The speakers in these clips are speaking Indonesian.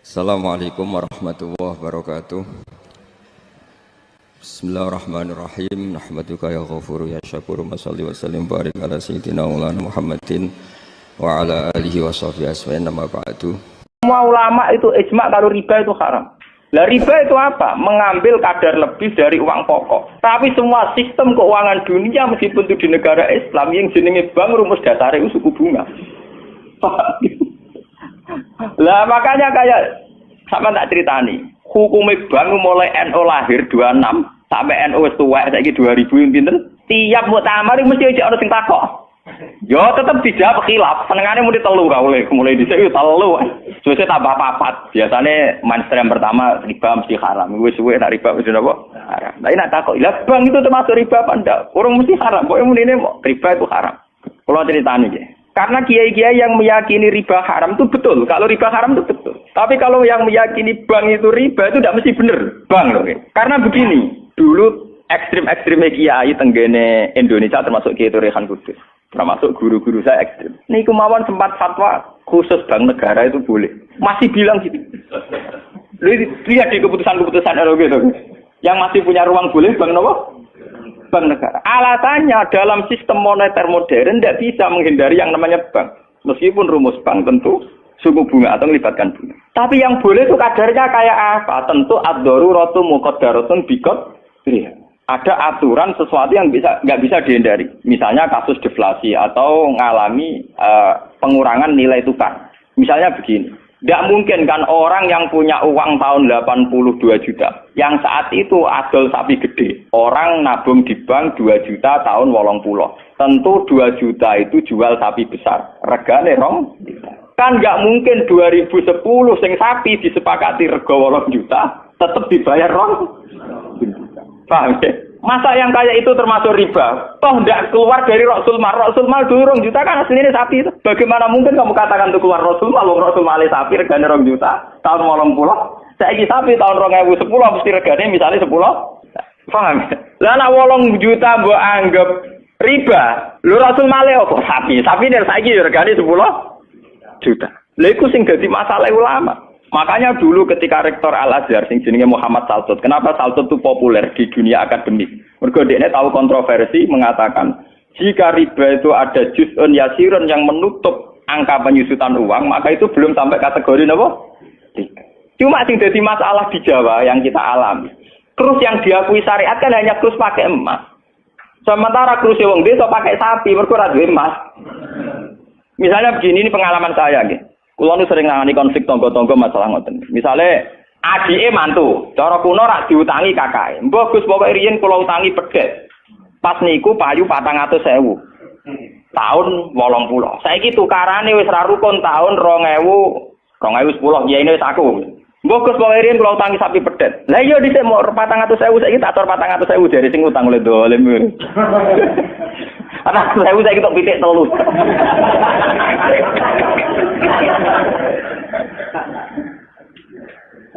Assalamualaikum warahmatullahi wabarakatuh. Bismillahirrahmanirrahim. Nahmaduka ya ghafuru ya syakuru. Mashalli wa sallim barik ala sayyidina Maulana Muhammadin wa ala alihi wa sahbihi asma'in nama ba'du. Semua ulama itu ijma kalau riba itu haram. Lah riba itu apa? Mengambil kadar lebih dari uang pokok. Tapi semua sistem keuangan dunia meskipun itu di negara Islam yang jenenge bank rumus dasar itu suku bunga. Lah makanya kayak sama tak ceritani. Hukum bank mulai NU lahir 26 sampai NU wis tuwek saiki 2000 pinten? Tiap muktamar mesti ana sing takok. Yo tetep dijawab khilaf. Senengane muni telu ra oleh mulai dhisik yo telu. Suwe tambah papat. Biasane mainstream pertama riba mesti haram. Wis suwe nak riba wis napa? Haram. Lah nek takok, lah bank itu termasuk riba apa ndak? Urung mesti haram. Pokoke munine riba itu haram. Kula ceritani nggih. Karena kiai-kiai yang meyakini riba haram itu betul. Kalau riba haram itu betul. Tapi kalau yang meyakini bank itu riba itu tidak mesti benar. Bank loh. Karena begini. Dulu ekstrim-ekstrimnya kiai tenggene Indonesia termasuk Kiai Rehan Kudus. Termasuk guru-guru saya ekstrim. Ini kemauan sempat fatwa khusus bank negara itu boleh. Masih bilang gitu. Lihat di keputusan-keputusan gitu. Yang masih punya ruang boleh bank apa? Bank negara. Alasannya dalam sistem moneter modern tidak bisa menghindari yang namanya bank. Meskipun rumus bank tentu suku bunga atau melibatkan bunga. Tapi yang boleh itu kadarnya kayak apa? Tentu ad-daruratu muqaddaratun biqadriha. Ada aturan sesuatu yang nggak bisa dihindari. Misalnya kasus deflasi atau mengalami pengurangan nilai tukar. Misalnya begini. Tidak mungkin kan orang yang punya uang tahun 82 juta. Yang saat itu adol sapi gede. Orang nabung di bank 2 juta tahun 80. Tentu 2 juta itu jual sapi besar. Regane rong. Kan nggak mungkin 2010 sing sapi disepakati rego 8 juta. Tetap dibayar rong. Paham ya? Masa yang kayak itu termasuk riba? Toh tidak keluar dari Rasul Mal. Rasul Mal dulu 2 juta kan aslinya sapi itu. Bagaimana mungkin kamu katakan itu keluar Rasul Mal? Rasul Mal sapi regane 2 juta tahun 80. Saiki sapi tahun 2010 mesti regane misalnya 10. Paham? Lah nek 8 juta mbok anggap riba. Lho Rasul Mal kok sapi? Sapi nek saiki regane 10 juta. Lha iku sing dadi masalah ulama. Makanya dulu ketika rektor Al-Azhar sing jenenge Muhammad Salsut, kenapa Salsut itu populer di dunia akademik? Mergo dekne tahu kontroversi mengatakan jika riba itu ada juz'un yasirun yang menutup angka penyusutan uang, maka itu belum sampai kategori napa? Cuma sing dadi masalah di Jawa yang kita alami. Krus yang diakui syariat kan hanya krus pakai emas. Sementara krus wong desa pakai sapi, mergo ora duwe emas. Misalnya begini, ini pengalaman saya nggih. Kulo nu sering nangani konflik tangga-tangga masalah ngoten. Misale adike mantu, cara kuno rak diutangi kakake. Mbah Gus pokoke riyen kula utangi pedet. Pas niku payu 400.000. Tahun 80. Saiki tukarane wis ra rukun tahun 2010 kiyaine wis aku. Mbah Gus pokoke riyen kula utangi sapi pedet. Lah iya dhisik mau 400.000 saiki tak tor 400.000 jare sing utang oleh dolim. Anak saya kita pitik telur.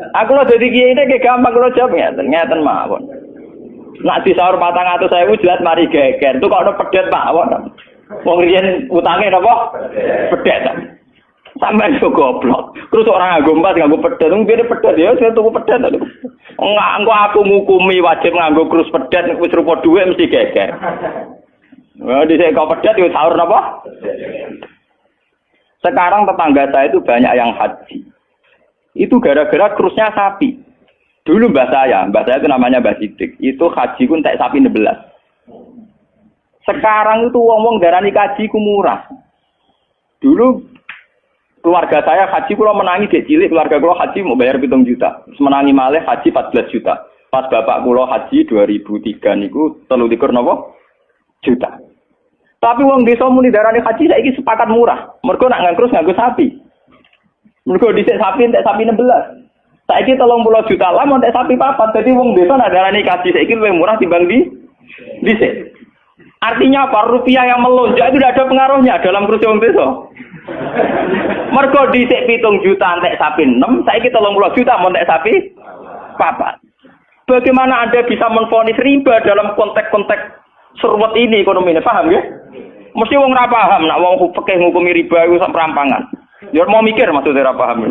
Aku lo jadi kiai ini gampang kalau jawab ngeten mawon. Nak di sahur 400.000 jelas mari geger. Itu kok ada pedet mawon. Wong riyen utange napa? Pedet. Sampai itu goblok. Terus orang nganggo emas nganggo pedet, ngene pedet ya saya tuku pedet. Engko aku ngukumi wajib nganggo krus pedet wis rupa dhuwit mesti geger. Wah, di sini kau pedet itu sahur apa? Sekarang tetangga saya itu banyak yang haji. Itu gara-gara krusnya sapi. Dulu mbah saya itu namanya Mbah Sidik. Itu haji ku entek sapi 16. Sekarang itu wong-wong darani haji ku murah. Dulu keluarga saya haji kula menangi dek cilik, keluarga kula haji mau bayar 7 juta. Menangi malih haji 14 juta. Pas bapak kula haji 2003 niku 23 napa? Juta. Tapi wong desa muni darane haji saiki sepakat murah. Mergo nak ngangkrus nganggo sapi. Mergo dhisik sapi entek sapi 16. Saiki 30 juta lah entek sapi 4. Dadi wong desa nak darane haji saiki luwih murah timbang dhisik. Artinya apa? Rupiah yang melonjak itu tidak ada pengaruhnya dalam kursi wong desa. Mergo dhisik 7 juta entek sapi 6, saiki 30 juta entek sapi 4. Bagaimana Anda bisa menvonis riba dalam konteks-konteks serwet ini ekonomi ini, paham ya? Mesti wong ora paham, nak wong fikih ngukumi riba iku sak perampangan. Ya mau mikir maksudnya ora paham.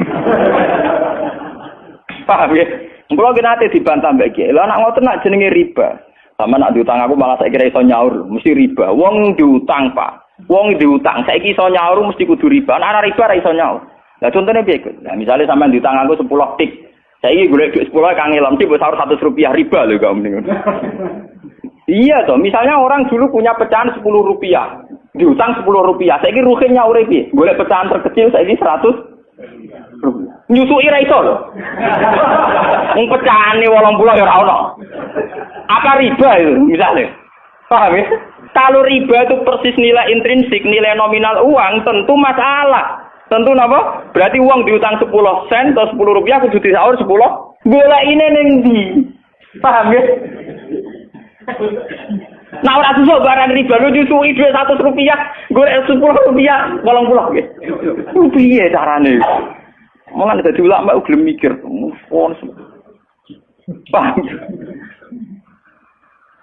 Paham ya? Kulo ki nate dibantah mbek Kiai. Lah nek ngoten nak jenenge riba. Sama nak diutang aku malah saya kira iso nyaur, mesti riba. Wong diutang, Pak. Wong diutang, saiki iso nyaur mesti kudu riba. Nek ana riba ra iso nyaur. Lah contone piye, Gus? Nah, misale sampean diutang aku 10 tik. Saiki golek duit 10 kangelan tik wis sahur 100 rupiah riba lho kok mending. Iya toh, misalnya orang dulu punya pecahan 10 rupiah. Diutang 10 rupiah. Saiki ruhin nyaure piye? Golek pecahan terkecil saiki 100 nyusui ra iso lho. Wong pecahane 80 ya ora ono. Apa riba itu misalnya? Paham ya? Kalau riba itu persis nilai intrinsik, nilai nominal uang, tentu masalah. Tentu napa? Berarti uang diutang 10 sen atau 10 rupiah kudu disaur 10. Golekine ning ndi? Paham ya? Nah ora susah barang riba lu nyusui duit 100 rupiah, golek 10 rupiah 80 nggih. Piye carane? Malah dadi ulama gelem mikir. Paham?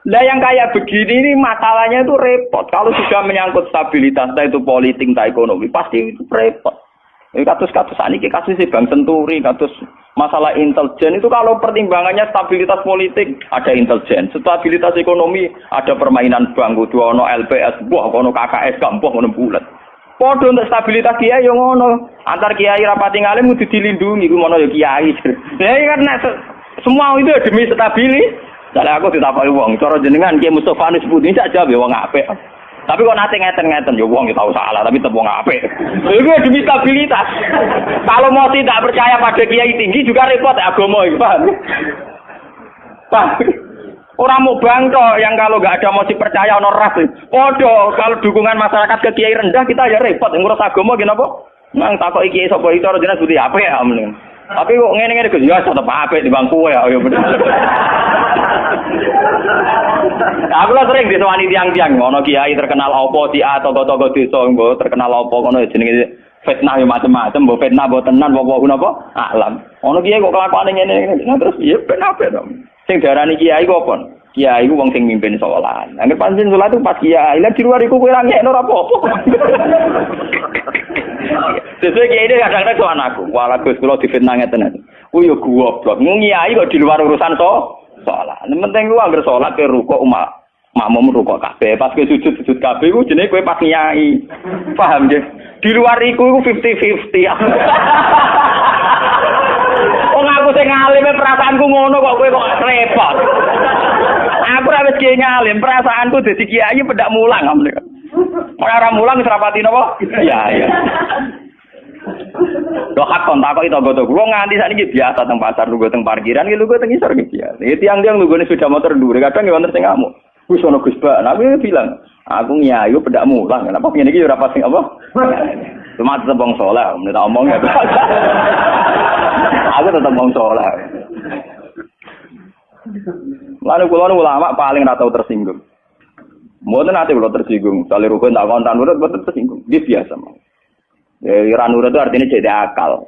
Nah yang kayak begini ini masalahnya itu repot. Kalau sudah menyangkut stabilitas, entah itu politik, entah ekonomi, pasti itu repot. Kasus-kasus ini kasus Bank Senturi, kasus masalah intelijen itu kalau pertimbangannya stabilitas politik ada intelijen, stabilitas ekonomi ada permainan bank, kudu ono LPS, buah ono KKS, gampang ono bulat. Podo untuk stabilitas kiai yang ono antar kiai rapati ngalim kudu dilindungi, ku ono ya kiai. Ya karena semua itu demi stabilitas. Saya aku ditapai wong, cara jenengan Kiai Mustofa nis putih sak jawab ya wong apik. Tapi kok nate ngeten-ngeten ya wong ya tahu salah tapi tetep wong apik. Itu demi stabilitas. Kalau mau tidak percaya pada kiai tinggi juga repot agama iki, paham? Paham? Orang mau bangko yang kalau enggak ada mosi percaya ono ras. Podo kalau dukungan masyarakat ke kiai rendah kita ya repot ngurus agama gini apa? Nang takoki kiai sapa iki cara jenengan putih apik ya mending. Tapi kok ngene-ngene Gus ya tetep apik di bangku ya bener. Aku lah sering disewani tiang-tiang ngono kiai terkenal apa si A tokoh-tokoh desa mbok terkenal apa ngono jenenge fitnah yo macam-macam mbok fitnah mbok tenan apa napa alam. Ono kiai kok kelakuane ngene terus piye ben apa to. Sing diarani kiai kok apa? Kiai ku wong sing mimpin salat. Angger pancen salat itu pas kiai, lah di luar iku kowe ra ngekno ora apa-apa. Sesuai kiai ini kadang-kadang soal aku. Walah Gus kula difitnah ngeten. Oh yo goblok. Kiai kok di luar urusan salat. Nek penting ku angger salat ke rukuk makmum rukuk kabeh. Pas ke sujud kabeh ku jenenge kowe pas kiai. Paham nggih? Di luar iku 50-50. Wong aku sing ngalime perasaanku ngono kok kowe kok repot. Aku ora wis kiai ngalim, perasaanku dadi kiai pedak mulang amne. Ora mulang wis rapati napa? Iya. Lho hak kontak kok tangga-tangga kula nganti sakniki biasa teng pasar lungguh teng parkiran iki lungguh teng isor iki biasa. Ya tiang-tiang lunggone sepeda motor dhuwur kadang ya wonten sing ngamuk. Wis ono Gus Bak, aku bilang, aku nyayu pedak mulang. Kenapa ngene iki ora pas sing apa? Cuma tetep wong saleh, nek tak omong ya. Aku tetep wong saleh. Lalu kula ulama paling ora tau tersinggung. Mboten ate kula tersinggung, sale rukun tak kontan nurut mboten tersinggung. Dia biasa mah. Ra nurut itu artinya jadi akal.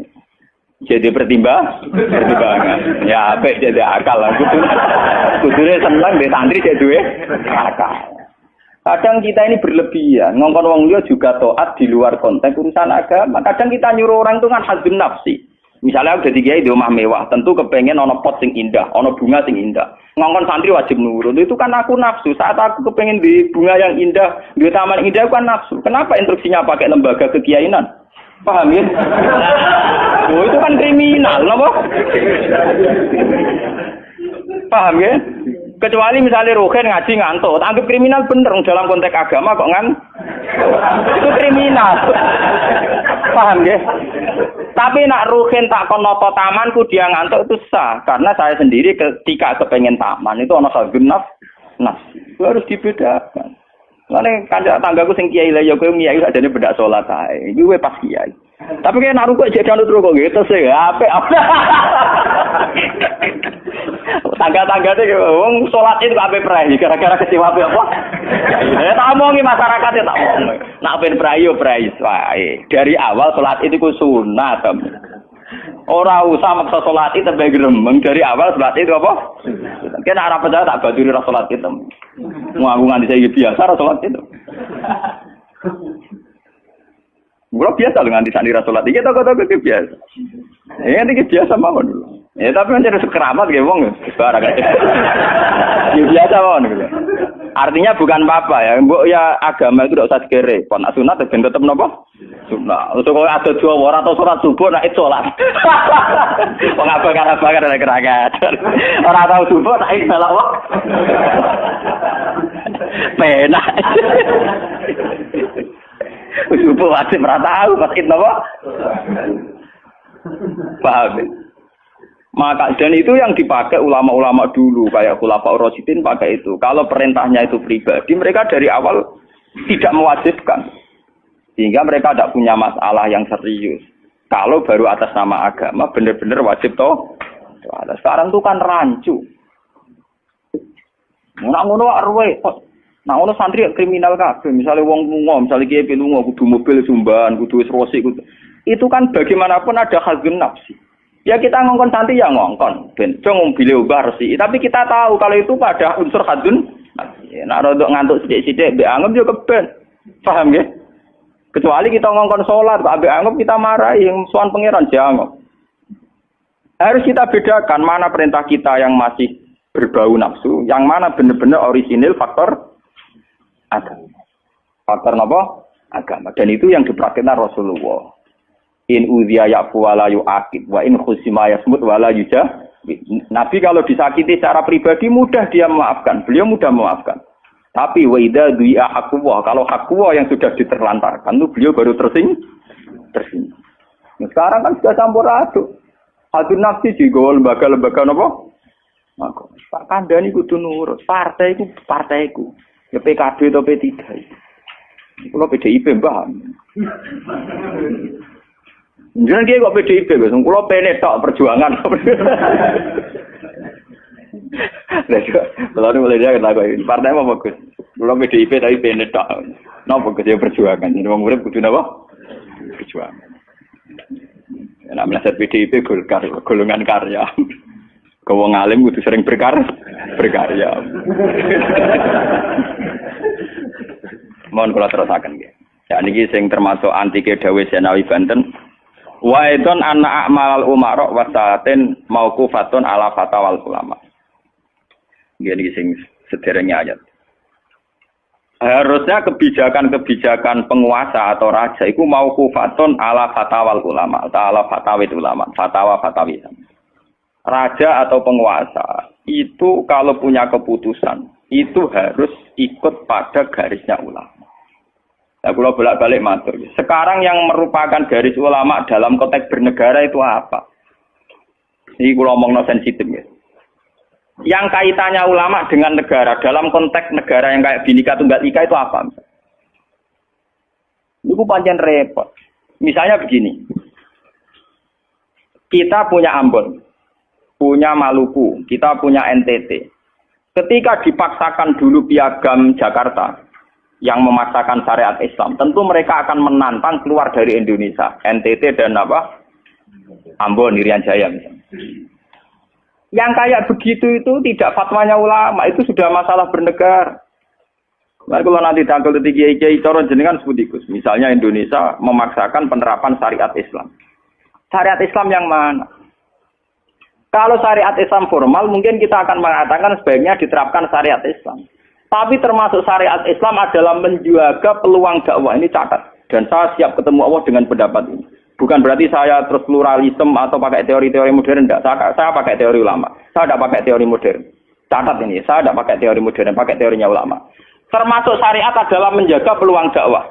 Jadi pertimbangan. Ya apik jadi akal lah. Kudune seneng mbek santri jadi duwe akal. Kadang kita ini berlebihan, ngongkon wong liya juga taat di luar konteks urusan agama. Kadang kita nyuruh orang itu kan hadzun nafsi. Misalnya aku jadi kiai di rumah mewah, tentu kepengen ono pot sing indah, ono bunga sing indah. Ngongkon santri wajib nurut. Itu kan aku nafsu. Saat aku kepengen di bunga yang indah, di taman indah kan nafsu. Kenapa instruksinya pakai lembaga kekiainan? Paham ya? Oh, itu kan kriminal, apa? Paham ya? Kecuali misalnya Rohen ngaji ngantuk, anggap kriminal bener dalam konteks agama kok itu kriminal. Paham ya? Tapi nak Rohen tak konoto tamanku dia ngantuk itu sah, karena saya sendiri ketika kepengen taman itu ana hadzun nafsi. Itu harus dibedakan. Lane kanca tanggaku sing kiai lha ya kowe kiai sakjane bedak salat ae. Iki kowe pas kiai. Tapi kaya nak rukuk jek anut rukuk gitu sih, apik. Tangga-tanggane wong salat itu apik prei gara-gara kecewa apa? Ya tak omongi masyarakat ya tak omong. Nak ben prei yo prei wae. Dari awal salat itu ku sunat. Ora usah maksa salat itu tambah gremeng dari awal salat itu apa? Kena arep percaya tak baduri ra salat itu. Mau aku nganti saya biasa ra salat itu. Gua biasa dengan di sana salat iki toko-toko biasa. Ya iki biasa mawon dulu. Ya tapi kan harus keramat ya wong barang. Ya biasa wong gitu. Artinya bukan apa-apa ya. Mbok ya agama itu tidak usah dikere. Kon sunat ben tetep napa? Sunat. Terus kok ada dua ora atau salat subuh nek salat. Wong abang-abang ada keragat. Ora tahu subuh tak salah wong. Penak. Subuh wajib ora tahu pas napa? Paham. Maka dan itu yang dipakai ulama-ulama dulu kayak Khulafaur Rasyidin pakai itu. Kalau perintahnya itu pribadi, mereka dari awal tidak mewajibkan. Sehingga mereka tidak punya masalah yang serius. Kalau baru atas nama agama benar-benar wajib toh. Sekarang itu kan rancu. Nak ngono arwe, nak ngono santri kriminal kabeh. Misalnya wong lunga, misalnya kiye lunga kudu mobil sumban, kudu wis rosi kudu. Itu kan bagaimanapun ada khazun nafsi. Ya kita ngongkon santri ya ngongkon, ben cung mobil ubah resi. Tapi kita tahu kalau itu pada unsur khazun nafsi. Nak rodok ngantuk sithik-sithik mbek anggap yo keben. Paham nggih? Kecuali kita ngongkon salat, kok ambek anggap kita marahi yang sowan pangeran jangan. Harus kita bedakan mana perintah kita yang masih berbau nafsu, yang mana benar-benar orisinil faktor agama. Faktor apa? Agama. Dan itu yang dipraktikkan Rasulullah. In udhiya ya'fu wa la yu'aqib wa in khusima yasmut wa la yujah. Nabi kalau disakiti secara pribadi mudah dia memaafkan. Beliau mudah memaafkan. Tapi wa idza du'a haqqullah, kalau haqqullah yang sudah diterlantarkan itu beliau baru tersinggung. Nah, sekarang kan sudah campur aduk. Hadun nafsi juga lembaga-lembaga apa? Maka Pak Kandani kudu nurut. Partaiku. Ya PKB atau P3. Kalau PDIP mbah. Jangan dia kok PDIP, Gus. Kalau PNS tok perjuangan. Lalu mulai dia kata ini partai apa bagus? Kalau PDIP tapi PNS tok. Napa Gus ya perjuangan. Jadi wong urip kudu napa? Perjuangan. Nek mleset PDIP golongan karya. Wong alim kudu sering berkarya. Mohon kula terusaken nggih. Ya niki sing termasuk antike dawuh Senawi Banten. Wa idon anna a'malal umara wa sa'atin mauqufatun ala fatawal ulama. Nggih sing sederenge ayat. Harusnya kebijakan-kebijakan penguasa atau raja itu mauqufatun ala fatawal ulama, ala fatawid ulama, fatwa-fatwi. Raja atau penguasa itu kalau punya keputusan itu harus ikut pada garisnya ulama. Nah, kalau bolak-balik matur. Sekarang yang merupakan garis ulama dalam konteks bernegara itu apa? Ini kalau ngomong sensitif ya. Yang kaitannya ulama dengan negara dalam konteks negara yang kayak Bhinneka Tunggal Ika itu apa? Itu pancen repot. Misalnya begini. Kita punya Ambon, punya Maluku, kita punya NTT. Ketika dipaksakan dulu piagam Jakarta yang memaksakan syariat Islam, tentu mereka akan menantang keluar dari Indonesia, NTT dan apa? Ambon, Irian Jaya misalnya. Yang kayak begitu itu tidak fatwanya ulama, itu sudah masalah bernegara. Nah, kalau nanti tanggal kiai cara jenengan sebut ikus. Misalnya Indonesia memaksakan penerapan syariat Islam. Syariat Islam yang mana? Kalau syariat Islam formal mungkin kita akan mengatakan sebaiknya diterapkan syariat Islam. Tapi termasuk syariat Islam adalah menjaga peluang dakwah. Ini catat. Dan saya siap ketemu Allah dengan pendapat ini. Bukan berarti saya terus pluralisme atau pakai teori-teori modern. Tidak. Saya pakai teori ulama. Saya tidak pakai teori modern. Catat ini. Saya tidak pakai teori modern. Pakai teorinya ulama. Termasuk syariat adalah menjaga peluang dakwah.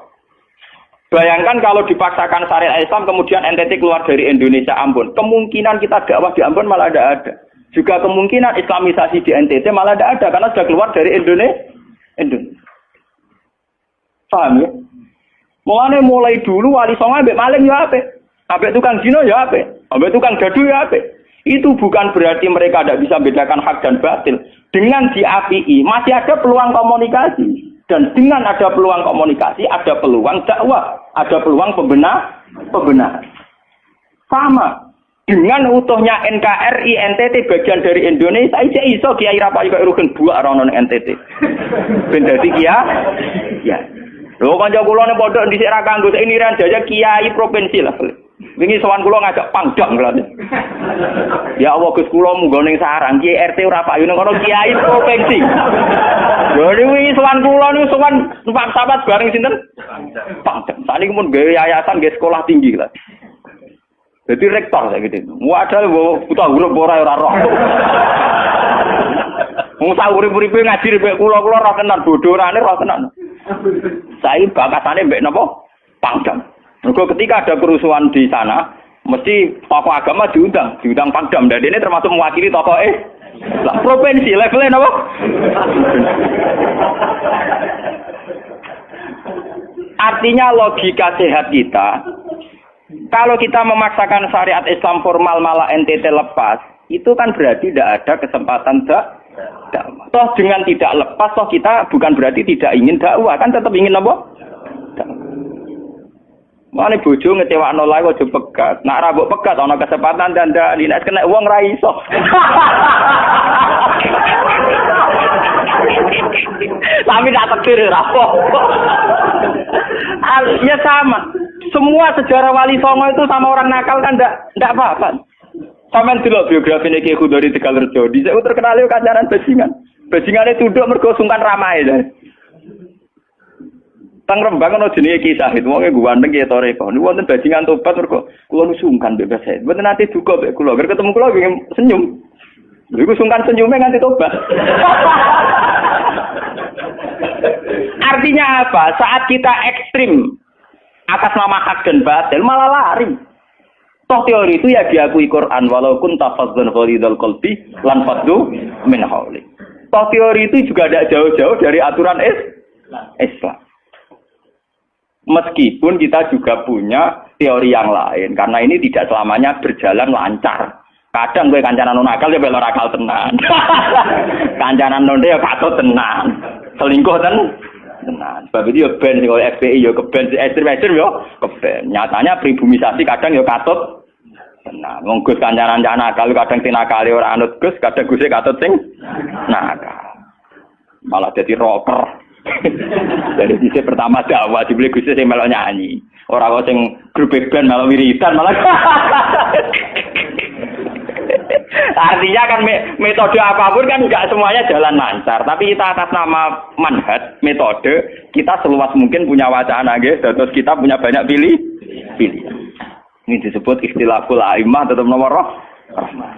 Bayangkan kalau dipaksakan syariat Islam kemudian NTT keluar dari Indonesia Ambon. Kemungkinan kita dakwah di Ambon malah tidak ada. Juga kemungkinan Islamisasi di NTT malah tidak ada karena sudah keluar dari Indonesia. Paham ya? Mulai dulu wali songo ambek maling ya apik. Ambek tukang zina ya apik. Ambek tukang gaduh ya apik. Itu bukan berarti mereka tidak bisa bedakan hak dan batil. Dengan diapii masih ada peluang komunikasi. Dan dengan ada peluang komunikasi ada peluang dakwah, ada peluang pembenahan. Sama. Dengan utuhnya NKRI NTT bagian dari Indonesia, iso Kiai Rapai kok rugen buak rono NTT. Ben dadi ya. Lho kanca kula ning pondok dhisik ra kanggo ini ran jaya kiai provinsi lah. Wingi sowan kula ngajak pangdam berarti. Ya Allah Gus kula munggo ning sarang Kiai RT ora payu nang kono kiai provinsi. Lha wingi sowan kula niku sowan numpak sahabat bareng sinten? Pangdam. Saniki mun gawe yayasan nggih sekolah tinggi lah. Jadi rektor saya gitu. Wadah buta huruf ora roh. Wong sak urip-uripe ngaji mbek kula roh tenan bodorane roh tenan. Saiki bakatane mbek napa? Pangdam. Mergo ketika ada kerusuhan di sana, mesti tokoh agama diundang Pangdam. Dan ini termasuk mewakili tokoh provinsi levelnya napa? Artinya logika sehat kita, kalau kita memaksakan syariat Islam formal malah NTT lepas, itu kan berarti tidak ada kesempatan dakwah. Toh dengan tidak lepas, toh kita bukan berarti tidak ingin dakwah, kan tetap ingin apa? Mane bojo ngecewakno lae aja pegat. Nek ora mbok pegat ana kesempatan dandani nek kena wong ra iso. Tapi tak takdir ora apa. Ya sama. Semua sejarah Wali Songo itu sama orang nakal kan ndak apa-apa. Sampeyan delok biografi Ki Khudori Tegalrejo. Dhisik terkenal yo kancanan bajingan. Bajingane tunduk mergo sungkan ramae. Tang Rembang ana jenenge Ki Sahid, wonge ganteng ki toreko. Niku wonten bajingan tobat mergo kula nu sungkan mbek Sahid. Mboten nate duka mbek kula, ger ketemu kula nggih senyum. Niku sungkan senyume nganti tobat. Artinya apa? Saat kita ekstrim atas nama hak dan batil malah lari. Toh teori itu ya diakui Quran walaupun tafazzan ghalidul qalbi lan faddu min hauli. Toh teori itu juga tidak jauh-jauh dari aturan Islam. Meskipun kita juga punya teori yang lain, karena ini tidak selamanya berjalan lancar. Kadang gue kancanan nakal ya belok akal tenan. Kancanan nonde ya katut tenan. Selingkuh tenan. Sebab itu ya ben sing FPI ya keben ekstrem ya keben. Nyatanya pribumisasi kadang ya katut tenan. Wong Gus kancanan nakal kadang tinakali ora anut Gus, kadang Gus katut sing nakal. Malah jadi rocker. Dari sisi pertama dakwah dibeli Gus sing melok nyanyi. Ora kok sing grup band malah wiridan malah. Artinya kan metode apapun kan enggak semuanya jalan lancar, tapi kita atas nama manhaj, metode, kita seluas mungkin punya wacana nggih, terus kita punya banyak pilihan. Ini disebut ikhtilaful a'immah tetap nomor rahmah.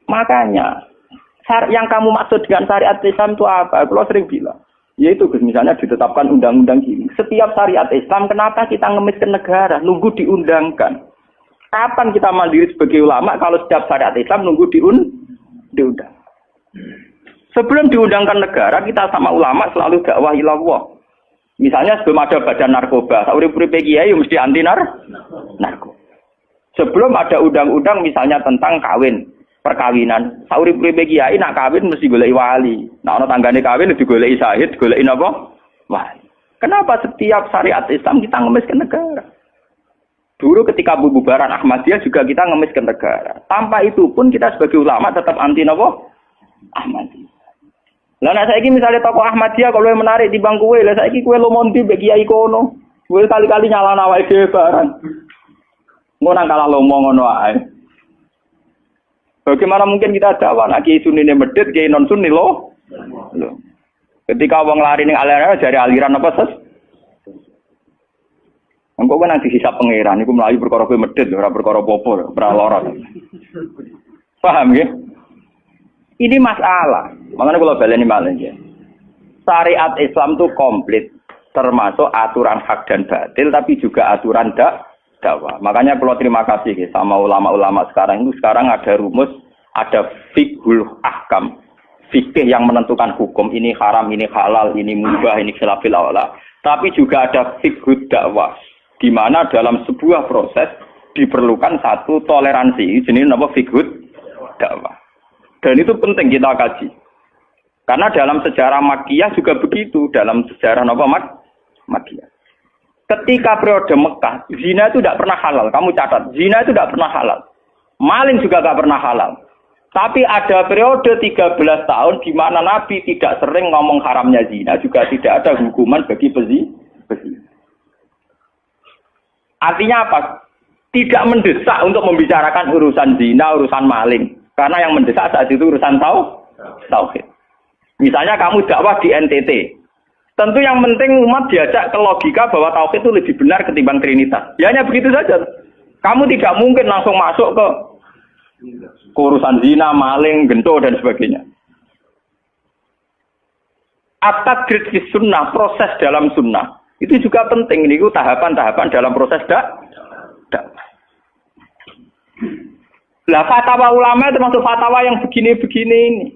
Makanya yang kamu maksud dengan syariat Islam itu apa? Kalau sering bilang yaitu misalnya ditetapkan undang-undang gini. Setiap syariat Islam, kenapa kita ngemis ke negara? Nunggu diundangkan. Kapan kita mandiri sebagai ulama kalau setiap syariat Islam nunggu diundang? Sebelum diundangkan negara, kita sama ulama selalu dakwah ilallah. Misalnya sebelum ada badan narkoba, saurip-uripe kiai mesti anti narkoba. Sebelum ada undang-undang misalnya tentang kawin, perkawinan, saurip-uripe kiai nak kawin mesti goleki wali. Nak ana tanggane kawin digoleki syahid, goleki napa? Wali. Kenapa setiap syariat Islam kita ngemis ke negara? Dulu ketika pembubaran Ahmadiyah juga kita ngemis ke negara. Tanpa itu pun kita sebagai ulama tetap anti napa? Ahmadiyah. Lah nek saiki misalnya tokoh Ahmadiyah kalau menarik di bangku kowe, lah saiki kowe lomonti mbek kiai kono. Kowe kali-kali nyalahno awake dhewe barang. Ngono kalah lomo ngono ae. Bagaimana mungkin kita dakwah nek kiai sunine medhit, kiai non sunni loh. Ketika wong lari ning aliran dari aliran apa ses? Engko kan nanti hisab pangeran iku mlayu perkara kowe medhit ora perkara apa-apa, ora lara. Paham ya? Ini masalah. Makanya kalau baleni malih ya. Syariat Islam itu komplit, termasuk aturan hak dan batil tapi juga aturan dakwah. Makanya kalau terima kasih ya, sama ulama-ulama sekarang itu sekarang ada rumus, ada fiqhul ahkam. Fikih yang menentukan hukum ini haram, ini halal, ini mubah, ini khilafil aula. Tapi juga ada fiqhud dakwah. Di mana dalam sebuah proses diperlukan satu toleransi, jenis apa fiqhud dakwah. Dan itu penting kita kaji. Karena dalam sejarah Makkiyah juga begitu, dalam sejarah apa Makkiyah. Ketika periode Mekah, zina itu tidak pernah halal. Kamu catat, zina itu tidak pernah halal. Maling juga tidak pernah halal. Tapi ada periode 13 tahun di mana Nabi tidak sering ngomong haramnya zina, juga tidak ada hukuman bagi pezina. Artinya apa? tidak mendesak untuk membicarakan urusan zina, urusan maling. Karena yang mendesak saat itu urusan tauhid. Misalnya kamu dakwah di NTT. Tentu yang penting umat diajak ke logika bahwa tauhid itu lebih benar ketimbang trinitas. Ya hanya begitu saja. Kamu tidak mungkin langsung masuk ke urusan zina, maling, gento dan sebagainya. At-tadrid fi sunnah, proses dalam sunnah. Itu juga penting. Ini tahapan-tahapan dalam proses Lah fatwa ulama itu termasuk fatwa yang begini-begini ini.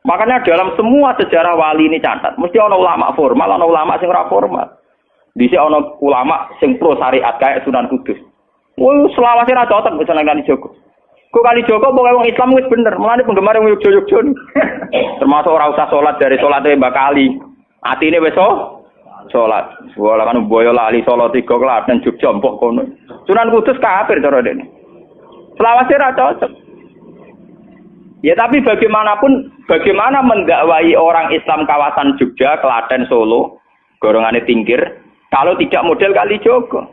Makanya dalam semua sejarah wali ini catat, mesti ana ulama formal, ana ulama sing ora formal. Dhisik ana ulama sing pro syariat kayak Sunan Kudus. Woi, selawase ra cocok bisa nang Kalijogo. Kok Kalijogo pokoke wong Islam wis bener, mulane penggemar wong Yogyakarta. Termasuk ora usah salat dari salate Mbak Kali. Atine wis salat. Wala kan boyo lali salat 3 Klaten Jogja mbok kono. Sunan Kudus kafir cara dene. Selawase ra cocok. Ya tapi bagaimanapun, bagaimana mendakwai orang Islam kawasan Jogja, Klaten, Solo, golongane tingkir, kalau tidak model Kalijogo.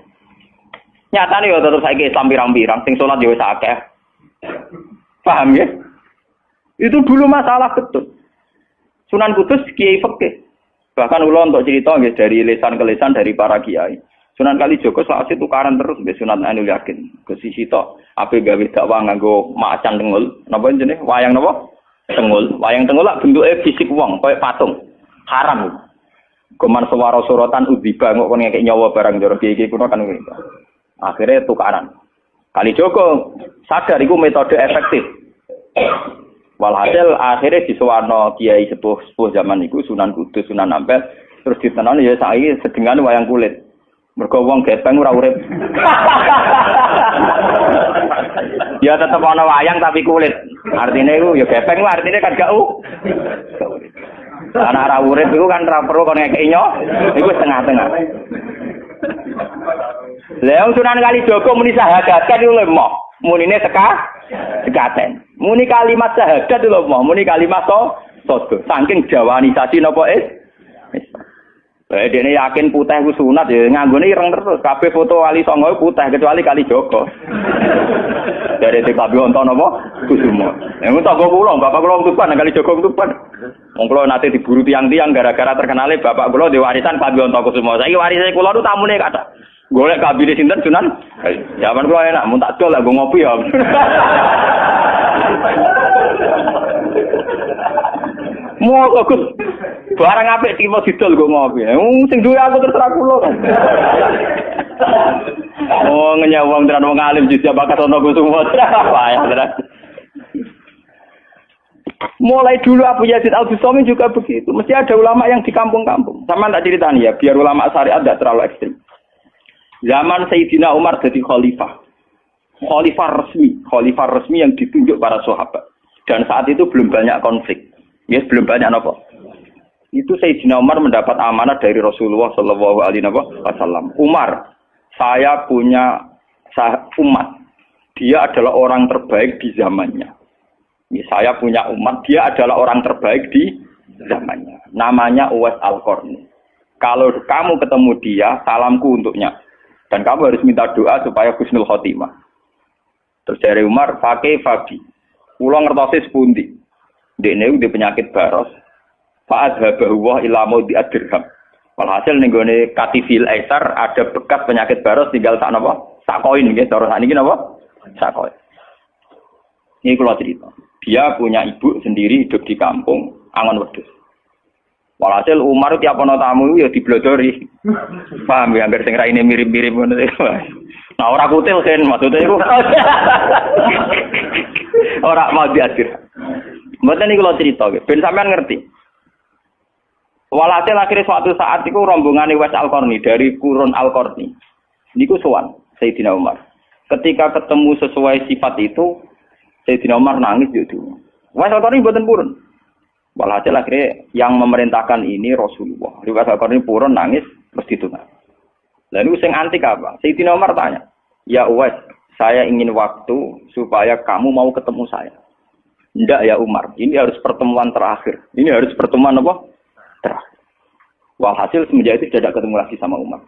Nyatane ya tetep saiki Islam pirang-pirang, sing salat ya wis akeh. Paham ya? Itu dulu masalah betul. Sunan Kudus kiai fikih. Bahkan ulo untuk cerita nggih dari lesan ke lesan dari para kiai. Sunan Kalijogo selawase tukaran terus mbek Sunan Ainul Yakin. Ke sisi tok ape gawe dakwah nganggo macan tengul. Napa jenenge? Wayang napa? Tengul. Wayang tengul lak bentuke fisik wong, koyo patung. Haram. Goman suwara sorotan udziba kok kon ngekek nyawa barang jero kiai kuno kan ngono. Akhirnya tukaran. Kalijogo sadar iku metode efektif. Walhasil akhirnya disuwarno kiai sepuh zaman iku Sunan Kudus, Sunan Ampel, terus ditenan ya saiki sedengan wayang kulit. Mergo wong gepeng ora urip. Ya tetep ana wayang tapi kulit. Artine iku ya gepeng artine kan gak urip. Ana ora urip iku kan ora perlu kon ngekeki nyo, iku setengah-tengah. Lah Sunan Kalijogo muni syahadat kan lho moh. Munine sekaten. Muni kalimat syahadat lho moh, muni kalimat sodo. Saking jawanisasi napa dene yakin putih ku sunat ya nganggone ireng terus. Kabeh foto wali songo putih kecuali Kalijogo. Dari TKB wonten napa? Kusumo. Nek tangga kula, bapak kula Tuban nang Kalijogo Tuban. Wong kula nate diburu tiang-tiang gara-gara terkenale bapak kula di warisan Kabeh Kusumo. Saiki warise kula nu tamune kathah. Golek kabine sinten Sunan? Zaman kula enak, mun tak dol lak go ngopi ya. Mau Gus. Barang apik tiba didol go ngopi. Sing duwe aku terserah kula. Oh, ngenyawang tenan wong alim jujur bakat ana Kusumo. Payah tenan. Mulai dulu Abu Yazid Al-Bustami juga begitu. Mesti ada ulama yang di kampung-kampung. Sama tak ceritani ya, biar ulama syariat tidak terlalu ekstrim. Zaman Sayyidina Umar jadi khalifah. Khalifah resmi yang ditunjuk para sahabat. Dan saat itu belum banyak konflik. Ya, belum banyak apa. Itu Sayyidina Umar mendapat amanah dari Rasulullah sallallahu alaihi wasallam. Umar, saya punya umat. Dia adalah orang terbaik di zamannya. Ya, saya punya umat, dia adalah orang terbaik di zamannya. Namanya Uwais Al-Qarni. Kalau kamu ketemu dia, salamku untuknya. Dan kamu harus minta doa supaya husnul khotimah. Terus dari Umar, pakai Fabi. Ulang ngertose sepundi. Dekne udah penyakit baros. Fa'adhabahu wa ila maudi ad-dirham. Walhasil ning gone Katifil Aisar ada bekas penyakit baros tinggal sak napa? Sak koin nggih, cara sakniki napa? Sak koin. Ini kula cerita. Dia punya ibu sendiri hidup di kampung Angon Wedhus. Walhasil Umar tiap ana tamu ya diblodori. Paham ya, hampir sing raine mirip-mirip ngono. Nah ora kutil sen maksudnya iku. Ora mau diatur. Mboten niku kula cerita ben sampean ngerti. Walhasil akhirnya suatu saat iku rombongane Uwais Al-Qarni dari Qurun Al-Qarni. Niku sowan Sayyidina Umar. Ketika ketemu sesuai sifat itu, Sayyidina Umar nangis yo. Uwais Al-Qarni mboten purun. Walhasil akhirnya yang memerintahkan ini Rasulullah. Uwais Al-Qarni purun nangis terus ditunang. Lalu sing antik apa? Sayyidina Umar tanya, "Ya Uwais, saya ingin waktu supaya kamu mau ketemu saya." "Enggak ya Umar, ini harus pertemuan terakhir. Ini harus pertemuan apa? Terakhir." Walhasil semenjak itu tidak ketemu lagi sama Umar.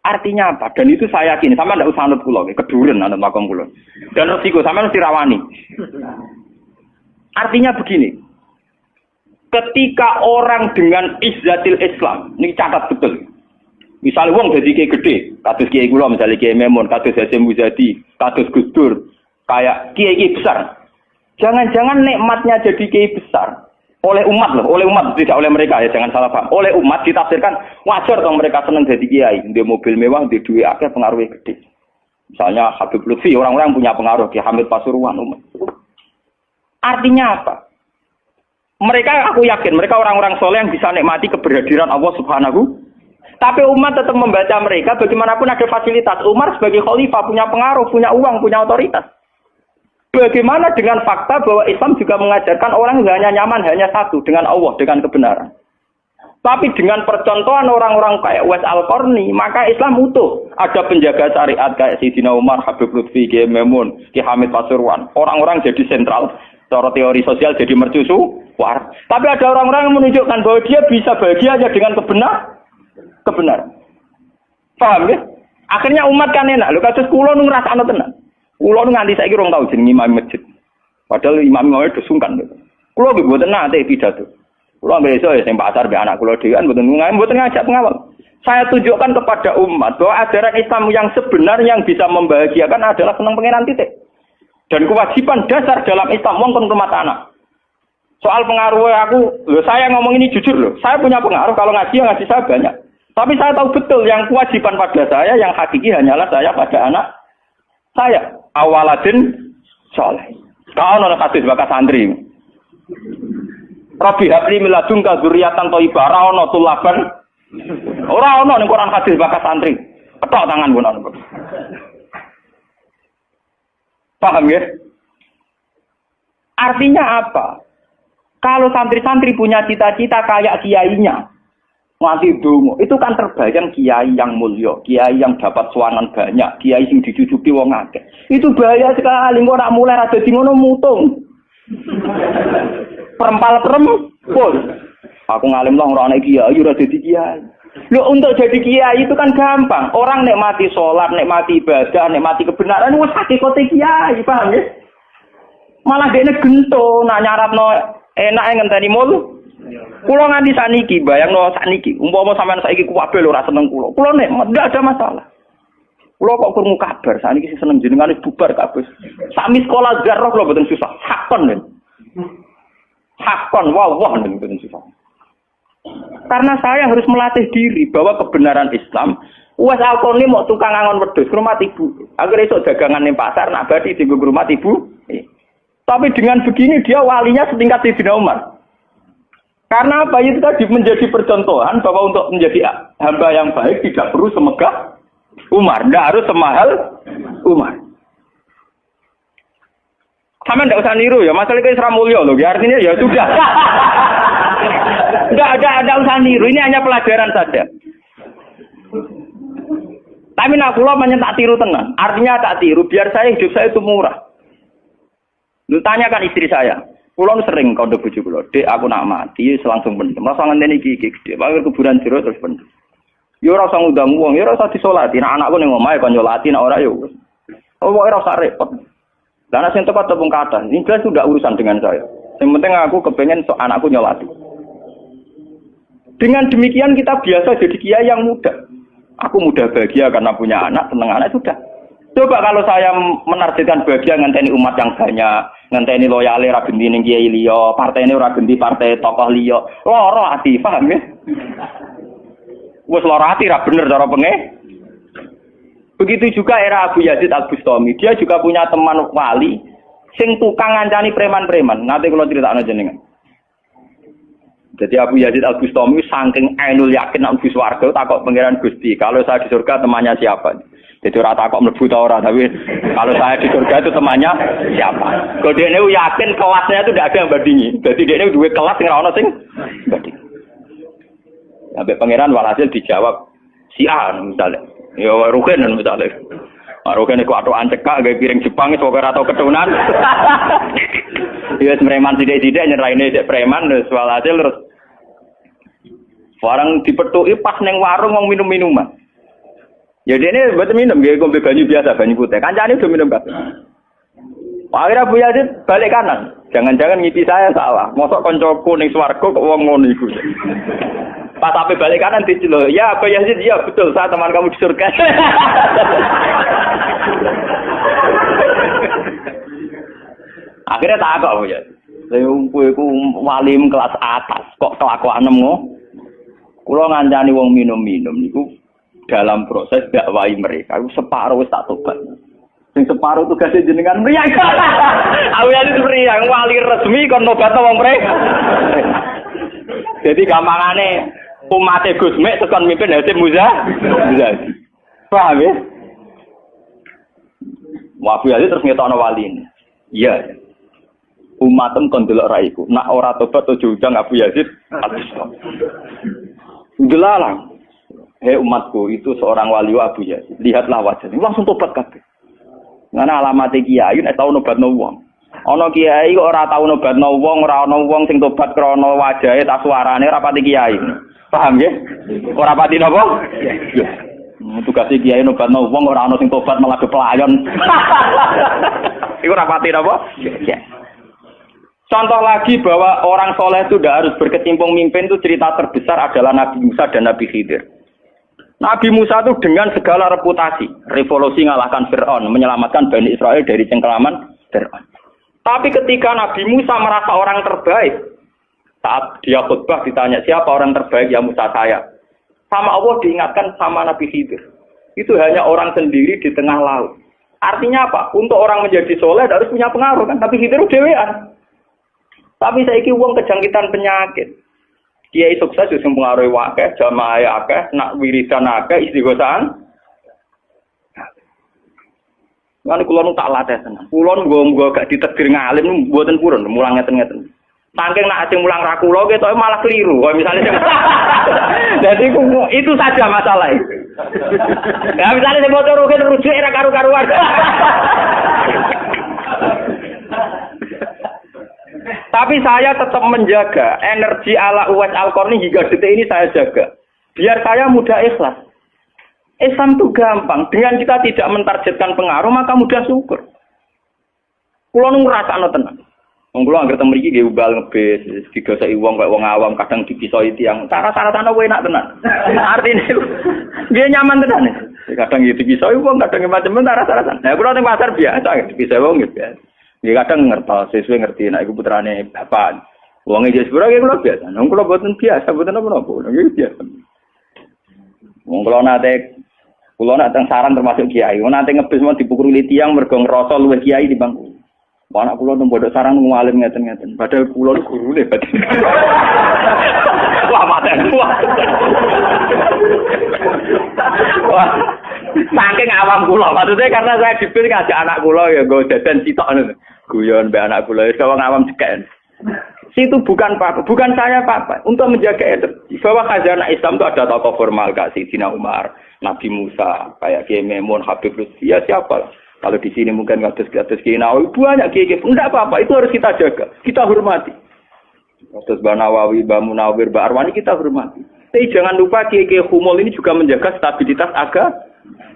Artinya apa? Dan itu saya yakin, sama ndak usah anut kula, keduren anut makom kula. Dan resiko sama mesti rawani. Artinya begini. Ketika orang dengan izzatil Islam, ini catat betul. Misalnya wong dadi kiai gede, kados kiai kula misalnya Kiai Memun, kados Hasyim Muzadi, kados Gus Dur, kayak kiai besar. Jangan-jangan nikmatnya jadi kiai besar oleh umat loh, oleh umat tidak oleh mereka ya, jangan salah paham. Oleh umat ditafsirkan wajar dong mereka senang jadi kiai, di mobil mewah, di duit akeh pengaruhnya gede. Misalnya Habib Lutfi, orang-orang punya pengaruh, Ki Hamid Pasuruan umat. Artinya apa? Mereka, aku yakin mereka orang-orang soleh yang bisa nikmati keberhadiran Allah Subhanahu. Tapi umat tetap membaca mereka, bagaimanapun ada fasilitas. Umar sebagai khalifah punya pengaruh, punya uang, punya otoritas. Bagaimana dengan fakta bahwa Islam juga mengajarkan orang hanya nyaman hanya satu, dengan Allah, dengan kebenaran. Tapi dengan percontohan orang-orang kayak Uwais Al-Qarni, maka Islam utuh. Ada penjaga syariat kayak Sayyidina Umar, Habib Lutfi, Kiai Memun, Ki Hamid Pasuruan. Orang-orang jadi sentral. Cara teori sosial jadi mercusuar. Tapi ada orang-orang yang menunjukkan bahwa dia bisa bahagia aja dengan kebenaran. Paham ya? Akhirnya umat kan enak. Lho kados kula nu ngrasakno tenan. Kula nu nganti saiki rong tau jeneng imam masjid. Padahal imam itu sungkan. Kula nggih mboten nate pidato. Kula nggih iso ya sing pasar mbek anak kula dhewe kan mboten ngajak pengawal. Saya tunjukkan kepada umat bahwa ajaran Islam yang sebenarnya yang bisa membahagiakan adalah senang pengenan titik. Dan kewajiban dasar dalam Islam wong kon rumah tanah. Soal pengaruh saya ngomong ini jujur loh. Saya punya pengaruh kalau ngaji saya banyak. Tapi saya tahu betul yang kewajiban pada saya yang hakiki hanyalah saya pada anak saya. Awaladin soleh. Kau nolak hadis bakas santri. Rabbi habli miladunka dzurriatan thayyibah ora ono tulaban. Ora ono ning Quran hadis bakas santri. Ketok tangan pun ono. Paham ya? Artinya apa? Kalau santri-santri punya cita-cita kayak kiainya, nganti dongo, itu kan terbayang kiai yang mulia, kiai yang dapat suanan banyak, kiai yang dicucuki wong akeh. Itu bahaya sekali, kok nak mulai rada di ngono mutung. Perempal-perempul. Aku ngalim lah ora ana kiai, ora dadi kiai. Loh, untuk jadi kiai itu kan gampang. Orang nikmati sholat, nikmati ibadah, nikmati kebenaran, wis hakikate kiai, paham ya? Malah dene gento, nak nyaratno enak ngenteni mul. Kula nganti sakniki, bayangno sakniki, umpama sampean saiki kuwabe lho ora seneng kula. Kula nikmat, ndak ada masalah. Kula kok krungu kabar, sakniki sing seneng jenengan wis bubar kabeh. Sami sekolah zarah kula mboten susah. Hakon. Hakon, wah mboten susah. Karena saya harus melatih diri bahwa kebenaran Islam. Uwais Al-Qarni mau tukang angon wedhus ke rumah ibu. Agar esok dagangan di pasar nak badi di rumah ibu. Tapi dengan begini dia walinya setingkat Sayyidina Umar. Karena apa itu tadi menjadi percontohan bahwa untuk menjadi hamba yang baik tidak perlu semegah Umar, tidak harus semahal Umar. Sama tidak usah niru ya, masalah itu Isra Mulya loh, artinya ya sudah. Tidak ada usah niru, ini hanya pelajaran saja. Tapi nak kula tak tiru tenan. Artinya tak tiru, biar saya hidup saya itu murah. Lu tanyakan istri saya. Kula sering kandha bojo kula, "Dek, aku nak mati langsung pendem. Rasa ngenteni iki gede. Wae kuburan jero terus pendem." Ya ora usah ngundang wong, ya ora usah disolati. Nek anakku ning omahe kon nyolati, nek ora ya wis. Pokoke ora usah repot. Lah nek sing teko tepung kathah, ini jelas sudah urusan dengan saya. Yang penting aku kepengen anakku nyolati. Dengan demikian kita biasa jadi kiai yang muda. Aku mudah bahagia karena punya anak, seneng anak sudah. Coba kalau saya menargetkan bahagia ngenteni umat yang banyak, ngenteni loyale ra genti ning kiai liya, partene ora genti partai tokoh liya. Lara ati, paham ya? Wes lara ati ra bener cara penge. Begitu juga era Abu Yazid Al-Bustami, dia juga punya teman wali sing tukang ngancani preman-preman. Nanti kalau critakno jenengan. Jadi Abu Yazid Al-Bustami saking ainul yakin nang bus warga takok pangeran Gusti, kalau saya di surga temannya siapa? Jadi ora takok mlebu ta ora, tapi kalau saya di surga itu temannya siapa? Kalau dia ini yakin kelasnya itu tidak ada yang bandingi. Jadi dia ini dua kelas yang ora ono sing banding. Sampai pangeran walhasil dijawab si A misalnya. Ya Ruken misalnya. Ruken iku atokan cekak gawe piring Jepang iso ora tau ketunan. Ya preman sithik-sithik nyeraine cek preman terus walhasil terus barang dipethuki pas ning warung wong minum-minuman. Ya dene mboten minum nggih ngombe banyu biasa, banyu putih. Kancane udah minum kabeh. Akhirnya Abu Yazid balik kanan. Jangan-jangan ngipi saya salah. Mosok koncoku ning swarga kok wong ngono iku. Pas sampai balik kanan diceluk. Ya Abu Yazid, iya betul, saya teman kamu di surga. Akhirnya tak kok ya. Saya iku walim kelas atas, kok kelakuan nemu. Kula ngancani wong minum-minum niku dalam proses dakwai mereka. Aku separuh wis tak tobat. Sing separuh tugasnya jenengan mriyang. Aku ya itu mriyang wali resmi kon tobatno wong mereka. Jadi gampangane umat Gus Mek tekan mimpin Hasim Muzadi. Paham ya? Abu Yazid terus ngetokno wali ini. Iya. Umatem kon delok ra iku. Nak ora tobat aja undang Abu Yazid atus. Delalang. Hei umatku, itu seorang wali Abu Yazid. Lihatlah wajahnya. Langsung tobat kabeh. Ngana alamat kiai nek tau nobatno wong. Ana kiai kok ora tau nobatno wong, ora ana wong sing tobat krana wajahe ta suarane ora pati kiai. Paham nggih? Ora pati napa? Iya. Tugas kiai nobatno wong ora ana sing tobat malah pelayon. Iku ora pati napa? Iya. Contoh lagi bahwa orang soleh itu tidak harus berkecimpung mimpin itu cerita terbesar adalah Nabi Musa dan Nabi Khidir. Nabi Musa itu dengan segala reputasi, revolusi ngalahkan Fir'aun, menyelamatkan Bani Israel dari cengkeraman Fir'aun. Tapi ketika Nabi Musa merasa orang terbaik, saat dia khutbah ditanya siapa orang terbaik, ya Musa saya. Sama Allah diingatkan sama Nabi Khidir. Itu hanya orang sendiri di tengah laut. Artinya apa? Untuk orang menjadi soleh harus punya pengaruh kan? Nabi Khidir dewean. Tapi saiki wong kejangkitan penyakit. Kiai sukses wis mempengaruhi akeh, jamaah akeh, nak wiridan akeh, istighosahan. Lan kula nu tak latih tenan. Kula nggo gak ditegir ngalim mboten purun, mulang ngeten-ngeten. Saking nak sing mulang ra kula ketoke malah keliru. Kaya misale sing Jadi itu saja masalah itu. Ya misalnya sing motor rugi rujuk era karu-karuan. Tapi saya tetap menjaga energi ala Uwais Al-Qarni hingga detik ini saya jaga. Biar saya mudah ikhlas. Islam itu gampang. Dengan kita tidak mentargetkan pengaruh, maka mudah syukur. Kulo nu ngrasakno tenan. Wong kulo anggere teng mriki nggih ubal ngebis, didoseki wong kaya wong awam kadang dipisoi tiyang. Cara-carane enak tenan. Artine nggih nyaman tenan. Kadang dipisoi wong, kadang macam-macam cara-carane. Nah, kulo teng pasar biasa dipisoi wong nggih biasa. Ya kadang ngertos, sesuai ngerti, nah iku putrane bapak. Wong iki sepuro iki kula biasa. Wong kula boten biasa, boten apa-apa. Nggih biasa. Wong kula nate teng saran termasuk kiai. Wong nate ngebis mau dipukuli tiyang mergo ngrasa luwih kiai dibanding. Anak kula teng pondok sarang ngalim ngeten-ngeten. Padahal kula niku gurune batin. Wah, maten. Wah. Saking awam kula, maksudnya karena saya dipilih ngajak anak kula ya nggo dadan sitok ngono. Guyon mbek anak kula wis wong awam cekek. Situ bukan apa-apa, bukan saya apa-apa. Untuk menjaga bahwa khazanah Islam itu ada tokoh formal kayak Sayyidina Umar, Nabi Musa, kayak Kiai Maimun, Habib Lutfi, ya siapa? Kalau di sini mungkin ngatus Kiai Nawawi, banyak Kiai. Enggak apa-apa, itu harus kita jaga, kita hormati. Terus Mbak Nawawi, Mbak Munawir, Mbak Arwani kita hormati. Tapi jangan lupa Kiai Humul ini juga menjaga stabilitas agama.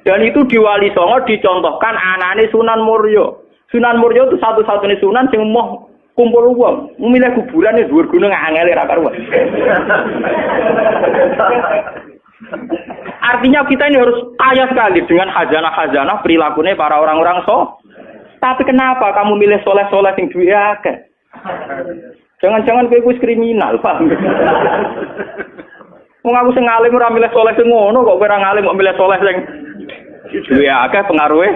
Dan itu di Wali Songo dicontohkan anane Sunan Muryo. Sunan Muryo itu satu-satunya sunan yang mau kumpul uang. Memilih kuburan di dhuwur gunung angel ra karuan. Artinya kita ini harus kaya sekali dengan khazanah-khazanah perilakunya para orang-orang Tapi kenapa kamu milih soleh-soleh yang duwe akeh? Jangan-jangan kowe wis kriminal, paham? Wong aku sing ngalim ora milih soleh sing ngono kok kowe ora ngalim kok milih soleh sing duwe akeh pengaruhe.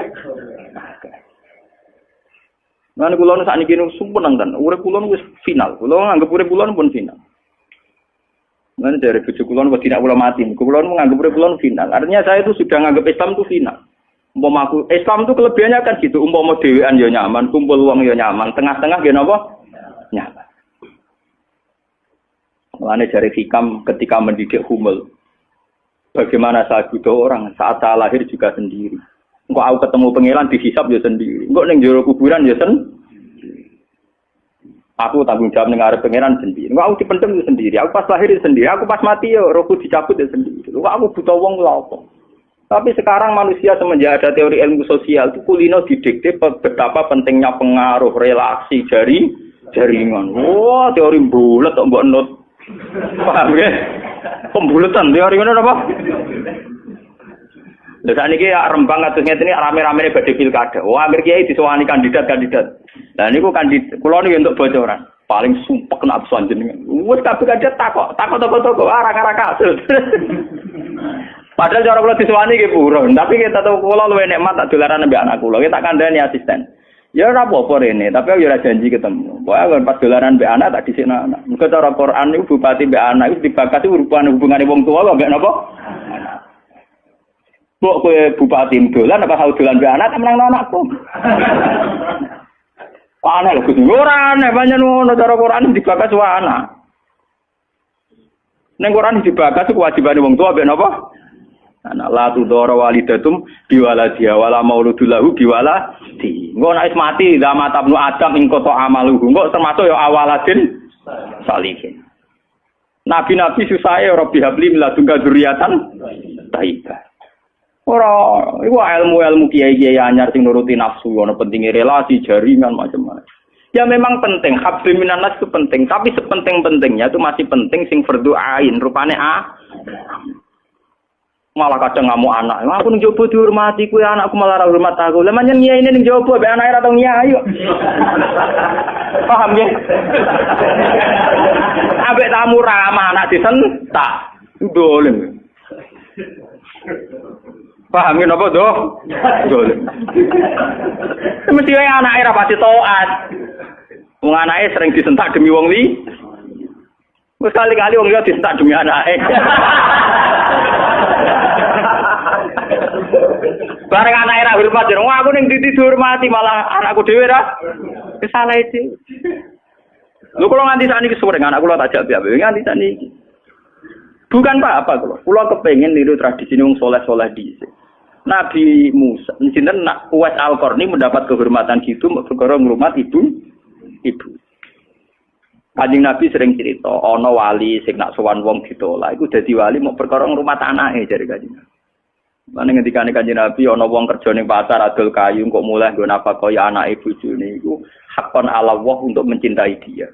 Lan kula nu sakniki nu sumpun nang urip kula wis final. Kula nganggep urip kula pun final. Lan dari bojo kula nu tidak kula mati. Kula nu nganggep urip kula final. Artinya saya itu sudah nganggep Islam itu final. Umpama aku Islam itu kelebihannya kan gitu. Umpama dhewean ya nyaman, kumpul wong ya nyaman, tengah-tengah nggih napa? Nyaman. Mulane dari hikam ketika mendidik Humul. Bagaimana saya butuh orang saat saya lahir juga sendiri. Engko aku ketemu pangeran dihisab ya sendiri. Engko ning jero kuburan ya Aku tanggung jawab ning arep pangeran sendiri. Engko aku dipendem ya sendiri. Aku pas lahir ya sendiri. Aku pas mati ya rohku dicabut ya sendiri. Engko aku butuh wong lha apa? Tapi sekarang manusia semenjak ada teori ilmu sosial itu kulino didikte betapa pentingnya pengaruh relasi jaringan. Wah, teori bulat kok mbok nut. Paham ya? Pembulatan teori ngono apa? Lha saniki ya Rembang kados ngene rame-ramene badhe pilkada. Wah, akhir kiai disowani kandidat-kandidat. Lah niku kula niku untuk bocoran. Paling sumpek kena absen jenengan. Wes kabeh kandidat takok toko-toko arah-arah kasus. Padahal cara kula disowani nggih purun, tapi kita tahu kula luwih nikmat tak dolaran ambek anak kula. Kita kandhani asisten. Ya ora apa-apa rene, tapi aku ya ora janji ketemu. Pokoke pas dolaran ambek anak tak dhisikno anak. Mergo cara Quran niku bupati ambek anak iku dibakati hubungane wong tuwa ambek napa? Kok kowe bupati dolan apa tau dolan ambek anak menang anakku. Aneh lho Gus. Ora aneh banyak ngono cara Quran dibakas wae anak. Ning Quran dibakas kewajibane wong tuwa ambek napa? Anak la tudara walidatum biwaladiha wala mauludul lahu biwaladi. Engko nek mati zaman tabnu Adam ing kota amaluhu. Engko termasuk ya awaladin salihin. Nabi-nabi susahe Rabbi habli min ladunka dzurriatan thayyibah. Ora iku ilmu-ilmu kiai-kiai anyar sing nuruti nafsu ana pentingnya relasi jaringan macam-macam. Ya memang penting, hablum minanas itu penting, tapi sepenting-pentingnya itu masih penting sing fardhu ain rupane malah kadang ngamuk anak. Aku ning jowo dihormati kuwi anakku malah ora hormat aku. Lah manyen nyai ini ning jowo mbek anake ora tau nyai kok. Paham ya? Ambek tamu ramah anak disentak. Dolen. Paham ya napa doh? Dolen. Mesti wae anake ora pati taat. Wong anake sering disentak demi wong li. Wes kali-kali wong liya disentak demi anake. Bareng anak era hormat jeneng aku ning titi dihormati malah anakku dhewe ra salah iki. Lho kula nganti sakniki sore anak kula tak jak piye nganti sakniki. Bukan apa-apa kula. Kula kepengin niru tradisi wong saleh-saleh dhisik. Nabi Musa, sinten Uwais Al-Qarni mendapat kehormatan gitu perkara ngrumat ibu. Kanjeng Nabi sering cerita ana wali sing nak sowan wong ditolak iku dadi wali mau perkara ngrumat anake jare Kanjeng Nabi. Lan ngendikane Kanjeng Nabi ana wong kerja ning pasar adol kayu kok mulai nggo nafkah ya anake bojone iku hakon ala Allah untuk mencintai dia.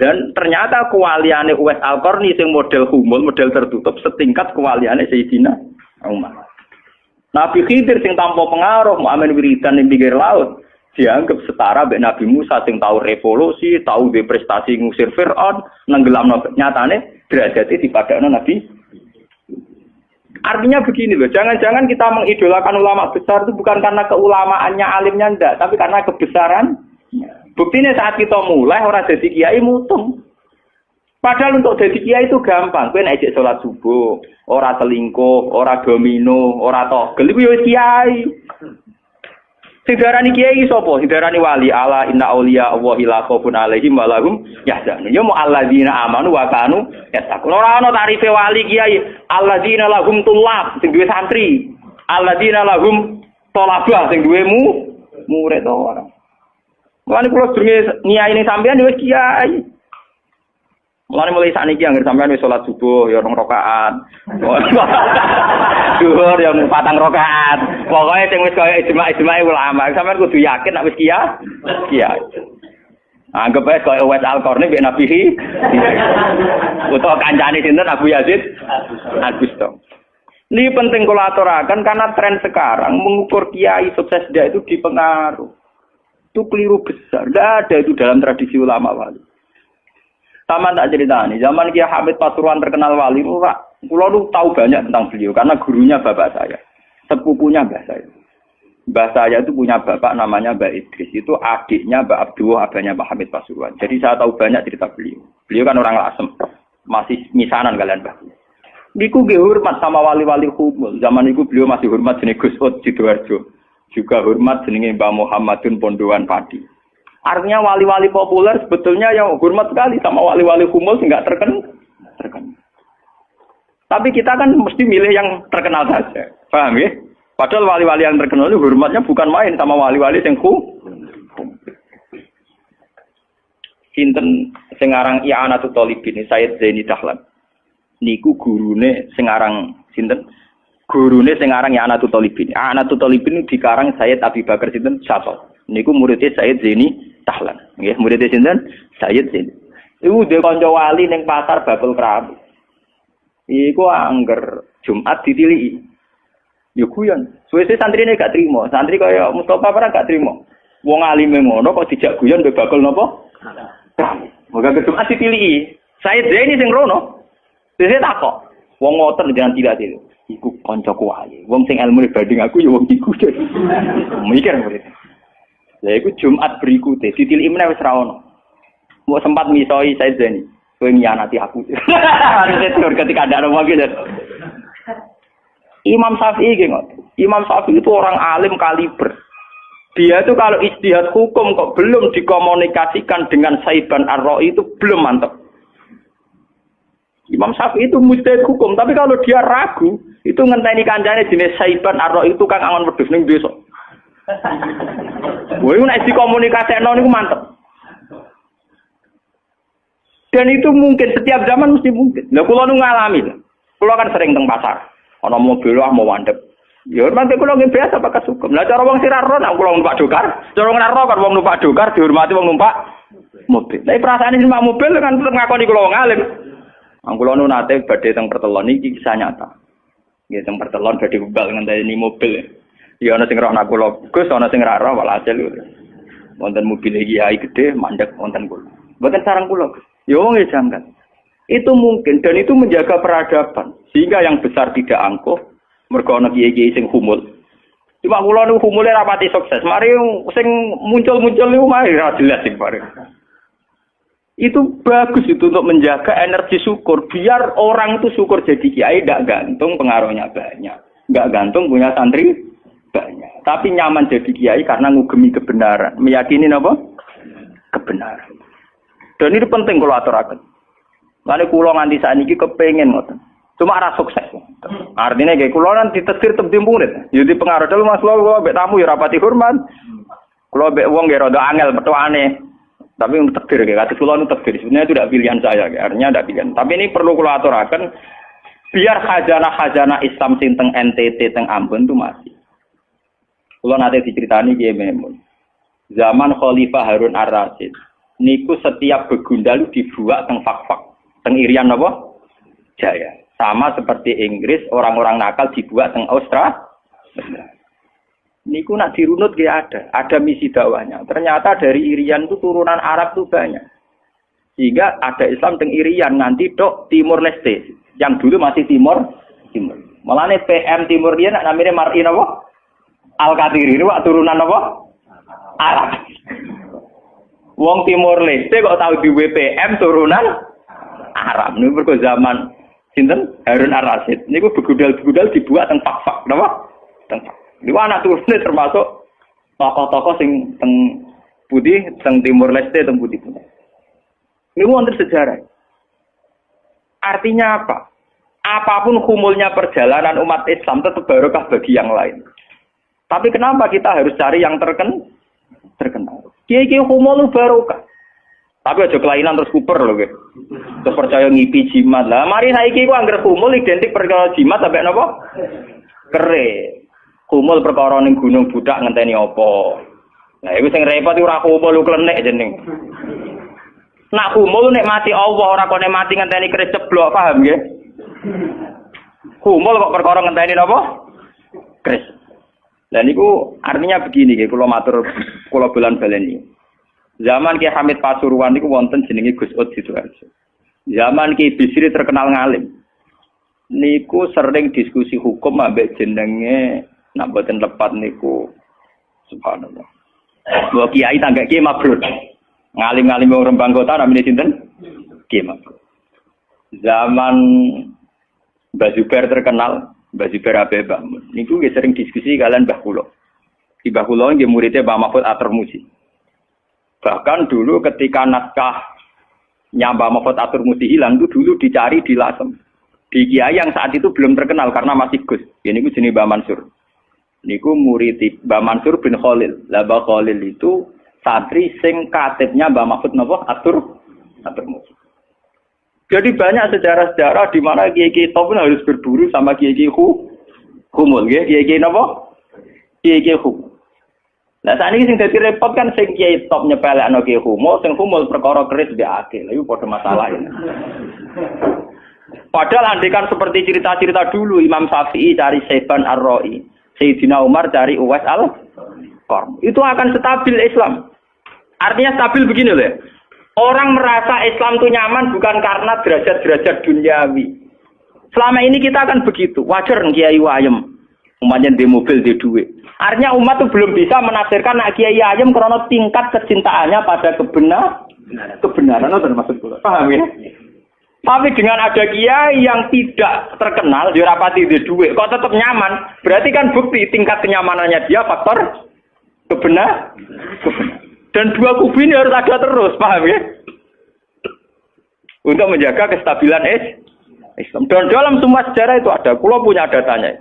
Dan ternyata kewaliane Uwais Al-Qarni sing model humul, model tertutup setingkat kewaliane Sayyidina Umar. Nabi Khidir sing tanpa pengaruh muamen wiridan ning pinggir laut dianggap setara mbek Nabi Musa sing tahu revolusi, tahu duwe prestasi ngusir Firaun, nenggelamno nyatane derajate dipadakno Nabi. Artinya begini loh, jangan-jangan kita mengidolakan ulama besar itu bukan karena keulamaannya, alimnya ndak, tapi karena kebesaran. Buktinya saat kita mulai orang jadi kiai mutung. Padahal untuk jadi kiai itu gampang. Kowe nek salat subuh, ora selingkuh, ora domino, ora togel iku ya kiai. Sing darani kiai sapa? Sing darani wali. Ala inna auliya Allahi la khaufun 'alaihim wa lahum yahzanun. Ya mu alladzina amanu wa kanu yattaqun. Ora ana tarife wali kiai. Alladzina lahum tulab sing duwe santri. Alladzina lahum thalabah sing duwe murid ora. Mulane kula durunge nyai ning sampean wis kiai. Mulane mulai sakniki anggere sampean wis salat subuh ya 2 rakaat. Zuhur ya 4 rakaat. Pokoke sing wis kaya ijma' ulama, sampean kudu yakin nek wis kiai. Anggap ae kaya Uwais Al-Qarni mbek Nabi utawa kancane sinten Abu Yazid Al-Bustami. Ini penting kula aturaken karena tren sekarang mengukur kiai sukses dia itu dipengaruh. Itu keliru besar. Tidak ada itu dalam tradisi ulama wali. Sama tak cerita nih. Zaman Kiai Hamid Pasuruan terkenal wali, Kulo tahu banyak tentang beliau karena gurunya bapak saya, sepupunya mbah saya. Mbah saya itu punya bapak namanya Mbak Idris. Itu adiknya Mbak Abdullah, abahnya Pak Hamid Pasuruan. Jadi saya tahu banyak cerita beliau. Beliau kan orang Lasem, masih misanan kalian Mbah. Niku nggih hormat sama wali-wali humul. Zaman itu beliau masih hormat jenenge Gus Ud Sidoarjo. Juga hormat jenenge Mbah Muhammadun Pondoan Padi. Artinya wali-wali populer sebetulnya yang hormat sekali sama wali-wali humul sih nggak terkenal. Tapi kita kan mesti milih yang terkenal saja. Paham ya? Padahal wali-wali yang terkenal itu hormatnya bukan main sama wali-wali yang Sinten sing aran I'anatul Thalibin Sayyid Zaini Dahlan. Niku gurune sing aran sinten Gurune sing aran ya Anatul Talibin. Anatul Talibin dikarang Sayyid Abi Bakar sinten Syato. Niku muridé Sayyid Zaini Tahlan. Nggih, muridé sinten? Sayyid Zaini. Iku dhe kanca wali ning pasar Babul Kerabu. Iku angger Jumat ditiliki. Ya guyon. Suwe-suwe santrine gak trimo. Santri kaya Mustofa ora gak trimo. Wong alime ngono kok dijak guyon mbek bakul napa? Moga Jumat ditiliki. Sayyid Zaini sing rono. Dhewe takok. Wong ngoten jangan tidak itu. Iku kancaku wae. Wong sing ilmu banding aku ya wong iku. Mikir murid. Lah iku Jumat berikutnya ditiliki meneh wis ra ono. Mbok sempat misoi Said Zaini. Kowe nyianati aku. Harusnya tur ketika ada wong iki. Imam Syafi'i nggih. Imam Syafi'i itu orang alim kaliber. Dia itu kalau ijtihad hukum kok belum dikomunikasikan dengan Saiban Ar-Ra'i itu belum mantap. Imam Syafi'i itu mujtahid hukum, tapi kalau dia ragu, itu ngenteni kancane jenis Saiban Ar-Ra'i itu kang angon wedhus ning desa. Woi nek dikomunikasekno niku mantep. Dan itu mungkin setiap zaman mesti mungkin. Lah kula nu ngalami. Kula kan sering teng pasar. Ana mobil lah mau wandep. Ya hormati kula nggih biasa pakai hukum. Lah cara wong sira ro nek kula numpak dokar, cara ora ro kan wong numpak dokar dihormati wong numpak mobil. Lah perasaane numpak mobil kan ngakoni kula wong alim. Kula nu nate badhe teng Pertelon iki kisah nyata. Nggih teng Pertelon badhe bubal ngenteni mobil. Ya ana sing roh nak kula, Gus ana sing ra roh walhasil. Wonten mobil kiai gede mandek wonten kula. Mboten sareng kula, Gus. Ya wong jangkat. Itu mungkin dan itu menjaga peradaban sehingga yang besar tidak angkuh mergo ana kiai-kiai sing humul. Cuma kula niku humule ra pati sukses. Mari sing muncul-muncul niku mari ra jelas sing bareng. Itu bagus itu untuk menjaga energi syukur biar orang itu syukur jadi kiai tidak gantung pengaruhnya banyak, nggak gantung punya santri banyak, tapi nyaman jadi kiai karena ngugemi kebenaran, meyakini apa? Kebenaran. Dan itu penting kalau aturaken. Lalu kula nganti sakniki kepengin ngoten. Cuma ora sukses. Artinya kayak kula nanti ditetir tebih murid. Jadi pengaruh dulu Mas kula mbek tamu ya rapati hormat. Kula mbek wong nggih rada angel petuane. Tapi untuk takdir, kata kula itu takdir. Sebenarnya itu tidak pilihan saya, artinya tidak pilihan. Tapi ini perlu kula aturaken biar khazanah-khazanah Islam sing teng NTT teng Ambon itu masih. Kula nate diceritani Kiai Memun. Zaman Khalifah Harun Ar-Rasyid, niku setiap begundal dibuat teng fak-fak, teng Irian apa? Jaya. Sama seperti Inggris, orang-orang nakal dibuat teng Australia. Niku nak dirunut gak ada misi dakwahnya. Ternyata dari Irian itu turunan Arab tuh banyak. Sehingga ada Islam teng Irian nanti dok Timur Leste, yang dulu masih Timur. Malahnya PM Timur dia nak namanya Mar'in apa? Al-Qadiri ini wak turunan apa? Arab. Wong Timur Leste kok tahu di WPM turunan Arab. Ini berko zaman sinten Harun Ar-Rasyid. Niku begudal-begudal dibuat teng fak-fak, napa? Teng ini anak turunnya termasuk tokoh-tokoh sing teng putih, teng Timur Leste, teng putih. Ini wonten sejarah. Artinya apa? Apapun humulnya perjalanan umat Islam tetap barokah bagi yang lain. Tapi kenapa kita harus cari yang terkenal? Kiai-kiai humul barokah. Tapi aja kelainan terus kuper loh, guys. Terus percaya ngipi jimat lah. Mari saiki ku anggere humul identik perkara jimat sampai napa? Kere. Kumul perkara ning gunung budak ngenteni apa. Nah iku sing repot iku ora kumul klenek jeneng. Nak kumul nek mati Allah ora kok nek mati ngenteni keris ceblok, paham nggih? Kumul kok perkara ngenteni napa? Keris. Lah niku artinya begini nggih kula matur kula bolan baleni. Zaman Ki Hamid Pasuruan niku wonten jenenge Gus Ud Sidoarjo. Zaman Ki Bisri terkenal ngalim. Niku sering diskusi hukum ambek jenenge nak boten lepat niku subhanallah. Mbok kiai tangga kiai mabrur. Ngalim-ngalim wong Rembang kota namine sinten? Kiai mabrur. Zaman Mbah Zubair terkenal, Mbah Zubair Abeba. Niku nggih sering diskusi kalian Mbah kula. Di Mbah kula nggih muridé Pak Mahfud Aturmusi. Bahkan dulu ketika naskah Mbah Mahfud Aturmusi hilang itu dulu dicari di Lasem. Di kiai yang saat itu belum terkenal karena masih Gus. Ya niku jenenge Mbah Mansur. Niku murid Mbah Mansur bin Khalil. Lah Mbah Khalil itu santri sing katibnya Mbah Mahfud napa Aturmusi. Jadi banyak sejarah-sejarah di mana kiai-kiai top harus berburu sama kiai-kiai humul nggih, kiai-kiai napa? Kiai-kiai humul. Nah saat ini sing dadi repot kan sing kiai top nyepelekno kiai humul, sing humul perkara keris mbek akil. Iku padha masalah ini. Padahal andekan seperti cerita-cerita dulu Imam Syafi'i cari Saiban Ar-Ra'i, Sayyidina Umar cari Uwais Al-Qarn. Itu akan stabil Islam. Artinya stabil begini loh. Orang merasa Islam itu nyaman bukan karena derajat-derajat duniawi. Selama ini kita akan begitu. Wajar kiai ayem. Umatnya di mobil, di duit. Artinya umat itu belum bisa menafsirkan nak kiai ayem karena tingkat kecintaannya pada kebenaran itu termasuk pula. Paham ya? Tapi dengan ada kiai yang tidak terkenal, dia rapati di duit, kok tetap nyaman. Berarti kan bukti tingkat kenyamanannya dia faktor kebenaran. Dan dua kubu ini harus ada terus, paham ya? Untuk menjaga kestabilan Islam. Dan dalam semua sejarah itu ada. Kulo punya datanya.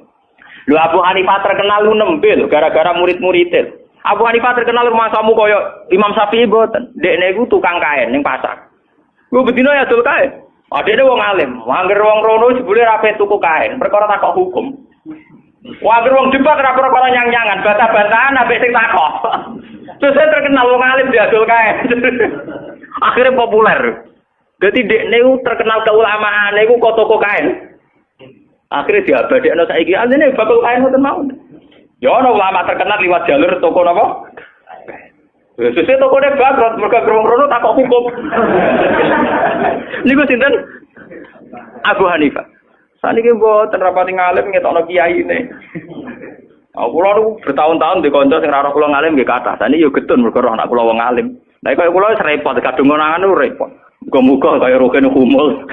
Lu Abu Hanifah terkenal lu nembil gara-gara murid-muridnya. Abu Hanifah terkenal rumah samu koyo Imam Syafi'i boten. Dekne iku tukang kain ning pasar. Ku bedino ya dul kain. Adene wong alim, angger wong rono jebule ra pe tuku kain, perkara takok hukum. Angger wong debat ra perkara nyang-nyangan, bantah-bantahan ambek sing takok. Terus saya terkenal wong alim diadol kain. Akhirnya populer. Dadi dekne terkenal keulamaan iku kok toko kain. Akhirnya diabadekno saiki asline bakal kain ngoten mau. Ya ana ulama terkenal liwat jalur toko napa? Sesuk tokone bangkrut mergo grong-grono takok hukum. Niku sinten? Abu Hanifah. Saniki mboten rapati ngalim ngetokno kiyaine. Kula niku bertahun-tahun di kanca sing ora kula ngalim nggih kathah. Saniki yo getun mergo anak kula wong ngalim. Lah kaya kula wis repot kadung ngonangan niku repot. Muga-muga kaya roken humul.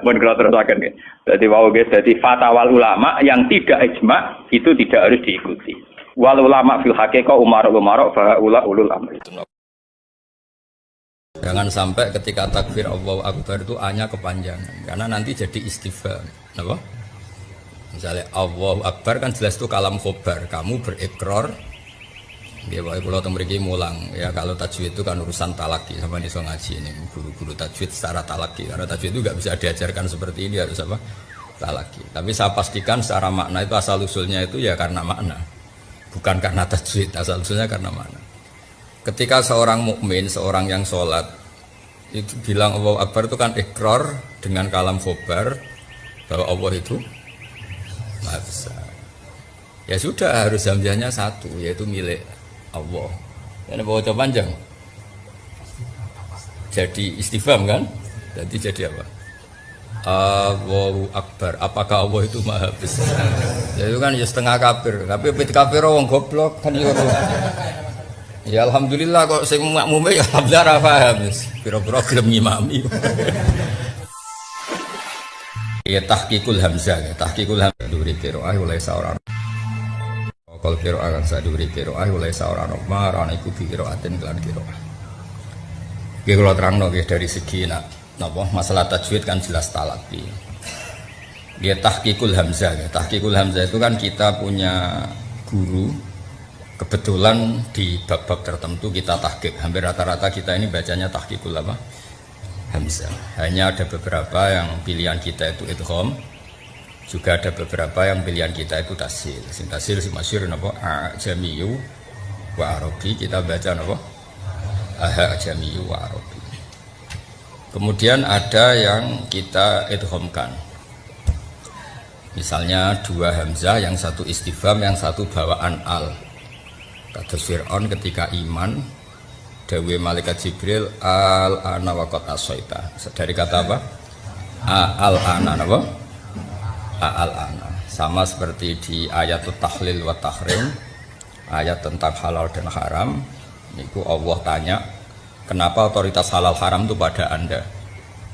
Mun kula terusaken nggih. Dadi wau nggih dadi fatwa ulama yang tidak ijma itu tidak harus diikuti. Wal ulama fil haqiqah umarul fa ulul amri. Jangan sampai ketika takbir Allahu Akbar itu hanya kepanjangan karena nanti jadi istifham. Napa? Misalnya Allahu Akbar kan jelas itu kalam khobar, kamu berikrar. Ya Pak kula teng mriki mulang ya kalau tajwid itu kan urusan talaki sama iso ngaji ini guru-guru tajwid secara talaki karena tajwid itu enggak bisa diajarkan seperti ini harus apa? Talaki. Tapi saya pastikan secara makna itu asal usulnya itu ya karena makna. Bukan karena tajwid, asal usulnya karena makna. Ketika seorang mukmin, seorang yang sholat itu bilang Allahu Akbar itu kan ikrar dengan kalam khobar bahwa Allah itu Maha Besar. Ya sudah harus hamzahnya satu yaitu milik Allah. Ini bawa panjang. Jadi istifham kan? Jadi apa? Allahu Akbar. Apakah Allah itu Maha Besar? Ya itu kan ya setengah kafir. Tapi kafir wong goblok kan yo. Ya alhamdulillah kok sing makmume ya alhamdulillah ra paham wis. Pira-pira gelem ngimami. Ya tahqiqul hamzah, tahqiqul hamzah duri qiraah oleh seorang. Kalau qiraah kan saduri qiraah oleh seorang marane iku qiraatin lan qiraah. Nggih kula terangno nggih dari segi napa masalah tajwid kan jelas talaki. Nggih tahqiqul hamzah, tahqiqul hamzah itu kan kita punya guru kebetulan di bab-bab tertentu kita tahqiq. Hampir rata-rata kita ini bacanya tahqiqul apa? Hamzah. Hanya ada beberapa yang pilihan kita itu idgham. Juga ada beberapa yang pilihan kita itu tasil. Sing tasil si masyhur napa ajamiyu wa arabi kita baca napa ajamiyu wa arabi. Kemudian ada yang kita idghamkan. Misalnya dua hamzah yang satu istifham yang satu bawaan al. Kados Fir'aun ketika iman dawe malaikat Jibril al ana waqat asaita. Dari kata apa? Al ana napa? Al-ana sama seperti di ayat tahlil wa tahrim ayat tentang halal dan haram niku Allah tanya kenapa otoritas halal haram itu pada anda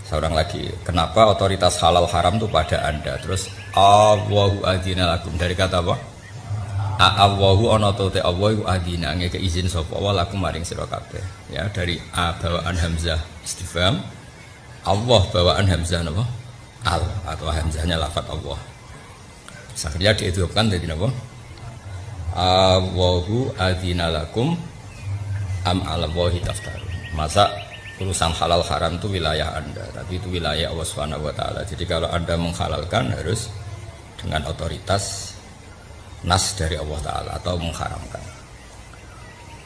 seorang lagi kenapa otoritas halal haram itu pada anda terus Allahu adzina lakum dari kata apa Allahu ana te Allahu adzina ngeke izin sapa wa lakum maring sira kabeh ya dari bawaan hamzah istifham Allah bawaan hamzah napa al atau hamzahnya lafadz Allah. Akhirnya diidhofkan jadi apa? Allahu adzina lakum am 'ala Allahi taftarun. Masa urusan halal haram itu wilayah Anda, tapi itu wilayah Allah Subhanahu wa taala. Jadi kalau Anda menghalalkan harus dengan otoritas nas dari Allah taala atau mengharamkan.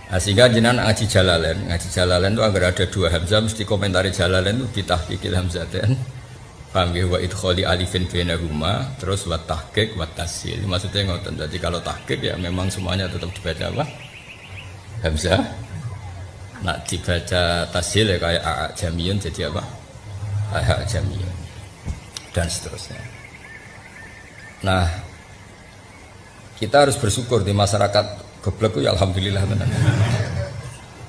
Nah, sehingga jenengan ngaji Jalalain itu agar ada dua hamzah mesti komentari Jalalain itu bitahqiqil hamzatain. Paham ya, wa idkhali alifin bainahuma, terus wa tahqiq wa tasil. Maksudnya ngoten. Jadi kalau tahqiq ya memang semuanya tetap dibaca apa? Hamzah. Nak dibaca tasil ya kayak a jamiyun jadi apa? A jamiyun. Dan seterusnya. Nah, kita harus bersyukur di masyarakat goblok itu ya alhamdulillah tenan.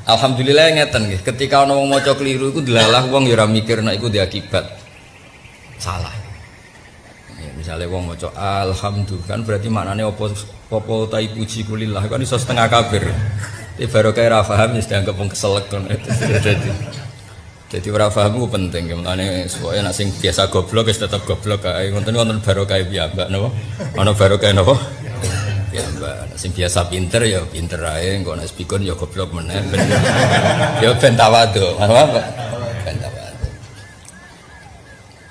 Alhamdulillah ngeten nggih, ketika ana wong maca keliru iku delalah wong ya ora mikir nek iku diakibat salah. Ya, misalnya wong maca alhamdulillah kan berarti maknane apa ta puji kulillah kan iso setengah kabir. Iki baru kaya ra paham wis dianggap wong keselek kon. Jadi ora paham ku penting, makane supaya nek sing biasa goblok wis tetep goblok kae. Ngoten wonten barokah piyambak napa? Ana barokah napa? Ya mbak, sing biasa pinter ya pinter ae, engko nek pikun ya goblok meneh. Ya ben tawadhu, apa? Ben tawadhu.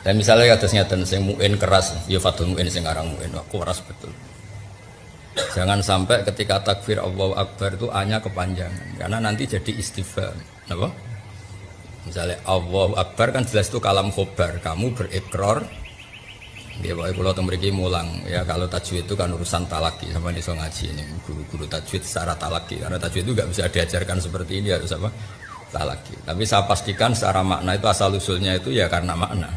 Dan misalnya kados ngeten sing muin keras, ya fatul muin sing aran muin, keras betul. Jangan sampai ketika takbir Allahu Akbar itu hanya kepanjangan, karena nanti jadi istifham, apa? Misalnya Allahu Akbar kan jelas itu kalam khobar, kamu berikrar. Ya pokoknya kalau tembriki mulang ya kalau tajwid itu kan urusan talaki sama di ngaji ini guru-guru tajwid secara talaki karena tajwid itu nggak bisa diajarkan seperti ini harus apa talaki. Tapi saya pastikan secara makna itu asal usulnya itu ya karena makna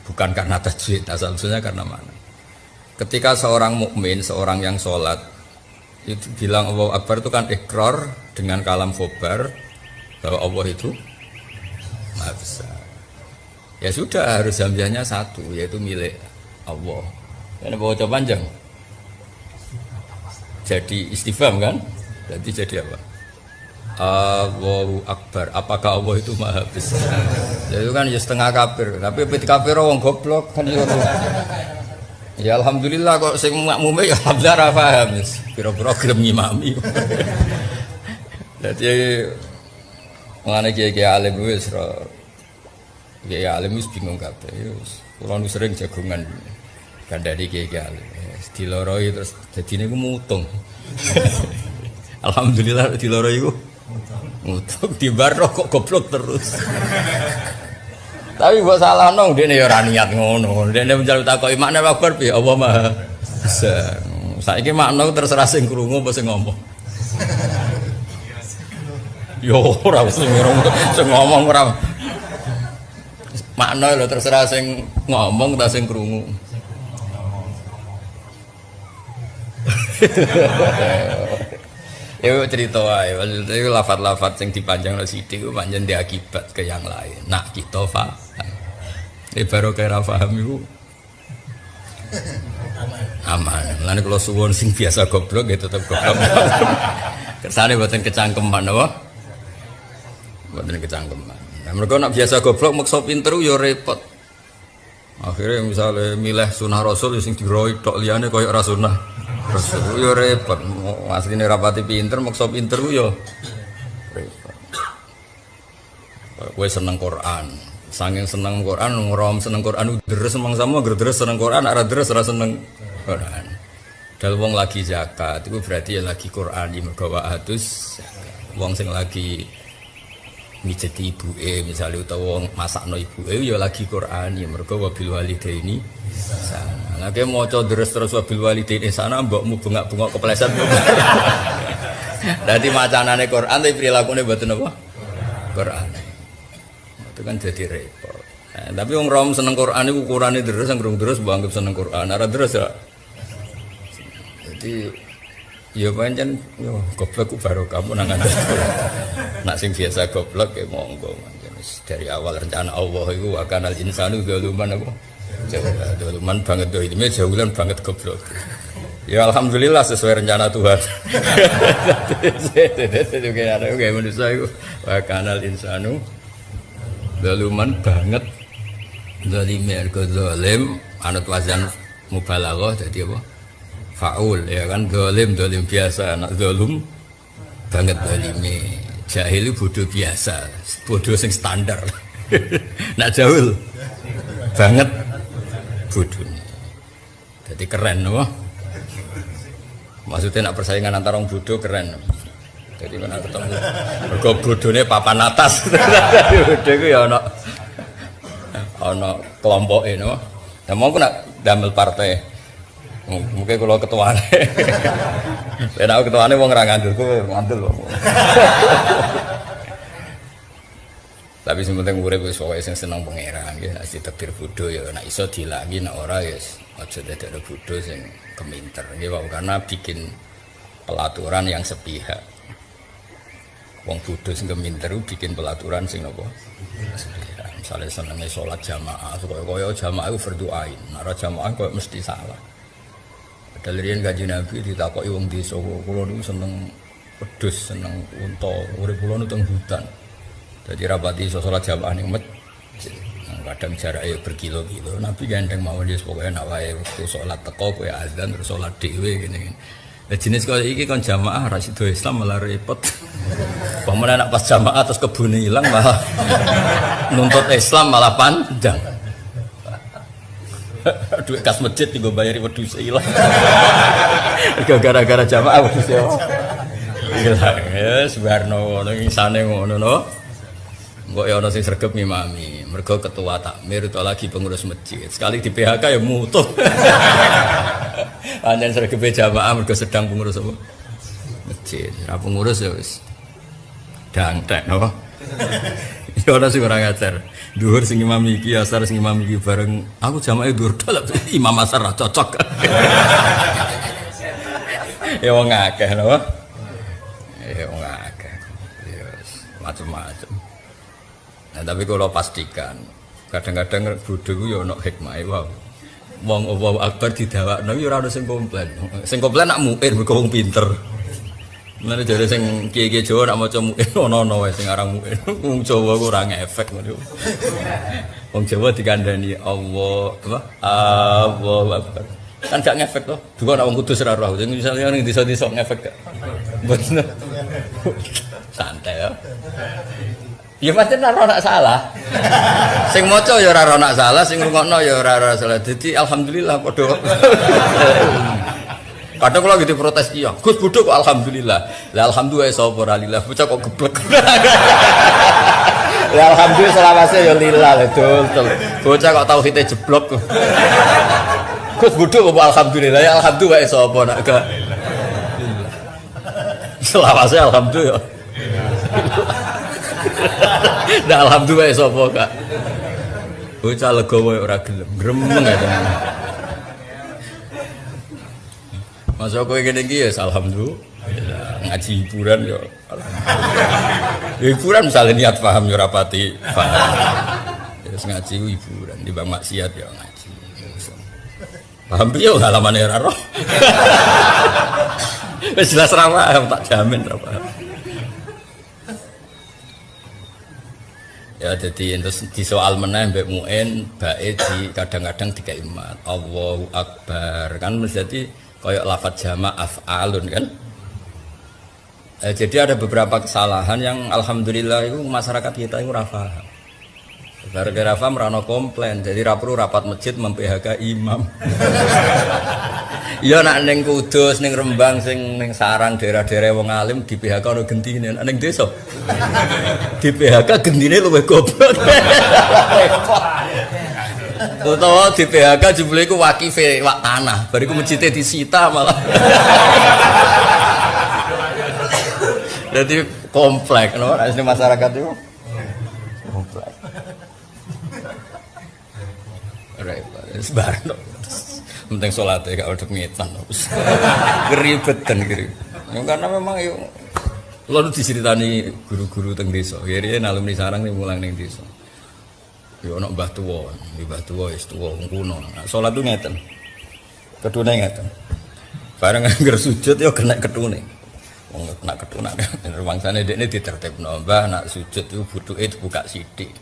bukan karena tajwid, asal usulnya karena makna. Ketika seorang mukmin seorang yang sholat itu bilang Allahu Akbar itu kan ikrar dengan kalam khobar bahwa Allah itu Maha Besar. Ya sudah harus hamzahnya satu yaitu milik Allah. Ini bawa panjang. Jadi istifham kan? Jadi apa? Allahu Akbar. Apakah Allah itu Maha Besar? Jadi kan ya setengah kafir. Tapi ketika kafir wong goblok kan ya. Ya alhamdulillah kok sing makmume ya alhamdulillah ra paham. Pira-pira gelem ngimami. Jadi ngene kiye alim wis kiye alim wis bingung kabeh. Kula nu sering jagongan kandhani kiye alim. Diloroi terus dadine ku mutung. Alhamdulillah diloroi ku mutung dibar kok goblok terus. Tapi mbok salah nong dene ya ora niat ngono. Dene menjaluk takoki makna Akbar piye Allah Maha Besar. Saiki makna terserah sing krungu apa sing ngomong. Yo ora sing ngomong ora. Makna lho terserah sing ngomong ta sing krungu. Ya cerita wae, itu lafaz-lafaz sing dipanjangno sithik ku pancen diakibat ke yang lain. Nak kita paham. Baru kaya paham iku aman. Lan kalau suwun sing biasa goblok ya tetep goblok. Kersane mboten kecangkeman apa? Mboten kecangkeman. Nah, mereka nak biasa goblok maksa pinter ya repot. Akhirnya misalnya milih sunah Rasul sing diroi tok liyane koyo ora sunah Rasul ya repot. Asline rapati pinter maksa pinter ya repot. Kowe seneng Quran. Saking seneng Quran, ngrom seneng Quran deres sama deres seneng Quran, ora deres ora seneng Quran. Dal wong lagi zakat itu berarti ya lagi Quran di mergo adus. Wong sing lagi mijeti ibuke misalnya utawa wong masakno ibuke ya lagi Quran ya mergo wabil walidaini sana. Lagi maca deres terus wabil walidaini sana mbokmu bengak-bengok kepleset. Dadi macanane Quran tapi prilakune mboten apa? Quran. Itu kan jadi repot. Nah, tapi wong rom seneng Quran itu ukurane deres sing terus mbok anggap seneng Quran. Ora deres ya. Jadi ya pancen yo goblok ku baru kamu nang ngandel. Nak sing biasa goblok ya monggo. Dari awal rencana Allah iku akanal insanu zaluman apa? Zaluman banget do ini jaulan banget goblok. Ya alhamdulillah sesuai rencana Tuhan. Oke manusia iku akanal insanu zaluman banget. Zalime ergo zalim anut wazan mubalaghah dadi apa? Faul ya kan zalim biasa anak zalum banget zalime. Jahil itu bodoh biasa, bodoh sing standar. Nak jahil banget bodohnya. Jadi keren loh. Maksudnya nak persaingan antara orang bodoh keren. Jadi mana ketemu mergo bodohnya papan atas. Bodoh itu ya ono kelompok ini. Nah mau aku nak damel partai. Mungkin kalau ketuane. Nek aku ketuane wong ora ngandel, kowe ngandel lho. Tapi sing penting urip wis pokoke sing seneng pangeran nggih, nek ditakdir bodho ya nek iso dilangi nek ora ya aja dadekno bodho sing keminter nggih wae karena bikin pelaturan yang sepihak. Wong bodho sing keminter bikin pelaturan sing napa? Sepihak. Misale senenge salat jamaah, kaya jamaah iku fardhu ain. Nek ora jamaah kok mesti salah. Padahal riyen Kanjeng Nabi ditakoki wong desa, kula niku seneng wedhus, seneng unta, urip kula nu teng hutan. Jadi rapati iso salat jamaah ning masjid. Kadang jarake berkilo-kilo. Nabi gandeng mawon wis pokoke nek wae wektu salat teko kowe azan terus salat dhewe ngene. Lah jenis kaya iki kon jamaah ra sido Islam malah repot. Pamane nek pas jamaah terus kebune ilang malah nuntut Islam malah panjang. Duit kas masjid digo bayari wedhus ilang. Gara-gara jamaah wedhus ya. Ilang ya Subarno ngono isane ngono no. Kok ya ana sing sregep ngimami, mergo ketua takmir utawa lagi pengurus masjid. Sekali di PHK ya mutuh. Pancen sregepe jamaah mergo sedang pengurus apa? Masjid. Ra pengurus ya wis dangtek no. Ya ana sing ora ngajar. Dhuwur sing imam iki, asar sing imam iki bareng aku jamaah dhuwur dalem imam asar ra cocok. Ya wong akeh no. Ya wong akeh. Ya macam-macam. Nah, tapi kalau pastikan kadang-kadang bodho ku ya ana hikmahe wae. Wong Allahu Akbar didawakno ya ora ono sing komplain. Sing komplain nak muin mergo wong pinter. Mulane jare sing kiye-kiye Jawa nak maca muin ono-ono wae sing aran muin. Wong Jawa ku ora ngefek ngono. Wong Jawa dikandani Allah apa? Allahu Akbar. Kan gak ngefek to. Dua nak wong kudus ora roh. Sing misalnya ning desa-desa ngefek gak. Mboten. Santai ya. Ya pasti ora salah. Sing maca ya ora ana salah, sing ngrungokno ya ora salah. Dadi alhamdulillah padha. Kadang kula gitu protes iya. Gus bodho kok alhamdulillah. Lah alhamdulillah sapa ora lillah. Bocah kok geblek. Ya alhamdulillah selawase ya lillah betul. Bocah kok tauhide jeblok. Gus bodho kok alhamdulillah. Ya alhamdulillah sapa nak gak. Selawase alhamdulillah. Nah alhamdulillah sapa Kak. Bocah legowo ora gelem, gremeng ya. Masa kowe ngene iki ya alhamdulillah. Ngaji hiburan ya. Hiburan misalnya niat paham ya rapati paham. Terus ngaji hiburan di bang maksiat ya ngaji. Paham piye ngalamane ora roh. Wis jelas ra paham tak jamin ra paham. Ya jadi terus di soal meneh mbek muin bae di kadang-kadang dikai mat Allahu Akbar kan menjadi kayak lafaz jamak af'alun kan. Jadi ada beberapa kesalahan yang alhamdulillah itu masyarakat kita itu ora paham. Gara-gara paham rano komplain jadi ra perlu rapat masjid mem-PHK imam. Ya nak ning Kudus ning Rembang sing ning sarang daerah-daerah wong alim di PHK ono gentine ning desa. Di PHK gentine luwih goblok. Utawa di PHK jebule iku wakife wak tanah, bariku masjide disita malah. Jadi komplek no, nek masyarakat itu komplek. Repot, sebarno. Penting sholatnya gak ada ngetan, keribetan kiri. Karena memang yuk, lalu diceritani guru-guru teng desa. Kiri alumni sarang nih mulang neng desa. Yo nak mbah tuwa is tuwa kuno. Sholat tuh ngeten, ketune ngeten. Bareng angger sujud yo kena ketune. Wong kena ketune. Rumangsane dekne ditertibno. Mbah nak sujud itu butuke dibuka sithik.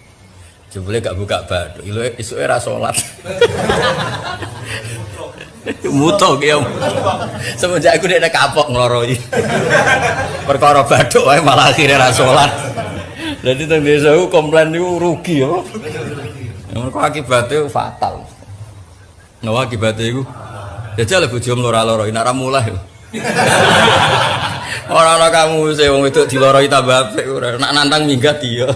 Jebule gak buka badhe. Iluke esuke ra salat. Mutung ya. Semenjak aku nek kapok ngloroi. Perkara bathuk wae malah akhire ra salat. Dadi teng desa ku komplain niku rugi ya. Mergo akibate fatal. Napa akibate iku? Jajal bojo loro-loro nek ra mulih. Ora ana kamu sing wong wedok diloroi tambah apik ora. Nak nantang minggat iya.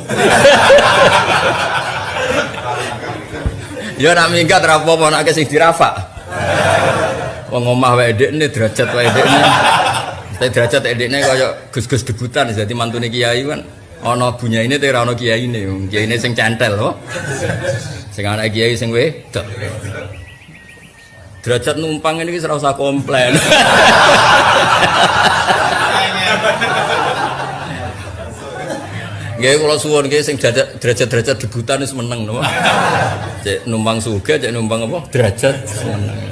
Ya nak minggat ra apa-apa nek sing dirafak. Wong omah wae ndekne derajat wae ndekne. Tapi derajat ndekne kaya gus-gus debutan dadi mantune kiai kan ana bunyaine te ora ana kiyaine. Kiyaine sing centel to. Sing anak kiai sing wedok. Derajat numpang ini ora usah komplain. Nggih kula suwun nggih sing derajat-derajat debutan wis meneng napa. Cek numpang sugih, cek numpang apa? Derajat meneng.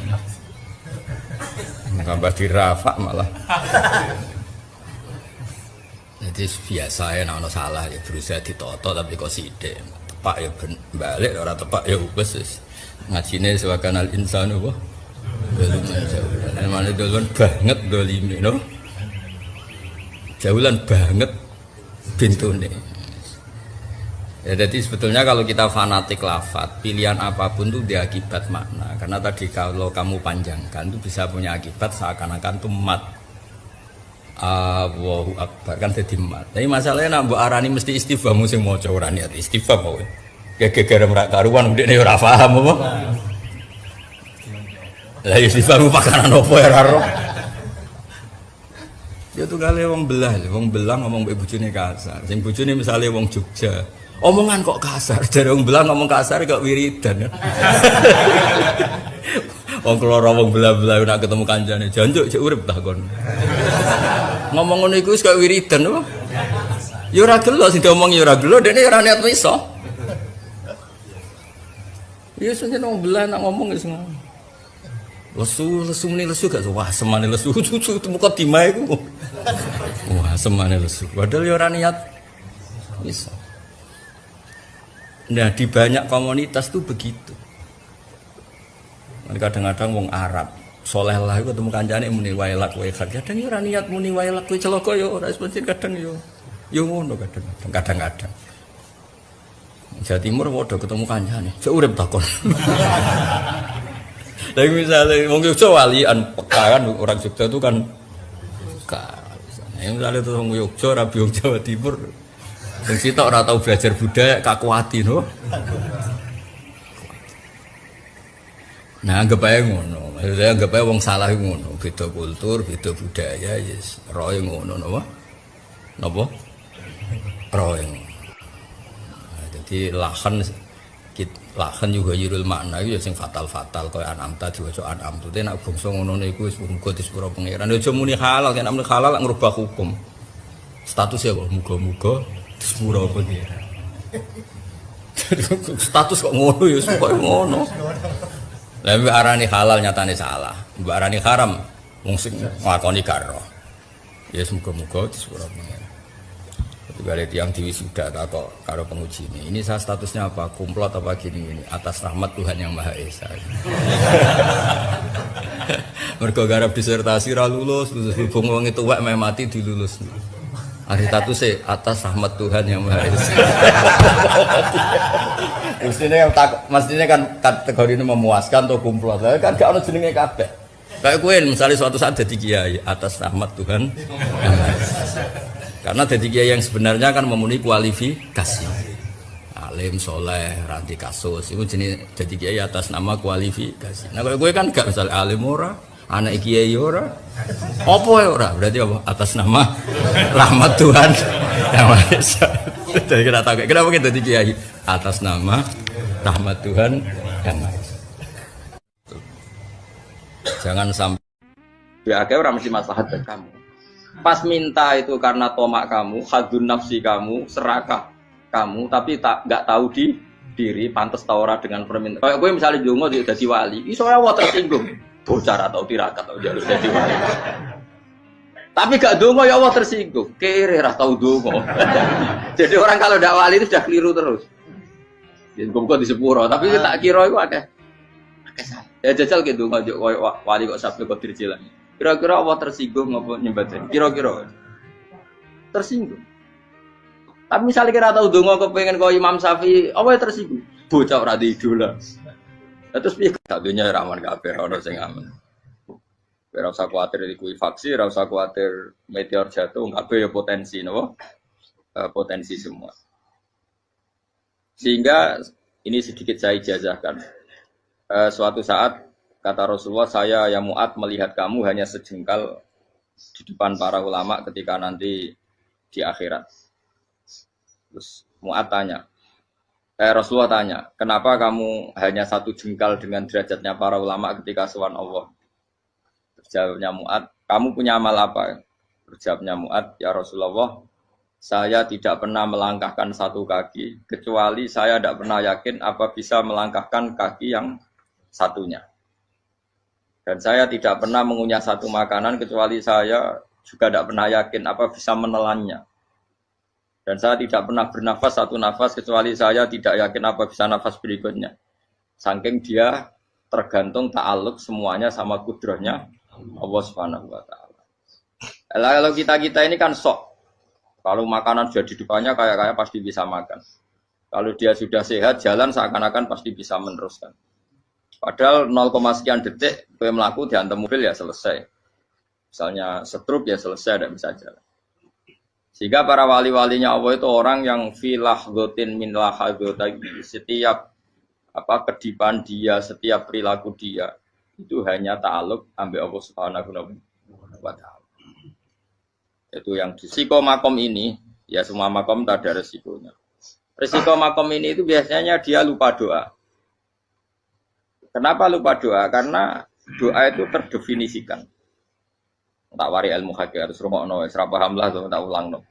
Tambah dirafak malah. Jadi biasa ya ana salah ya berusaha ditoto tapi kok sithik. Tepak ya balik ora tepak ya wis. Ngajine sewakan al insanu apa? Doliman jaulan. Mana doliman banget dolime no. Jaulan banget bintune. Ya jadi sebetulnya kalau kita fanatik lafaz, pilihan apapun itu dia akibat makna. Karena tadi kalau kamu panjangkan itu bisa punya akibat seakan-akan itu mat. Allahu Akbar kan jadi mat. Tapi masalahnya nak mbok arani mesti istifham sing maca ora niat istifham wae. Gegere merak karuan ndekne ora paham apa. Lah istifham pakanan opo ya ora roh. Ya tuh kali wong belah ngomong mbek bojone kasar. Sing bojone misale wong Jogja. Omongan kok kasar, dari wong belah ngomong kasar kok wiridan. Wong keloro wong belah-belah nak ketemu kancane, janjuk cek urip ta kon. Ngomong ngono iku wis kok wiridan apa? Ya ora gelo sing diomong ya ora gelo, dene ora niat iso. Ya sing wong belah nak ngomong wis ngono. Lesu muni lesu gak wah semane lesu cucu muka dimae ku. Wah semane lesu. Padahal ya ora niat iso. Nah di banyak komunitas tuh begitu. Kadang-kadang wong Arab soleh lah itu ketemu kancane muni wailak wae kadang yo ora niat muni wailak kowe celaka yo ora sepenting kadang yo ngono kadang-kadang. Jawa Timur padha ketemu kancane, cek urip takon. Lah misale wong Jogja walian peka kan orang Jogja itu kan peka. Misalnya tuh wong Jogja rabi wong Jawa Timur sing sitok ora tau belajar budaya kakuati no. Nah anggap ae ngono. Maksudnya anggap ae wong salah ngono, beda kultur, beda budaya yes. Roe ngono napa? Napa? Roe. Nah, jadi lahan juga yurul makna itu sing fatal-fatal kaya anam tadi waca anam tuh nek bangsa ngono niku wis muga disepuro pangeran. Aja muni halal, nek muni halal ngrubah hukum. Status ya kok muga-muga sepuro pangeran. Status kok ngono ya kok ngono. Lah mbok arani halal nyatane salah. Mbok arani haram wong sing nglakoni karo. Ya muga-muga sepuro pangeran. Juga ada yang diwisuda kok karo penguji ini saya statusnya apa? Kumplot apa gini atas rahmat Tuhan yang Maha Esa. Mergo garap disertasi ra lulus hubung wong itu wak mati dilulus. Hari statusnya atas rahmat Tuhan yang Maha Esa. Mestinya kan kategori ini memuaskan atau kumplot. Kan gak ono jenenge kabeh. Kayak kowe misalnya suatu saat jadi kiai atas rahmat Tuhan yang Maha Esa. Karena jadi kiai yang sebenarnya kan memenuhi kualifikasi alim soleh ranti kasus itu jenis jadi kiai atas nama kualifikasi. Nah kalau gue kan gak misalnya alim ora anak kiai ora apa ya ora berarti apa atas nama rahmat Tuhan yang Maha Esa. Jadi kita tahu kenapa kita jadi kiai atas nama rahmat Tuhan yang Maha Esa. Jangan sampai ya orang mesti maslahat buat kamu. Pas minta itu karena tomak kamu, hadun nafsi kamu, serakah kamu, tapi nggak tahu diri, pantas taora dengan permintaan. Kayak gue misalnya jongo jadi wali, iso Allah tersinggung, bocor atau tirakat atau jalur jadi wali. Tapi gak dongo ya Allah tersinggung, kere ratau dongo. Jadi orang kalau tidak wali itu sudah keliru terus. Jadi gue di sepuro, tapi tak kira itu ada salah. Ya jajal gitu ngajak wali kok Sabtu Qadir Jilani. Kira-kira Allah tersinggung ngapa nyembah? Kira-kira tersinggung. Tapi misalnya kira tahu donga kepengen kau Imam Syafi'i, apa yang tersinggung? Bocah ora di idola. Terus piye satunya rawan kabeh ora sing aman. Ora usah kuwatir kuwi faksi, ora usah kuwatir meteor jatuh, kabeh ya potensi napa? Potensi semua. Sehingga ini sedikit saya ijazahkan. Suatu saat kata Rasulullah, saya yang Mu'ad melihat kamu hanya sejengkal di depan para ulama ketika nanti di akhirat. Terus Mu'ad tanya, Rasulullah tanya, kenapa kamu hanya satu jengkal dengan derajatnya para ulama ketika sowan Allah? Jawabnya Mu'ad, kamu punya amal apa? Jawabnya Mu'ad, ya Rasulullah, saya tidak pernah melangkahkan satu kaki, kecuali saya tidak pernah yakin apa bisa melangkahkan kaki yang satunya. Dan saya tidak pernah mengunyah satu makanan, kecuali saya juga tidak pernah yakin apa bisa menelannya. Dan saya tidak pernah bernafas satu nafas, kecuali saya tidak yakin apa bisa nafas berikutnya. Saking dia tergantung ta'aluk semuanya sama kudrahnya Allah Subhanahu wa ta'ala. Kalau kita ini kan sok. Kalau makanan sudah di depannya kayak pasti bisa makan. Kalau dia sudah sehat, jalan seakan-akan pasti bisa meneruskan. Padahal 0, sekian detik, gue melaku dihantam mobil ya selesai. Misalnya stroke ya selesai, tidak bisa jalan. Sehingga para wali-walinya Allah itu orang yang filah gotin min lahadotagi. Setiap kedipan dia, setiap perilaku dia, itu hanya ta'aluk ambil Allah Subhanahu wa ta'ala. Itu yang di risiko makom ini, ya semua makom tak ada risikonya. Risiko makom ini itu biasanya dia lupa doa. Kenapa lupa doa? Karena doa itu terdefinisikan. Tak wari ilmu hakik harus rungokno, wis ra paham lah tak ulangno.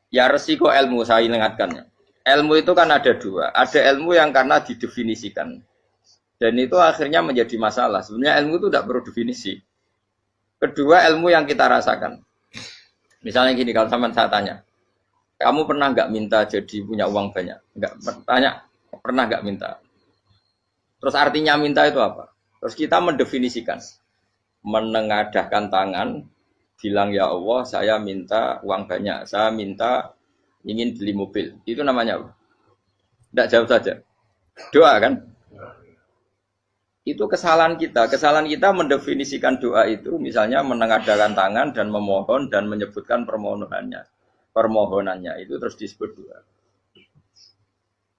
Ya risiko ilmu saya ingatkan. Ilmu itu kan ada dua. Ada ilmu yang karena didefinisikan. Dan itu akhirnya menjadi masalah. Sebenarnya ilmu itu tidak perlu definisi. Kedua, ilmu yang kita rasakan. Misalnya gini, kalau sama saya tanya, kamu pernah nggak minta jadi punya uang banyak? Nggak tanya, pernah nggak minta? Terus artinya minta itu apa? Terus kita mendefinisikan, menengadahkan tangan, bilang ya Allah, saya minta uang banyak, saya minta ingin beli mobil. Itu namanya apa? Tidak jawab saja. Doa kan? Itu kesalahan kita. Kesalahan kita mendefinisikan doa itu misalnya menengadahkan tangan dan memohon dan menyebutkan permohonannya itu terus disebut doa.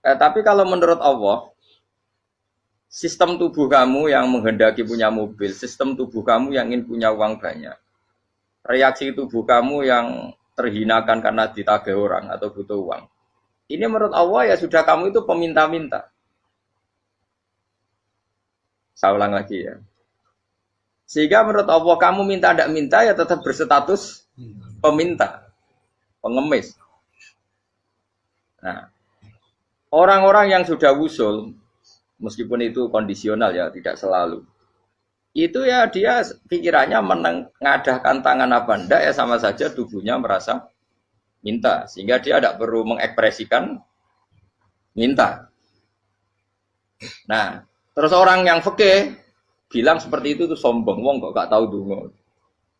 Tapi kalau menurut Allah, sistem tubuh kamu yang menghendaki punya mobil, sistem tubuh kamu yang ingin punya uang banyak, reaksi tubuh kamu yang terhinakan karena ditagih orang atau butuh uang, ini menurut Allah ya sudah kamu itu peminta-minta. Saya ulang lagi ya. Sehingga menurut Allah kamu minta tidak minta ya tetap berstatus peminta, pengemis. Nah, orang-orang yang sudah wusul, meskipun itu kondisional ya, tidak selalu. Itu ya dia pikirannya menengadahkan tangan apa enggak ya sama saja tubuhnya merasa minta. Sehingga dia tidak perlu mengekspresikan minta. Nah, terus orang yang fikih bilang seperti itu tuh sombong, wong kok gak tahu donga.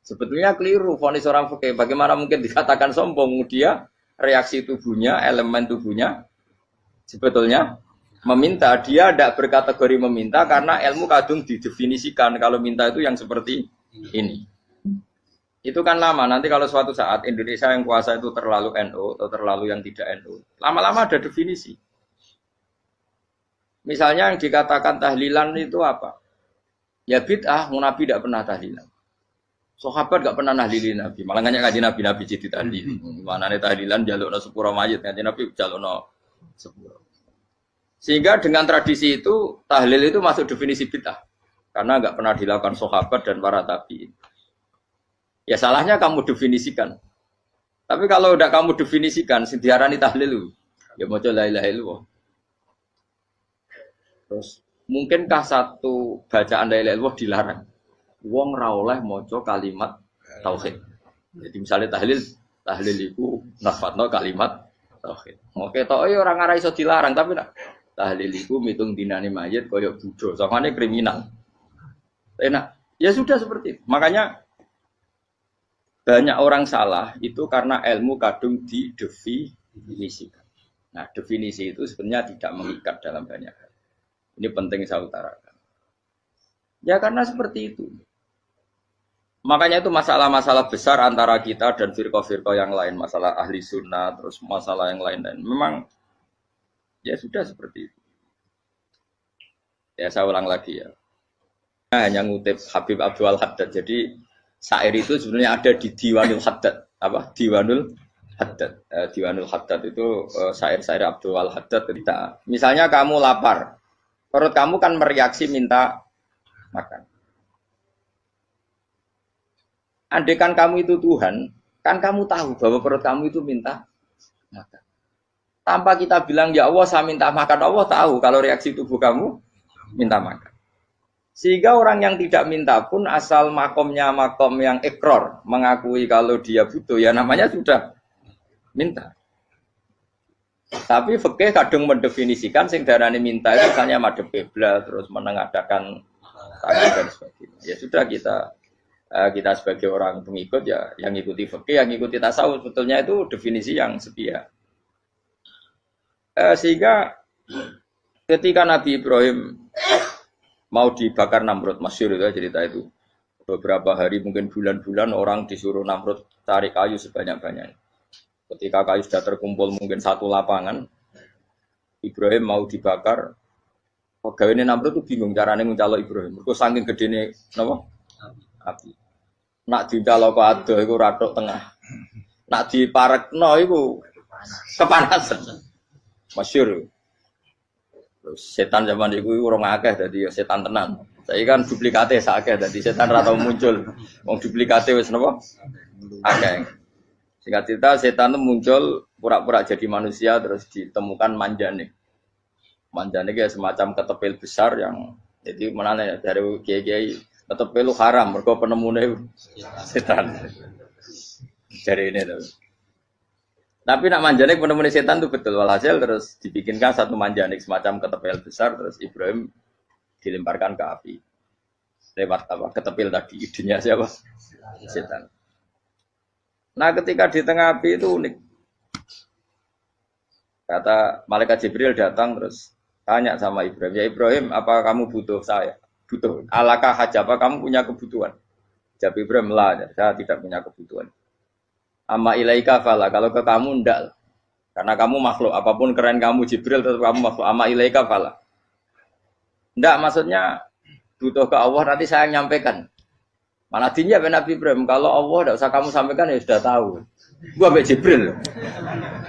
Sebetulnya keliru vonis orang fikih. Bagaimana mungkin dikatakan sombong? Dia reaksi tubuhnya, elemen tubuhnya sebetulnya meminta. Dia tidak berkategori meminta karena ilmu kadung didefinisikan kalau minta itu yang seperti ini. Itu kan lama. Nanti kalau suatu saat Indonesia yang kuasa itu terlalu NU atau terlalu yang tidak NU, lama-lama ada definisi. Misalnya yang dikatakan tahlilan itu apa? Ya bid'ah, Nabi tidak pernah tahlilan. Sahabat tidak pernah nahlilin Nabi. Malah nggak ngaji Nabi jadi tahlil. Mana nih tahlilan jalukno sepuro mayit, ngaji Nabi jalukno sepuro. Sehingga dengan tradisi itu tahlil itu masuk definisi bid'ah. Karena nggak pernah dilakukan sahabat dan para tabi'in. Ya salahnya kamu definisikan. Tapi kalau udah kamu definisikan, diarani tahlil, ya mau la ilaha illallah. Terus mungkinkah satu bacaan la ilaha illallah dilarang? Wong ra oleh maca kalimat tauhid. Jadi misalnya tahlil iku nafadno kalimat tauhid. Oke tok orang ora iso dilarang tapi nak Tahlil iku mitung dinane mayit kaya budo. Sangane kriminal. Enak. Ya sudah seperti itu. Makanya banyak orang salah itu karena ilmu kadung didefinisikan. Nah, definisi itu sebenarnya tidak mengikat dalam banyak hal. Ini penting saya utarakan. Ya karena seperti itu. Makanya itu masalah-masalah besar antara kita dan firqah-firqah yang lain. Masalah ahli sunnah, terus masalah yang lain-lain. Memang ya sudah seperti itu. Ya saya ulang lagi ya. Hanya ngutip Habib Abdul Haddad. Jadi syair itu sebenarnya ada di Diwanul Haddad. Apa? Diwanul Haddad. Diwanul Haddad itu syair-syair Abdul Haddad. Misalnya kamu lapar. Perut kamu kan mereaksi minta makan. Andaikan kamu itu Tuhan, kan kamu tahu bahwa perut kamu itu minta makan. Tanpa kita bilang, ya Allah saya minta makan, Allah tahu kalau reaksi tubuh kamu minta makan. Sehingga orang yang tidak minta pun asal makomnya makom yang ikrar, mengakui kalau dia butuh, ya namanya sudah minta. Tapi fikih kadung mendefinisikan sing darane minta itu misalnya madhep kiblat, terus menengadakan tangan dan sebagainya. Ya sudah kita sebagai orang pengikut ya yang ikuti fikih, yang ikuti tasawuf sebetulnya itu definisi yang sepihak. Sehingga ketika Nabi Ibrahim mau dibakar Namrud, masyhur itu cerita itu. Beberapa hari mungkin bulan-bulan orang disuruh Namrud cari kayu sebanyak-banyaknya. Ketika kayu sudah terkumpul mungkin satu lapangan, Ibrahim mau dibakar. Pegawainya Namrud itu bingung caranya mencalok Ibrahim. Mergo saking gedene napa? Api. Nak dicalok kok adoh iku ratok tengah. Nak diparekno iku kepanasan. Masyhur. Terus setan zaman iku urung akeh dadi setan tenan. Saiki kan duplikate sakeh dadi setan ra tau muncul. Wong duplikate wis napa? Akeh. Singkat cerita setan itu muncul pura-pura jadi manusia terus ditemukan manjane. Manjane kayak semacam ketepil besar yang jadi menane dari kiai-kiai ketepil haram mergo penemune setan. Dari ini tuh. Tapi nak manjanik penemune setan itu betul walhasil terus dibikinkan satu manjanik semacam ketepil besar terus Ibrahim dilemparkan ke api. Lewat apa? Ketepil tadi idenya siapa? Setan. Nah, ketika di tengah api itu unik. Kata malaikat Jibril datang terus tanya sama Ibrahim, "Ya Ibrahim, apa kamu butuh saya?" Butuh. Alakah hajat, apa kamu punya kebutuhan? Jawab Ibrahim, "La, saya tidak punya kebutuhan." Amma ilaika fala, kalau ke kamu ndak. Karena kamu makhluk, apapun keren kamu Jibril tetap kamu makhluk. Amma ilaika fala. Ndak maksudnya butuh ke Allah nanti saya nyampaikan. Mana dinya Nabi Ibrahim, kalau Allah tidak usah kamu sampaikan ya sudah tahu. Gua ambek Jibril.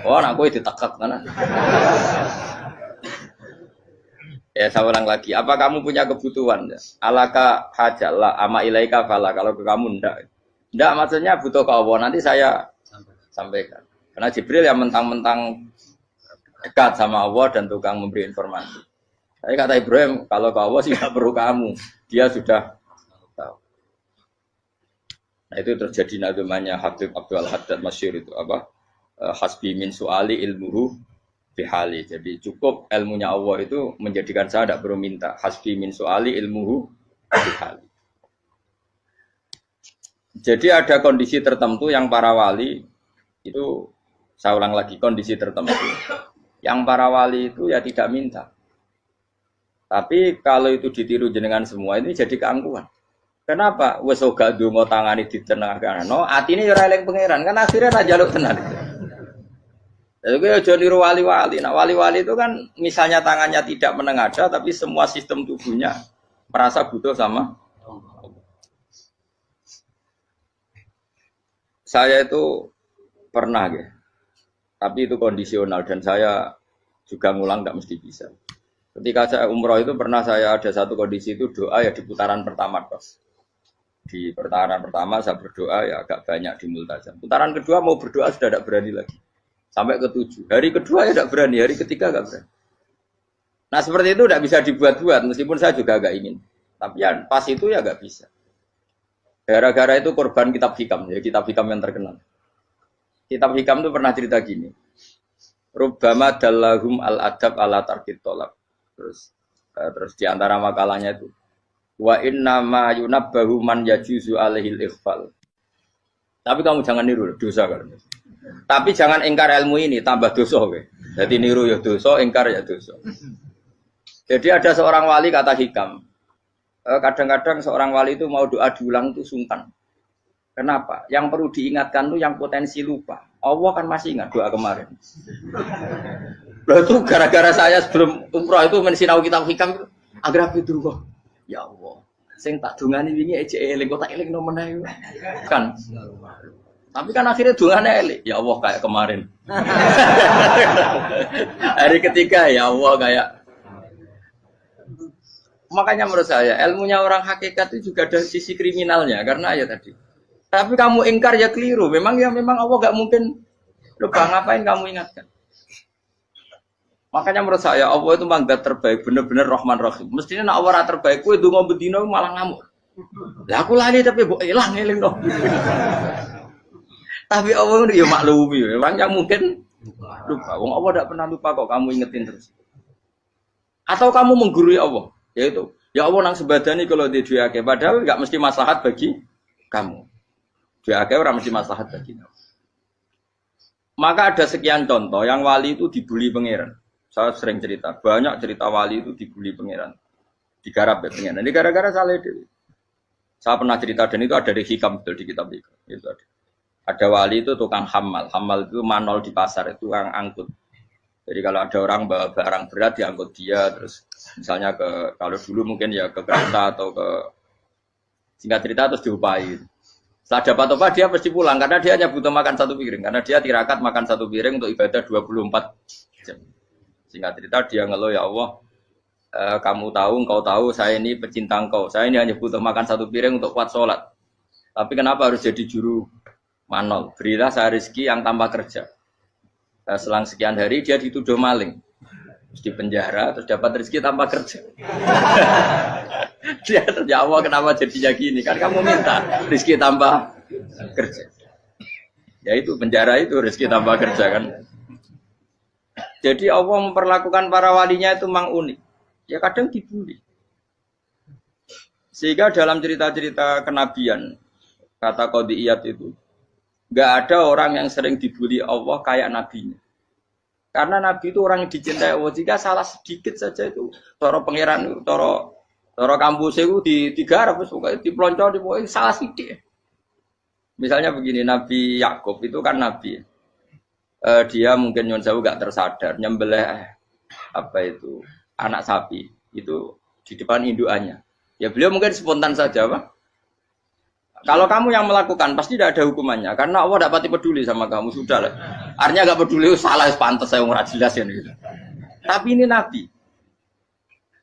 Oh, nak kowe ditekek tenan. Ya saya ulang lagi, apa kamu punya kebutuhan? Alaka hajalah ama ilaika fala, kalau ke kamu ndak. Ndak maksudnya butuh ke Allah nanti saya sampaikan. Karena Jibril yang mentang-mentang dekat sama Allah dan tukang memberi informasi. Tapi kata Ibrahim, kalau ke Allah sih tidak perlu kamu, dia sudah tahu. Nah itu terjadi namanya Habib Abdul Haddad masyhur itu apa? Hasbi min su'ali ilmuhu bihali. Jadi cukup ilmunya Allah itu menjadikan saya tidak perlu minta. Hasbi min su'ali ilmuhu bihali. Jadi ada kondisi tertentu yang para wali itu, saya ulang lagi, kondisi tertentu yang para wali itu ya tidak minta. Tapi kalau itu ditiru jenengan semua ini jadi keangkuhan. Kenapa? Wes ora ndonga tangane ditenangkan. No, atine ora eling pangeran, kan akhirnya ra njaluk tenan. Jadi aja niru wali-wali. Nah, wali-wali itu kan misalnya tangannya tidak menengadah tapi semua sistem tubuhnya merasa butuh sama. Saya itu pernah ya. Tapi itu kondisional dan saya juga ngulang enggak mesti bisa. Ketika saya umroh itu pernah saya ada satu kondisi itu doa ya di putaran pertama terus. Di putaran pertama saya berdoa ya agak banyak di multazam. Putaran kedua mau berdoa sudah tidak berani lagi. Sampai ke-7. Hari kedua ya tidak berani, hari ketiga enggak berani. Nah seperti itu tidak bisa dibuat-buat meskipun saya juga agak ingin. Tapi ya pas itu ya enggak bisa. Gara-gara itu korban kitab hikam, ya kitab hikam yang terkenal. Kitab hikam itu pernah cerita gini. Rubbama dallahum al-adab ala tarkit tolak. Terus di antara makalahnya itu wa inna ma yunabbahu man yajuzu alaihil ikhfal. Tapi kamu jangan niru dosa kan. Tapi jangan ingkar ilmu ini tambah dosa kowe. Jadi niru ya dosa, ingkar ya dosa. Jadi ada seorang wali kata Hikam. Kadang-kadang seorang wali itu mau doa diulang itu sungkan. Kenapa? Yang perlu diingatkan tuh yang potensi lupa. Allah kan masih ingat doa kemarin. Loh itu gara-gara saya sebelum umroh itu mensinau kitab Hikam itu agar itu kok. Ya Allah, sing tak dungani wingi ejek eling kok tak eling nomen ae. Kan. Tapi kan akhirnya dungane eling. Ya Allah kayak kemarin. Hari ketiga ya Allah kayak. Makanya menurut saya ilmunya orang hakikat itu juga ada sisi kriminalnya karena ya tadi. Tapi kamu ingkar ya keliru. Memang Allah gak mungkin lupa, ngapain kamu ingatkan. Makanya menurut saya Allah itu memang zat terbaik, bener-bener Rahman Rahim. Mestinya nak Allah terbaik, kowe donga bedino malah ngamuk. Lah aku lali tapi mbok ilang eling dong. Tapi Allah itu ya maklumi, memang yang mungkin lupa. Wong Allah tidak pernah lupa kok, kamu ingetin terus. Atau kamu menggurui Allah, yaitu ya Allah nang sebadani kalau di duake, padahal enggak mesti maslahat bagi kamu. Duake ora mesti maslahat bagi kamu. Maka ada sekian contoh yang wali itu dibully pangeran. Saya sering cerita, banyak cerita wali itu dibully pangeran. Digarap ya pangeran. Ini gara-gara salah itu. Saya pernah cerita dan itu ada di Hikam betul di kitab itu. Itu ada wali itu tukang hamal. Hamal itu manol di pasar, itu tukang angkut. Jadi kalau ada orang bawa barang berat diangkut dia, terus misalnya kalau dulu mungkin ya ke kereta atau ke singkat cerita terus diupahi. Setelah dapat apa dia pasti pulang karena dia hanya butuh makan satu piring karena dia tirakat makan satu piring untuk ibadah 24 jam. Singkat cerita dia ngeluh ya Allah, kamu tahu, engkau tahu saya ini pecinta engkau. Saya ini hanya butuh makan satu piring untuk kuat sholat. Tapi kenapa harus jadi juru manol? Berilah saya rezeki yang tanpa kerja. Selang sekian hari dia dituduh maling. Terus di penjara, terus dapat rezeki tanpa kerja. Dia ya Allah kenapa jadinya gini? Kan kamu minta rezeki tanpa kerja. Ya itu penjara itu rezeki tanpa kerja kan. Jadi Allah memperlakukan para walinya itu memang unik. Ya kadang dibully. Sehingga dalam cerita-cerita kenabian, kata Qadiyat itu, nggak ada orang yang sering dibully Allah kayak nabinya. Karena nabi itu orang yang dicintai Allah. Jika salah sedikit saja itu, toro pangeran, toro kampus itu digarap, pokoknya dipelonco, salah sedikit. Misalnya begini, Nabi Yakub itu kan nabi. Dia mungkin nyon jauh gak tersadar nyembelih anak sapi itu di depan indukannya. Ya beliau mungkin spontan saja, Pak. Kalau kamu yang melakukan pasti tidak ada hukumannya karena Allah tidak pati peduli sama kamu sudah lah. Artinya gak peduli salah pantas saya ora jelas ya gitu. Tapi ini nabi.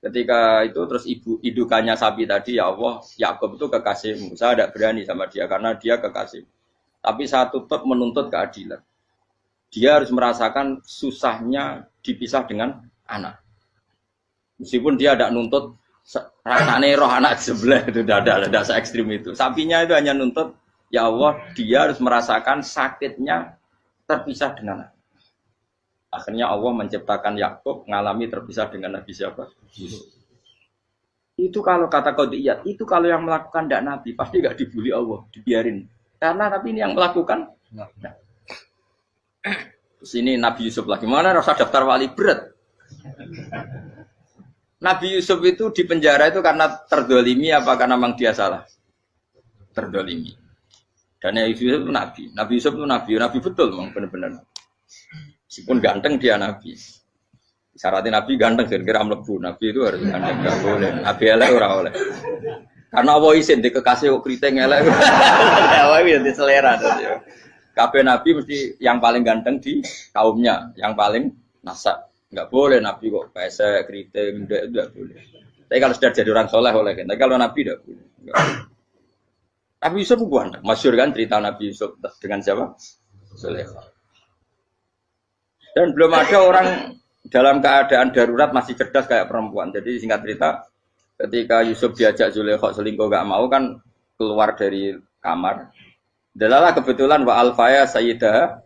Ketika itu terus indukannya sapi tadi ya Allah, Yakub itu kekasihmu. Saya tidak berani sama dia karena dia kekasih. Tapi saya tetap menuntut keadilan. Dia harus merasakan susahnya dipisah dengan anak. Meskipun dia tidak nuntut rasanya roh anak sebelah itu tidak se ekstrim itu. Sapinya itu hanya nuntut ya Allah dia harus merasakan sakitnya terpisah dengan anak. Akhirnya Allah menciptakan Yakub mengalami terpisah dengan Nabi siapa? Itu kalau kata Qadiyat, itu kalau yang melakukan tidak Nabi pasti nggak dibully Allah, dibiarin. Karena Nabi ini yang melakukan. Nah. Sini Nabi Yusuf lagi mana rasa daftar wali berat. Nabi Yusuf itu di penjara itu karena terdolimi apa karena memang dia salah? Terdolimi. Dan Yusuf itu Nabi. Nabi Yusuf itu Nabi betul memang benar-benar. Meskipun ganteng dia Nabi. Syaratnya Nabi ganteng kira-kira mlebu. Nabi itu harus ganteng, enggak boleh. Nabi elek ora oleh. Karena Allah izin di kekasih kok kriting elek. Allah itu selera tuh. Kabeh Nabi mesti yang paling ganteng di kaumnya, yang paling nasab. Enggak boleh Nabi kok pesek, kriting, enggak boleh. Tapi kalau sudah jadi orang soleh oleh kan. Tapi kalau Nabi enggak boleh. Nabi Yusuf bukan, masyhur kan cerita Nabi Yusuf dengan siapa? Zulaikha. Dan belum ada orang dalam keadaan darurat masih cerdas kayak perempuan. Jadi singkat cerita, ketika Yusuf diajak Zulaikha selingkuh enggak mau kan keluar dari kamar. Dalalah kebetulan wa alfaya sayyidah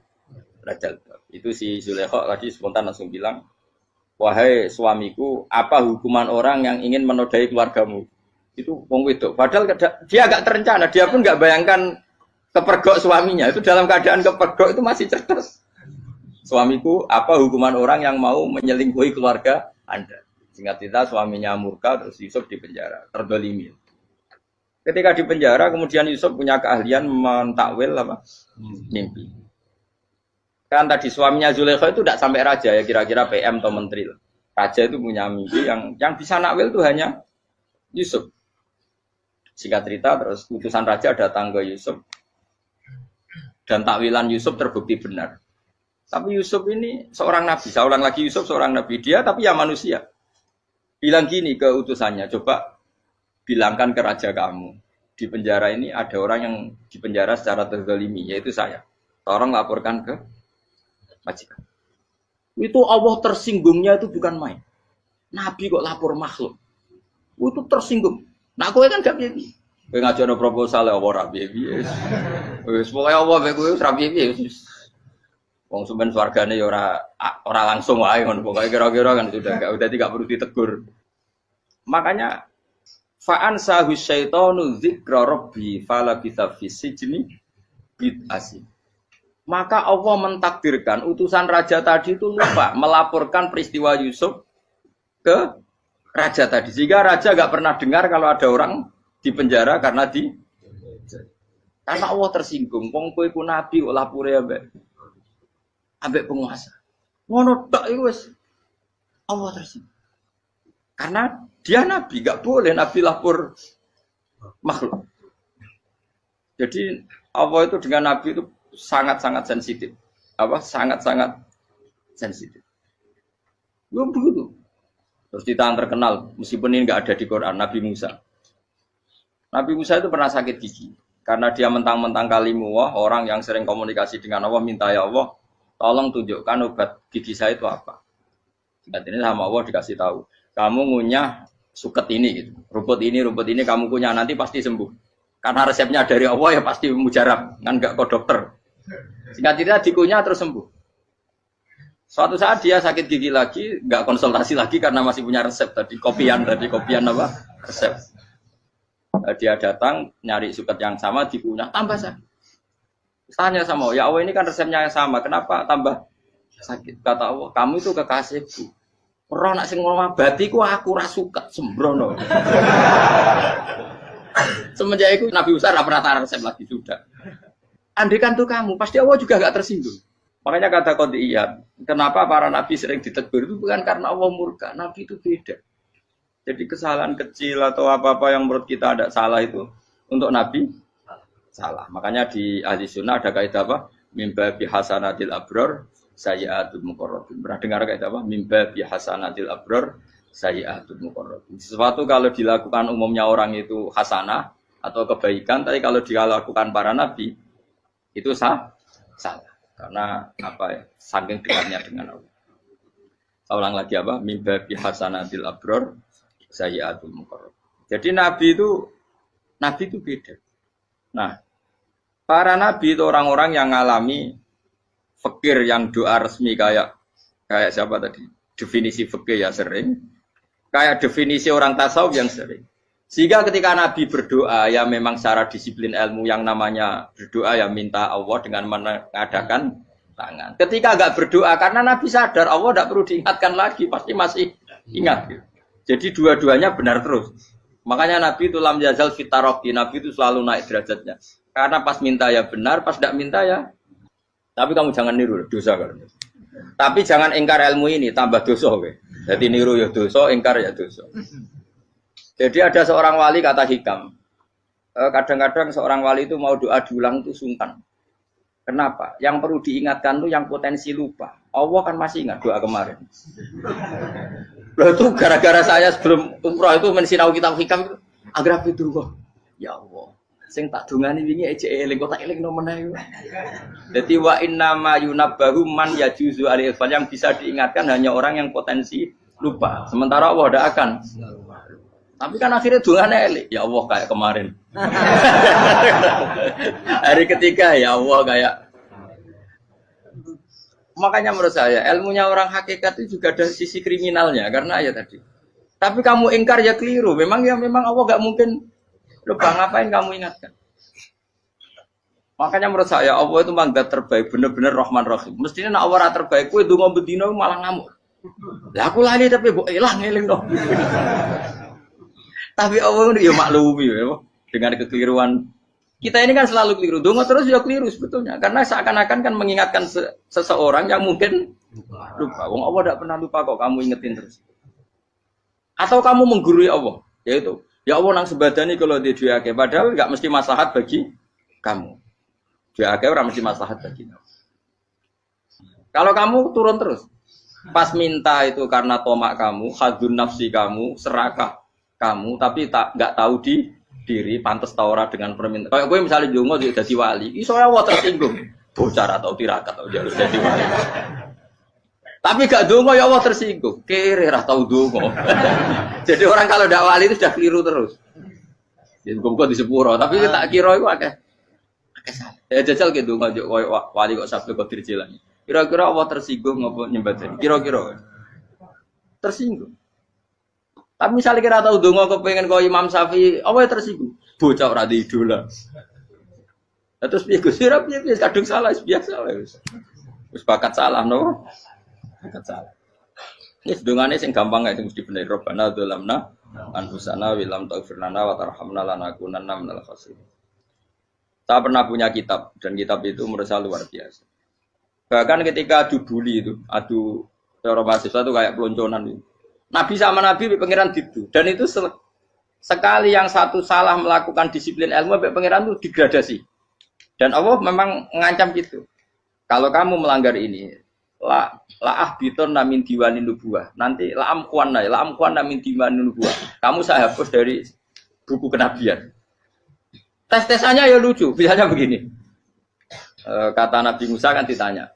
rajal. Itu si Zulaikha tadi spontan langsung bilang, wahai suamiku, apa hukuman orang yang ingin menodai keluargamu? Itu wong wedok. Padahal dia agak terencana, dia pun nggak bayangkan kepergok suaminya. Itu dalam keadaan kepergok itu masih cerdas. Suamiku, apa hukuman orang yang mau menyelingkuhi keluarga Anda? Singkat cerita, suaminya murka, terus Yusuf dipenjara, terdolimi. Ketika dipenjara, kemudian Yusuf punya keahlian mentakwil apa? Mimpi. Kan tadi suaminya Zulaikha itu tidak sampai raja ya, kira-kira PM atau menteri. Raja itu punya mimpi yang bisa nakwil itu hanya Yusuf. Singkat cerita, terus utusan raja datang ke Yusuf dan takwilan Yusuf terbukti benar. Tapi Yusuf ini seorang nabi, saya ulang lagi Yusuf seorang nabi, dia tapi ya manusia. Bilang gini ke utusannya, coba bilangkan ke raja kamu, di penjara ini ada orang yang dipenjara secara terzalimi, yaitu saya. Tolong laporkan ke majikan. Itu Allah tersinggungnya itu bukan main. Nabi kok lapor makhluk. Itu tersinggung. Nah, kowe kan gak piye. Kowe ngajono proposal ya ora piye. Wis pokoke Allah mek kowe ora piye. Wong sampean swargane ya ora langsung wae ngono. Pokoke kira-kira kan sudah tidak perlu ditegur. Makanya fa'an sahu syaitanu dzikra rabbi fala bisa fisijni bid'asi. Maka Allah mentakdirkan utusan raja tadi itu lupa melaporkan peristiwa Yusuf ke raja tadi. Sehingga raja enggak pernah dengar kalau ada orang di penjara karena Allah tersinggung. Wong kowe iku nabi kok lapore ambek penguasa. Ngono tok iku wis Allah tersinggung. Karena dia nabi, enggak boleh nabi lapor makhluk. Jadi Allah itu dengan nabi itu sangat-sangat sensitif. Sangat-sangat sensitif. Ya begitu. Terus kita yang terkenal, meskipun ini enggak ada di Quran, Nabi Musa. Nabi Musa itu pernah sakit gigi. Karena dia mentang-mentang kalimullah, orang yang sering komunikasi dengan Allah, minta ya Allah, tolong tunjukkan obat gigi saya itu apa. Singkat ini sama Allah dikasih tahu. Kamu ngunyah suket ini, gitu. rumput ini kamu kunyah, nanti pasti sembuh. Karena resepnya dari Allah ya pasti mujarab, kan enggak kok dokter. Singkat cerita dikunyah terus sembuh. Suatu saat dia sakit gigi lagi, enggak konsultasi lagi karena masih punya resep tadi kopian apa? Resep. Dia datang nyari suket yang sama dikunyah tambah sakit. Tanya sama Allah, ya Allah ini kan resepnya yang sama, kenapa tambah sakit? Kata Allah, kamu itu kekasihku. Roh nak sing ngobati ku aku ra suket sembrono. Semenjak itu Nabi Musa pernah taruh resep lagi sudah. Andikan tuh kamu, pasti Allah juga gak tersinggung. Makanya kata Qadiyat, kenapa para nabi sering ditegur itu bukan karena Allah murka. Nabi itu beda. Jadi kesalahan kecil atau apa-apa yang menurut kita ada salah itu untuk nabi salah. Makanya di ahli sunnah ada kaidah apa? Mimba bihasanatil abror sayyi'atul muqarrabin. Pernah dengar kaidah apa? Mimba bihasanatil abror sayyi'atul muqarrabin. Sesuatu kalau dilakukan umumnya orang itu hasanah atau kebaikan, tapi kalau dilakukan para nabi itu salah. Karena apa ya? Saking dekatnya dengan Allah. Saya ulang lagi apa? Mimba bihasanatil abror sayyi'atul muqarrabin. Jadi nabi itu beda. Nah, para nabi itu orang-orang yang ngalami fikir yang doa resmi kayak siapa tadi? Definisi fikir ya sering. Kayak definisi orang tasawuf yang sering. Sehingga ketika Nabi berdoa, ya memang secara disiplin ilmu yang namanya berdoa ya minta Allah dengan mengadakan tangan. Ketika enggak berdoa, karena Nabi sadar Allah tidak perlu diingatkan lagi, pasti masih ingat. Gitu. Jadi dua-duanya benar terus. Makanya Nabi itu lam yazal fitaroki, Nabi itu selalu naik derajatnya. Karena pas minta ya benar, pas tidak minta ya. Tapi kamu jangan niru, dosa kan. Tapi jangan ingkar ilmu ini, tambah dosa. Jadi niru ya dosa, ingkar ya dosa. Jadi ada seorang wali kata Hikam, kadang-kadang seorang wali itu mau doa diulang itu sungkan. Kenapa? Yang perlu diingatkan itu yang potensi lupa. Allah kan masih ingat doa kemarin. Loh itu gara-gara saya sebelum umroh itu mensinau kitab Hikam itu agar itu kok. Ya Allah, sing tak dungani wingi ejek eling kok tak eling no meneh. Dadi wa inna ma yunabbahu man yajuzu alil yang bisa diingatkan hanya orang yang potensi lupa. Sementara Allah tidak akan. Tapi kan akhirnya dungane elik. Ya Allah kayak kemarin. Hari ketiga ya Allah kayak Makanya menurut saya ilmunya orang hakikat itu juga ada sisi kriminalnya karena ya tadi. Tapi kamu ingkar ya keliru. Memang Allah gak mungkin lupa, ngapain kamu ingatkan? Makanya menurut saya Allah itu manggat terbaik, bener-bener Rahman Rahim. Mestinya nak Allah terbaik, kue dungo bedino malah ngamuk. Lah aku lali tapi mbok eling dong. Tapi Allah itu ya maklumi ya, dengan kekeliruan. Kita ini kan selalu keliru. Dungo terus ya keliru sebetulnya. Karena seakan-akan kan mengingatkan seseorang yang mungkin lupa. Wong Allah tidak pernah lupa kok, kamu ingetin terus. Atau kamu menggurui Allah, yaitu ya Allah nang sebadani kalau dia diake, padahal nggak mesti maslahat bagi kamu. Diake orang mesti maslahat bagi kamu. Kalau kamu turun terus, pas minta itu karena tomak kamu, hadun nafsi kamu, serakah kamu, tapi nggak tahu diri, pantas taura dengan permintaan. Kayak gue misalnya jongo jadi wali, iso Allah tersinggung, bocor atau tirakat atau jalur jadi wali. Tapi gak dongo ya Allah tersinggung. Kere ra tau dongo. Jadi orang kalau ndak wali itu sudah keliru terus. Ya muga di sepuro, tapi tak kira iku akeh salah. Ya jajal ke dongo wali kok sampai kok dirjelan. Kira-kira Allah tersinggung ngopo nyembah. Kira-kira tersinggung. Tapi misalnya kira tau dongo kepengen kok Imam Syafi'i, Allah tersinggung. Bocah ora di idola. Terus piye Gus? Piye kadung salah biasa wis. Wis bakat salah no. Salah. Ini sedungannya yang gampang itu mesti benar. Rabbana dzalamna anfusana wa lam taghfir lana wa tarhamna lanakunanna minal khasirin. Saya pernah punya kitab dan kitab itu menurut saya luar biasa. Bahkan ketika adu bully itu, adu teori mahasiswa itu kayak pelonconan itu. Nabi sama Nabi pangeran gitu. Dan itu sekali yang satu salah melakukan disiplin ilmu, pangeran itu degradasi. Dan Allah memang mengancam gitu. Kalau kamu melanggar ini, la ahbiton namin diwanin nubuah. Nanti la amkuan namin diwanin nubuah. Kamu saya hapus dari buku kenabian. Tes-tesannya ya lucu. Misalnya begini. Kata Nabi Musa kan ditanya.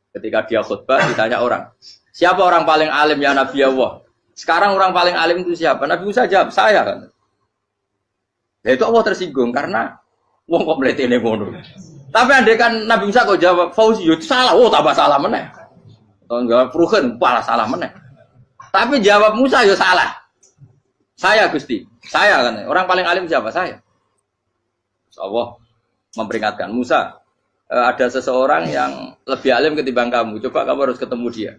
Ketika dia khutbah ditanya orang. Siapa orang paling alim ya Nabi Allah? Sekarang orang paling alim itu siapa? Nabi Musa jawab, saya kan. Ya itu Allah tersinggung karena wong kok mletene ngono. Tapi andai kan Nabi Musa kok jawab Fauzi itu salah, tambah salah meneh. Atau enggak Pruhen, malah salah meneh. Tapi jawab Musa ya salah. Saya Gusti, saya kan. Orang paling alim siapa? Saya. Allah memperingatkan Musa, ada seseorang yang lebih alim ketimbang kamu. Coba kamu harus ketemu dia.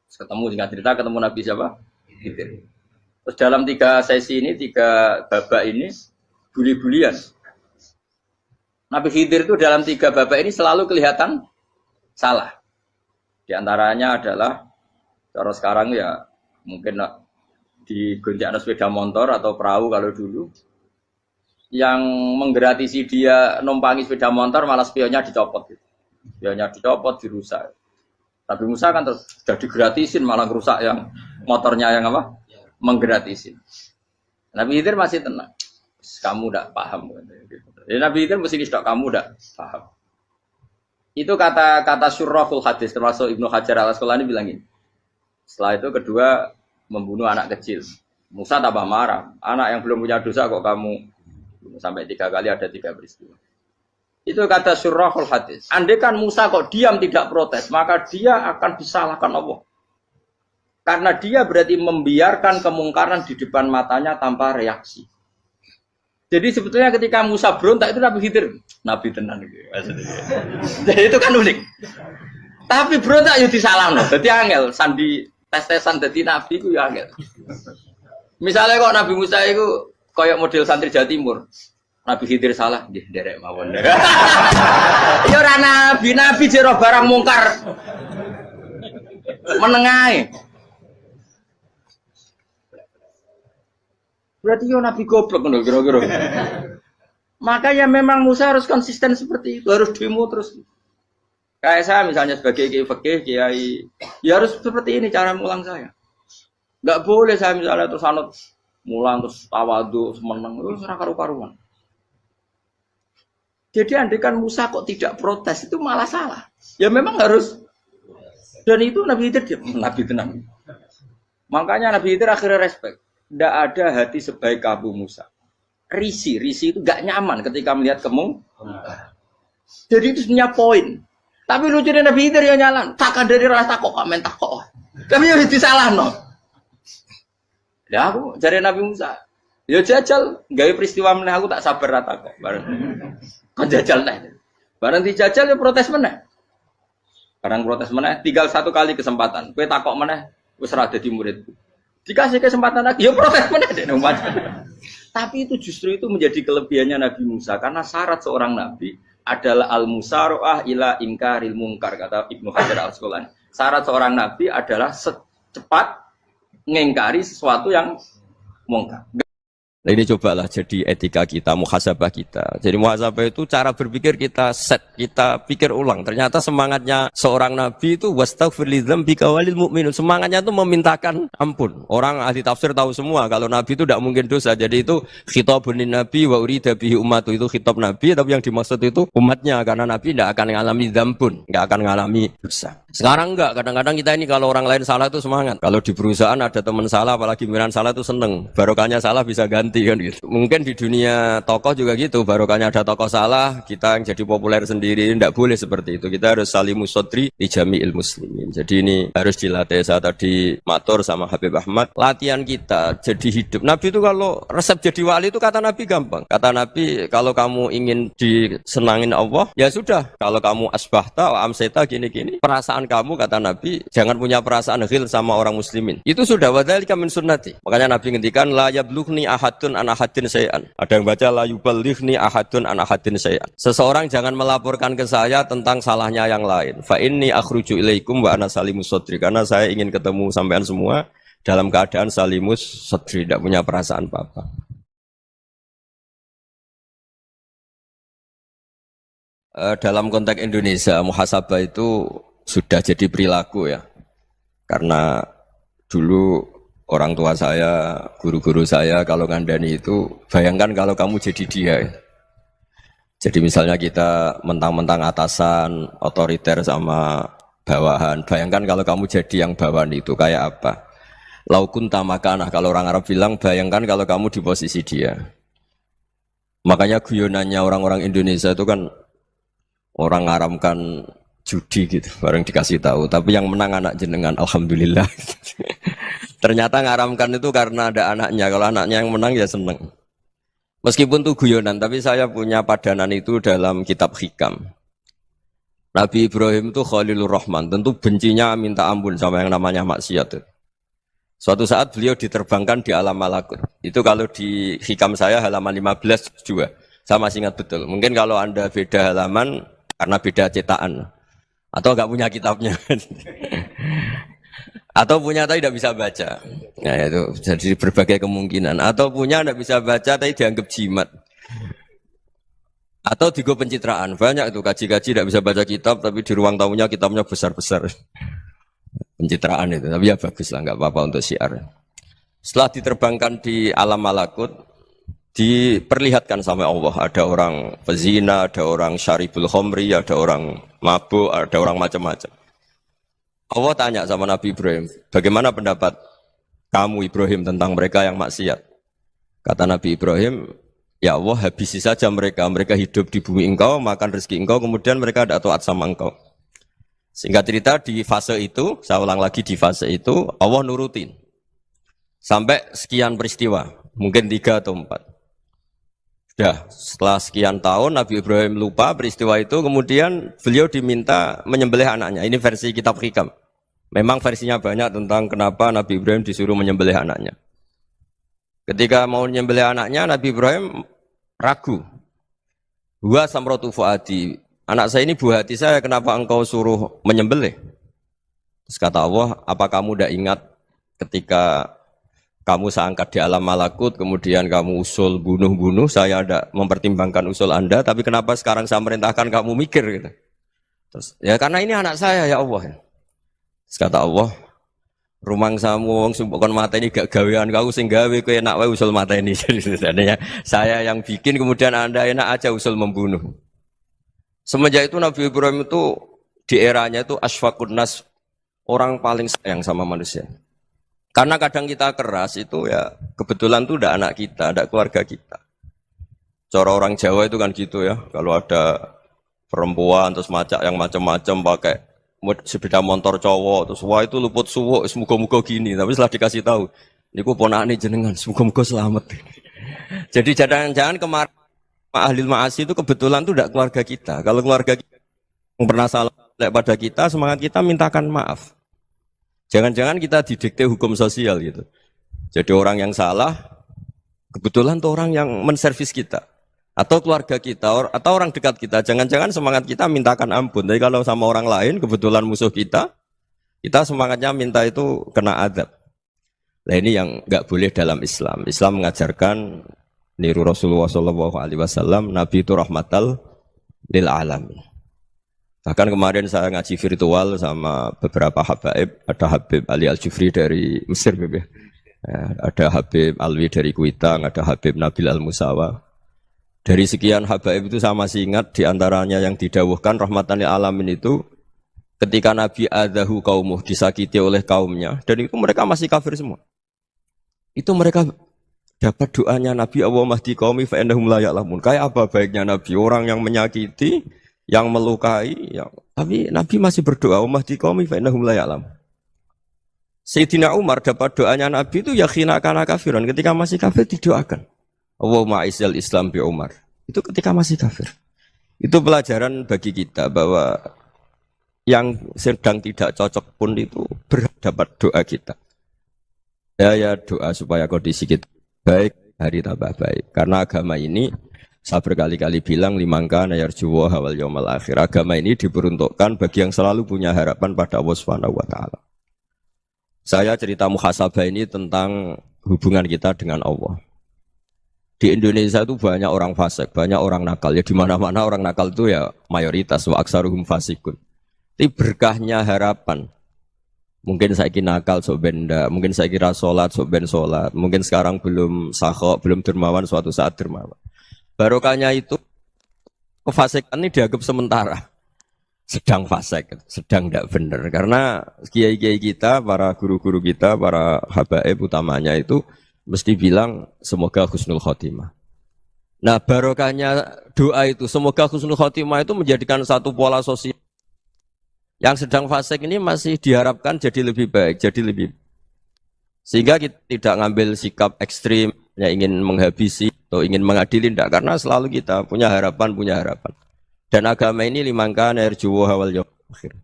Ketemu dengan cerita ketemu Nabi siapa? Khidir. Terus dalam 3 sesi ini, 3 babak ini buli-bulian. Nabi Khidir itu dalam 3 babak ini selalu kelihatan salah. Di antaranya adalah cara sekarang ya mungkin di gonjak sepeda motor atau perahu kalau dulu yang menggratisi dia numpangi sepeda motor malah spionnya dicopot. Spionnya dicopot, dirusak. Tapi Musa kan terus sudah digratisin malah rusak yang motornya yang apa? Menggratisin. Nabi Khidir masih tenang. Kamu tidak paham. Ya, Nabi Khidir mesti distok kamu tidak paham. Itu kata syurrahul hadis termasuk Ibnu Hajar al-Asqalani bilang ini. Setelah itu kedua membunuh anak kecil. Musa tambah marah. Anak yang belum punya dosa kok kamu sampai 3 kali ada 3 peristiwa. Itu kata syurrahul hadis. Andai kan Musa kok diam tidak protes, maka dia akan disalahkan Allah. Karena dia berarti membiarkan kemungkaran di depan matanya tanpa reaksi. Jadi sebetulnya ketika Musa berontak itu Nabi Khidir, Nabi tenan gitu. Jadi itu kan unik. Tapi berontak yo disalahno. Dadi angel sandi tes-tesan dadi nabi ku yo angel. Misalnya kok Nabi Musa itu koyok model santri Jawa Timur. Nabi Khidir salah, nggih nderek mawon. Ya ora nabi jero barang mungkar. Menengae. Berarti yo nabi goblok ngono kira-kira. Makanya memang Musa harus konsisten seperti itu, harus demo terus. Kayak saya misalnya sebagai kiai fikih, kiai ya harus seperti ini cara mulang saya. Enggak boleh saya misalnya terus anut mulang terus tawadhu semeneng terus ora karu-karuan. Jadi andai kan Musa kok tidak protes itu malah salah. Ya memang harus. Dan itu Nabi Khidir dia, Nabi tenang. Makanya Nabi Khidir akhirnya respect. Tidak ada hati sebaik Abu Musa. Risi itu gak nyaman ketika melihat kemungkaran. Jadi itu sebenarnya poin. Tapi lucunya Nabi Khidir yang nyalan, takkan dari rasa takok komen takok. Tapi ya disalahno. Ya aku cari Nabi Musa. Ya jajal, gawe peristiwa meneh aku tak sabar rata kok. Bareng. Kan jajal neh. Bareng dijajal ya protes meneh. Barang protes meneh, tinggal satu kali kesempatan. Kowe takok meneh wis ora dadi muridku. Dikasih kesempatan lagi, ya protes meneh dek nang Tapi itu justru itu menjadi kelebihannya Nabi Musa karena syarat seorang nabi adalah al-musara'ah ila inkaril munkar kata Ibnu Hajar Al-Asqalani. Syarat seorang nabi adalah secepat mengingkari sesuatu yang mungkar. Nah, ini cobalah jadi etika kita, muhasabah kita. Jadi muhasabah itu cara berpikir kita set, kita pikir ulang. Ternyata semangatnya seorang nabi itu wastaghfir lidzambika walil mu'minun. Semangatnya itu memintakan ampun. Orang ahli tafsir tahu semua kalau nabi itu tidak mungkin dosa. Jadi itu khitabun nabi wa urida bihi ummatu, itu khitab nabi, tapi yang dimaksud itu umatnya karena nabi tidak akan mengalami dzambun, tidak akan mengalami dosa. Sekarang enggak, kadang-kadang kita ini kalau orang lain salah itu semangat. Kalau di perusahaan ada teman salah, apalagi pimpinan salah itu seneng. Barokahnya salah bisa ganti kan gitu. Mungkin di dunia tokoh juga gitu, barokahnya ada tokoh salah, kita yang jadi populer sendiri, tidak boleh seperti itu. Kita harus salimus sodri di jami'il muslimin. Jadi ini harus dilatih. Saya tadi matur sama Habib Ahmad, latihan kita jadi hidup. Nabi itu kalau resep jadi wali itu kata Nabi gampang. Kata Nabi, kalau kamu ingin disenangin Allah, ya sudah. Kalau kamu asbahta, amseta gini-gini, perasaan kamu kata Nabi jangan punya perasaan ghil sama orang muslimin. Itu sudah wadzalika min sunnati. Makanya Nabi ngendikan la yablughni ahadun an ahadin syai'an. Ada yang baca la yuballighni ahadun an ahadin syai'an. Seseorang jangan melaporkan ke saya tentang salahnya yang lain. Fa inni akhruju ilaikum wa ana salimus sadri. Karena saya ingin ketemu sampean semua dalam keadaan salimus sadri, tidak punya perasaan apa-apa. Dalam konteks Indonesia, muhasabah itu sudah jadi perilaku ya. Karena dulu orang tua saya, guru-guru saya kalau ngandani itu, bayangkan kalau kamu jadi dia. Jadi misalnya kita mentang-mentang atasan, otoriter sama bawahan. Bayangkan kalau kamu jadi yang bawahan itu kayak apa? Laukun tamakanah, kalau orang Arab bilang, bayangkan kalau kamu di posisi dia. Makanya guyonannya orang-orang Indonesia itu kan orang ngaramkan judi gitu, bareng dikasih tahu. Tapi yang menang anak jenengan, alhamdulillah. Ternyata ngaramkan itu karena ada anaknya. Kalau anaknya yang menang ya seneng. Meskipun itu guyonan, tapi saya punya padanan itu dalam kitab Hikam. Nabi Ibrahim itu Khalilur Rahman, tentu bencinya minta ampun sama yang namanya maksiat. Suatu saat beliau diterbangkan di alam malakut. Itu kalau di Hikam saya halaman 15 juga. Saya masih ingat betul. Mungkin kalau Anda beda halaman karena beda cetakan. Atau enggak punya kitabnya. Atau punya tapi tidak bisa baca. Nah itu jadi berbagai kemungkinan. Atau punya tidak bisa baca tapi dianggap jimat. Atau digo pencitraan. Banyak itu kaji-kaji tidak bisa baca kitab tapi di ruang tamunya kitabnya besar-besar. Pencitraan itu. Tapi ya bagus lah, enggak apa-apa untuk syiar. Setelah diterbangkan di alam malakut, diperlihatkan sama Allah, ada orang pezina, ada orang syaribul khomri, ada orang mabuk, ada orang macam-macam. Allah tanya sama Nabi Ibrahim, bagaimana pendapat kamu Ibrahim tentang mereka yang maksiat? Kata Nabi Ibrahim, ya Allah habisi saja mereka, mereka hidup di bumi engkau, makan rezeki engkau, kemudian mereka tidak taat sama engkau. Singkat cerita di fase itu, saya ulang lagi di fase itu, Allah nurutin. Sampai sekian peristiwa, mungkin 3 atau 4. Ya, setelah sekian tahun Nabi Ibrahim lupa peristiwa itu, kemudian beliau diminta menyembelih anaknya. Ini versi kitab Hikam. Memang versinya banyak tentang kenapa Nabi Ibrahim disuruh menyembelih anaknya. Ketika mau menyembelih anaknya, Nabi Ibrahim ragu. Huwa samratu fuadi. Anak saya ini buah hati saya, kenapa engkau suruh menyembelih? Terus kata Allah, apa kamu tidak ingat ketika kamu saya angkat di alam malakut, kemudian kamu usul bunuh-bunuh, saya ada mempertimbangkan usul Anda, tapi kenapa sekarang saya merintahkan kamu mikir gitu. Terus, ya karena ini anak saya ya Allah. Terus kata Allah, rumang samu wong sumpukon mata ini gak gawean kau sing gawe kowe enak wae usul mata ini. Jadi saya yang bikin kemudian Anda enak aja usul membunuh. Semenjak itu Nabi Ibrahim itu di eranya itu asfaqun nas, orang paling sayang sama manusia. Karena kadang kita keras itu ya kebetulan itu udah anak kita, ada keluarga kita. Cara orang Jawa itu kan gitu ya, kalau ada perempuan terus macak yang macam-macam pakai sepeda motor cowok terus wah itu luput suwuk semoga-moga gini tapi setelah dikasih tahu niku ponakane jenengan semoga-moga selamat. Jadi jangan-jangan kemarin ahli ma'asi itu kebetulan tuh tidak keluarga kita. Kalau keluarga kita yang pernah salah pada kita, semangat kita mintakan maaf. Jangan-jangan kita didikte hukum sosial gitu. Jadi orang yang salah kebetulan tuh orang yang menservis kita atau keluarga kita atau orang dekat kita. Jangan-jangan semangat kita mintakan ampun. Tapi kalau sama orang lain kebetulan musuh kita semangatnya minta itu kena adab. Nah ini yang nggak boleh dalam Islam. Islam mengajarkan niru Rasulullah SAW, Nabi itu rahmatal lil alamin. Bahkan kemarin saya ngaji virtual sama beberapa habaib, ada Habib Ali Al-Jufri dari Mesir, ada Habib Alwi dari Kuitang, ada Habib Nabil Al-Musawa. Dari sekian habaib itu saya masih ingat diantaranya yang didawuhkan rahmatan lil alamin itu ketika Nabi adahu kaumuh disakiti oleh kaumnya dan itu mereka masih kafir semua. Itu mereka dapat doanya Nabi Allah mahdi qaumi fa innahum la ya'lamun. Kayak apa baiknya Nabi orang yang menyakiti, yang melukai, tapi Nabi masih berdoa Allah mahdi qaumi fa innahum la ya'lamun. Sayyidina Umar dapat doanya Nabi itu yakhina kana kafiran ketika masih kafir didoakan. Allahumma aizzal Islam bi Umar. Itu ketika masih kafir. Itu pelajaran bagi kita bahwa yang sedang tidak cocok pun itu berdapat doa kita. Ya doa supaya kondisi kita baik, hari tambah baik. Karena agama ini, saya berkali-kali bilang, limangka nayarjuwa hawal yawmal akhir. Agama ini diperuntukkan bagi yang selalu punya harapan pada Allah Subhanahu wa Ta'ala. Saya cerita muhasabah ini tentang hubungan kita dengan Allah. Di Indonesia itu banyak orang fasik, banyak orang nakal. Ya di mana-mana orang nakal itu ya mayoritas, wa aksaruhum fasikun. Tapi berkahnya harapan. Mungkin saya kira nakal sok benda, mungkin saya kira sholat sok ben sholat, mungkin sekarang belum sakhok, belum dermawan, suatu saat dermawan. Barokahnya itu kefasikan ini dianggap sementara, sedang fasik, sedang tidak benar. Karena kiai-kiai kita, para guru-guru kita, para habaib utamanya itu mesti bilang semoga husnul khotimah. Nah barokahnya doa itu semoga husnul khotimah itu menjadikan satu pola sosial. Yang sedang fasik ini masih diharapkan jadi lebih baik, jadi lebih. Sehingga kita tidak ngambil sikap ekstrim, yang ingin menghabisi atau ingin mengadili, tidak. Karena selalu kita punya harapan. Dan agama ini limangka nerjuwa hawal yawmal akhir.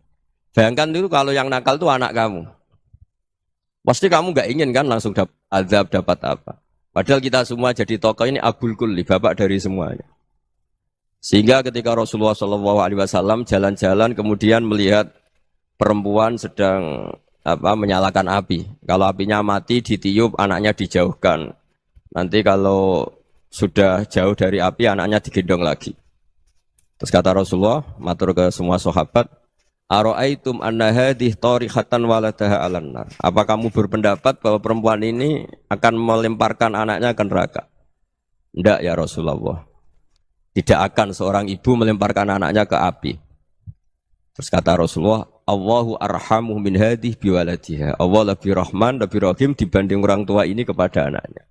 Bayangkan itu kalau yang nakal itu anak kamu. Pasti kamu nggak ingin kan langsung dapat azab, dapat apa. Padahal kita semua jadi tokoh ini abul kulli, bapak dari semuanya. Sehingga ketika Rasulullah SAW jalan-jalan kemudian melihat perempuan sedang menyalakan api. Kalau apinya mati ditiup, anaknya dijauhkan. Nanti kalau sudah jauh dari api, anaknya digendong lagi. Terus kata Rasulullah, matur ke semua sahabat, Aro'aitum anna hadih tarihatan waladaha alan nar. Apa kamu berpendapat bahwa perempuan ini akan melemparkan anaknya ke neraka? Tidak ya Rasulullah. Tidak akan seorang ibu melemparkan anaknya ke api. Terus kata Rasulullah, Allahu arhamu min hadih biwaladiha. Allah lebih rahman, lebih rahim dibanding orang tua ini kepada anaknya.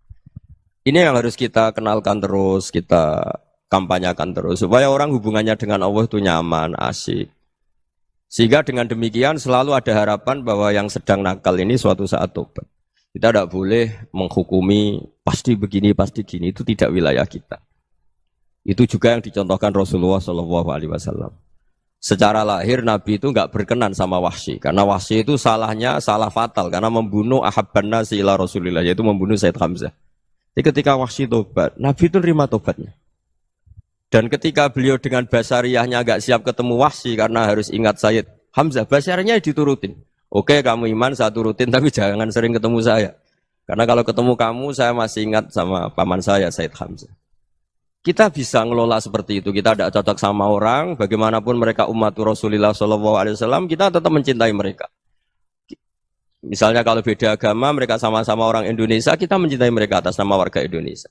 Ini yang harus kita kenalkan terus, kita kampanyakan terus. Supaya orang hubungannya dengan Allah itu nyaman, asik. Sehingga dengan demikian selalu ada harapan bahwa yang sedang nakal ini suatu saat tobat. Kita tidak boleh menghukumi pasti begini, pasti gini. Itu tidak wilayah kita. Itu juga yang dicontohkan Rasulullah SAW. Secara lahir Nabi itu nggak berkenan sama Wahsy, karena Wahsy itu salahnya salah fatal karena membunuh ahabban nasi ila Rasulillah, yaitu membunuh Sayyid Hamzah. Jadi ketika Wahsy tobat, Nabi itu nerima tobatnya. Dan ketika beliau dengan basariyahnya nggak siap ketemu Wahsy karena harus ingat Sayyid Hamzah, basariyahnya diturutin. Oke, kamu iman, saya turutin, tapi jangan sering ketemu saya. Karena kalau ketemu kamu, saya masih ingat sama paman saya Sayyid Hamzah. Kita bisa ngelola seperti itu. Kita tidak cocok sama orang, bagaimanapun mereka umat Rasulullah SAW, kita tetap mencintai mereka. Misalnya kalau beda agama, mereka sama-sama orang Indonesia, kita mencintai mereka atas nama warga Indonesia.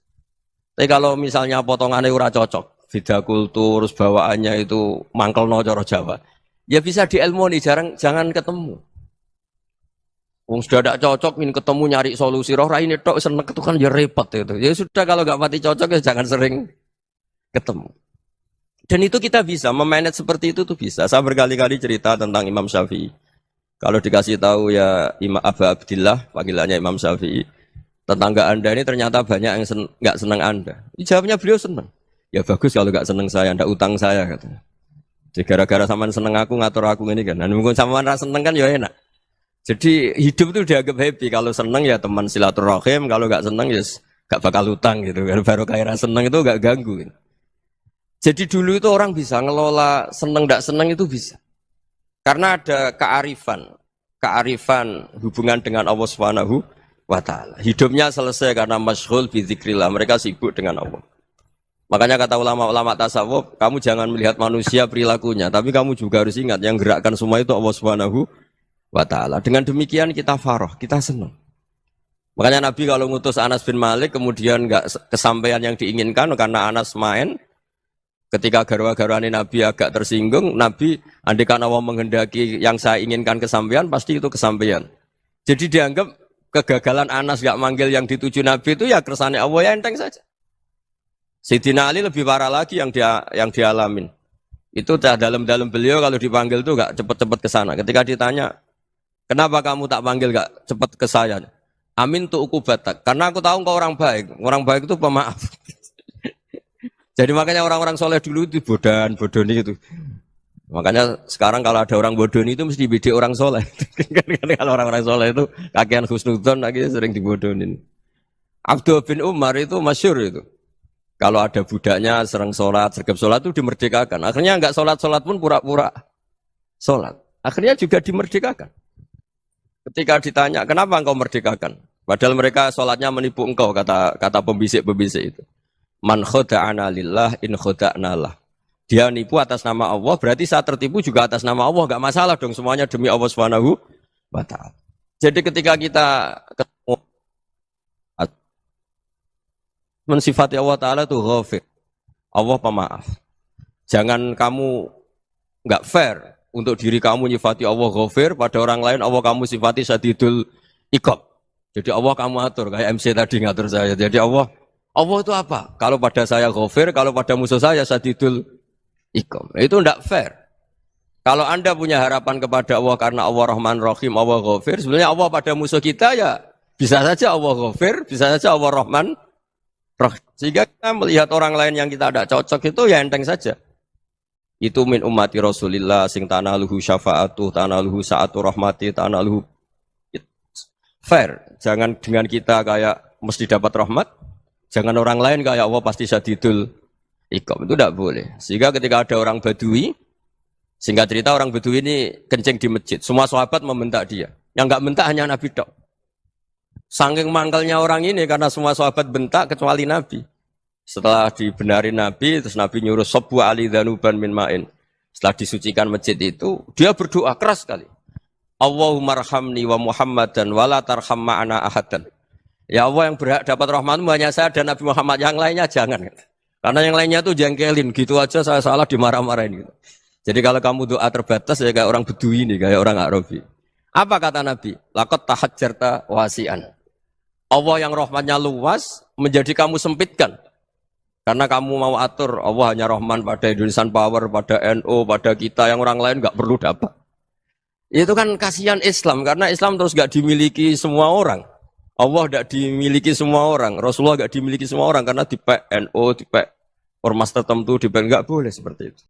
Tapi kalau misalnya potongannya ora cocok, beda kultur, bawaannya itu mangkelno cara Jawa, ya bisa diilmoni, jangan ketemu. Wong sudah tidak cocok, ingin ketemu nyari solusi. Roh ini tok seneng itu kan ya repot itu. Ya sudah kalau nggak mati cocok ya jangan sering ketemu. Dan itu kita bisa memanage seperti itu tuh bisa. Saya berkali-kali cerita tentang Imam Syafi'i. Kalau dikasih tahu ya Imam Abu Abdillah, panggilannya Imam Syafi'i, tetangga Anda ini ternyata banyak yang nggak senang Anda. Jawabnya beliau senang. Ya bagus kalau nggak senang saya, ndak utang saya katanya. Jadi gara-gara sampean seneng aku ngatur aku ini kan. Dan mungkin sampean ra seneng kan ya enak. Jadi hidup itu dianggap happy. Kalau seneng ya teman silaturahim, kalau nggak seneng ya nggak bakal utang gitu. Baru kayak seneng itu nggak ganggu. Gitu. Jadi dulu itu orang bisa ngelola seneng nggak seneng itu bisa. Karena ada kearifan hubungan dengan Allah Subhanahu wa taala. Hidupnya selesai karena masyghul bi dzikrillah. Mereka sibuk dengan Allah. Makanya kata ulama-ulama tasawuf, kamu jangan melihat manusia perilakunya, tapi kamu juga harus ingat yang gerakkan semua itu Allah Subhanahu wa taala. Dengan demikian kita farah, kita senang. Makanya Nabi kalau ngutus Anas bin Malik kemudian enggak kesampaian yang diinginkan karena Anas main, ketika garwa-garwane Nabi agak tersinggung, Nabi andaikan Allah menghendaki yang saya inginkan kesampaian, pasti itu kesampaian. Jadi dianggap kegagalan Anas enggak manggil yang dituju Nabi itu ya kersane Allah ya enteng saja. Sayyidina Ali lebih parah lagi yang dialamin. Itu dalam-dalam beliau kalau dipanggil tuh enggak cepet-cepet ke sana. Ketika ditanya, "Kenapa kamu tak panggil enggak cepet ke saya?" "Amin tu ukubatak." Karena aku tahu engkau orang baik. Orang baik itu pemaaf. Jadi makanya orang-orang soleh dulu itu bodoni itu. Makanya sekarang kalau ada orang bodoni itu mesti beda orang soleh. Kalau orang-orang soleh itu kakean husnudzon lagi sering dibodonin. Abdul bin Umar itu masyhur itu. Kalau ada budaknya sering sholat, sergap sholat itu dimerdekakan. Akhirnya enggak sholat pun pura-pura sholat. Akhirnya juga dimerdekakan. Ketika ditanya, kenapa engkau merdekakan? Padahal mereka sholatnya menipu engkau, kata pembisik-pembisik itu. Man khoda'ana lillah in khoda'na lah. Dia nipu atas nama Allah, berarti saat tertipu juga atas nama Allah. Enggak masalah dong, semuanya demi Allah Subhanahu wa ta'ala. Jadi ketika kita ketemu mensifati Allah Ta'ala itu ghafir. Allah pemaaf. Jangan kamu enggak fair untuk diri kamu nyifati Allah ghafir, pada orang lain Allah kamu sifati syadidul iqab. Jadi Allah kamu atur, kayak MC tadi ngatur saya. Jadi Allah itu apa? Kalau pada saya ghafir, kalau pada musuh saya syadidul iqab. Itu enggak fair. Kalau Anda punya harapan kepada Allah karena Allah Rahman Rahim, Allah ghafir, sebenarnya Allah pada musuh kita ya bisa saja Allah ghafir, bisa saja Allah Rahman Rahim. Sehingga kita melihat orang lain yang kita tidak cocok itu ya enteng saja. Itu min ummati Rasulillah sing tanaluhu syafa'atu, tanaluhu sa'atu rahmati, tanaluhu fair. Jangan dengan kita kayak mesti dapat rahmat. Jangan orang lain kayak Allah pasti syadidul iqab. Itu tidak boleh. Sehingga ketika ada orang Badui, singkat cerita orang Badui ini kencing di masjid. Semua sahabat membentak dia. Yang enggak bentak hanya Nabi tok. Saking mangkalnya orang ini karena semua sahabat bentak kecuali Nabi. Setelah dibenarin Nabi, terus Nabi nyuruh sabbu ali dhanuban min ma'in. Setelah disucikan masjid itu, dia berdoa keras sekali. Allahumma arhamni wa Muhammadan wa la tarham ma'ana ahadan. Ya Allah yang berhak dapat rahmatmu hanya saya dan Nabi Muhammad, yang lainnya jangan. Karena yang lainnya tuh jengkelin, gitu aja saya salah dimarah-marahin gitu. Jadi kalau kamu doa terbatas ya kayak orang Bedui ini, kayak orang Arabi. Apa kata Nabi? Laqad tahajjarta wasi'an. Allah yang rahmatnya luas menjadi kamu sempitkan. Karena kamu mau atur Allah hanya rahman pada Indonesian Power, pada NU, pada kita yang orang lain nggak perlu dapat. Itu kan kasihan Islam karena Islam terus nggak dimiliki semua orang. Allah nggak dimiliki semua orang. Rasulullah nggak dimiliki semua orang karena di NU, di ormas tertentu, di nggak boleh seperti itu.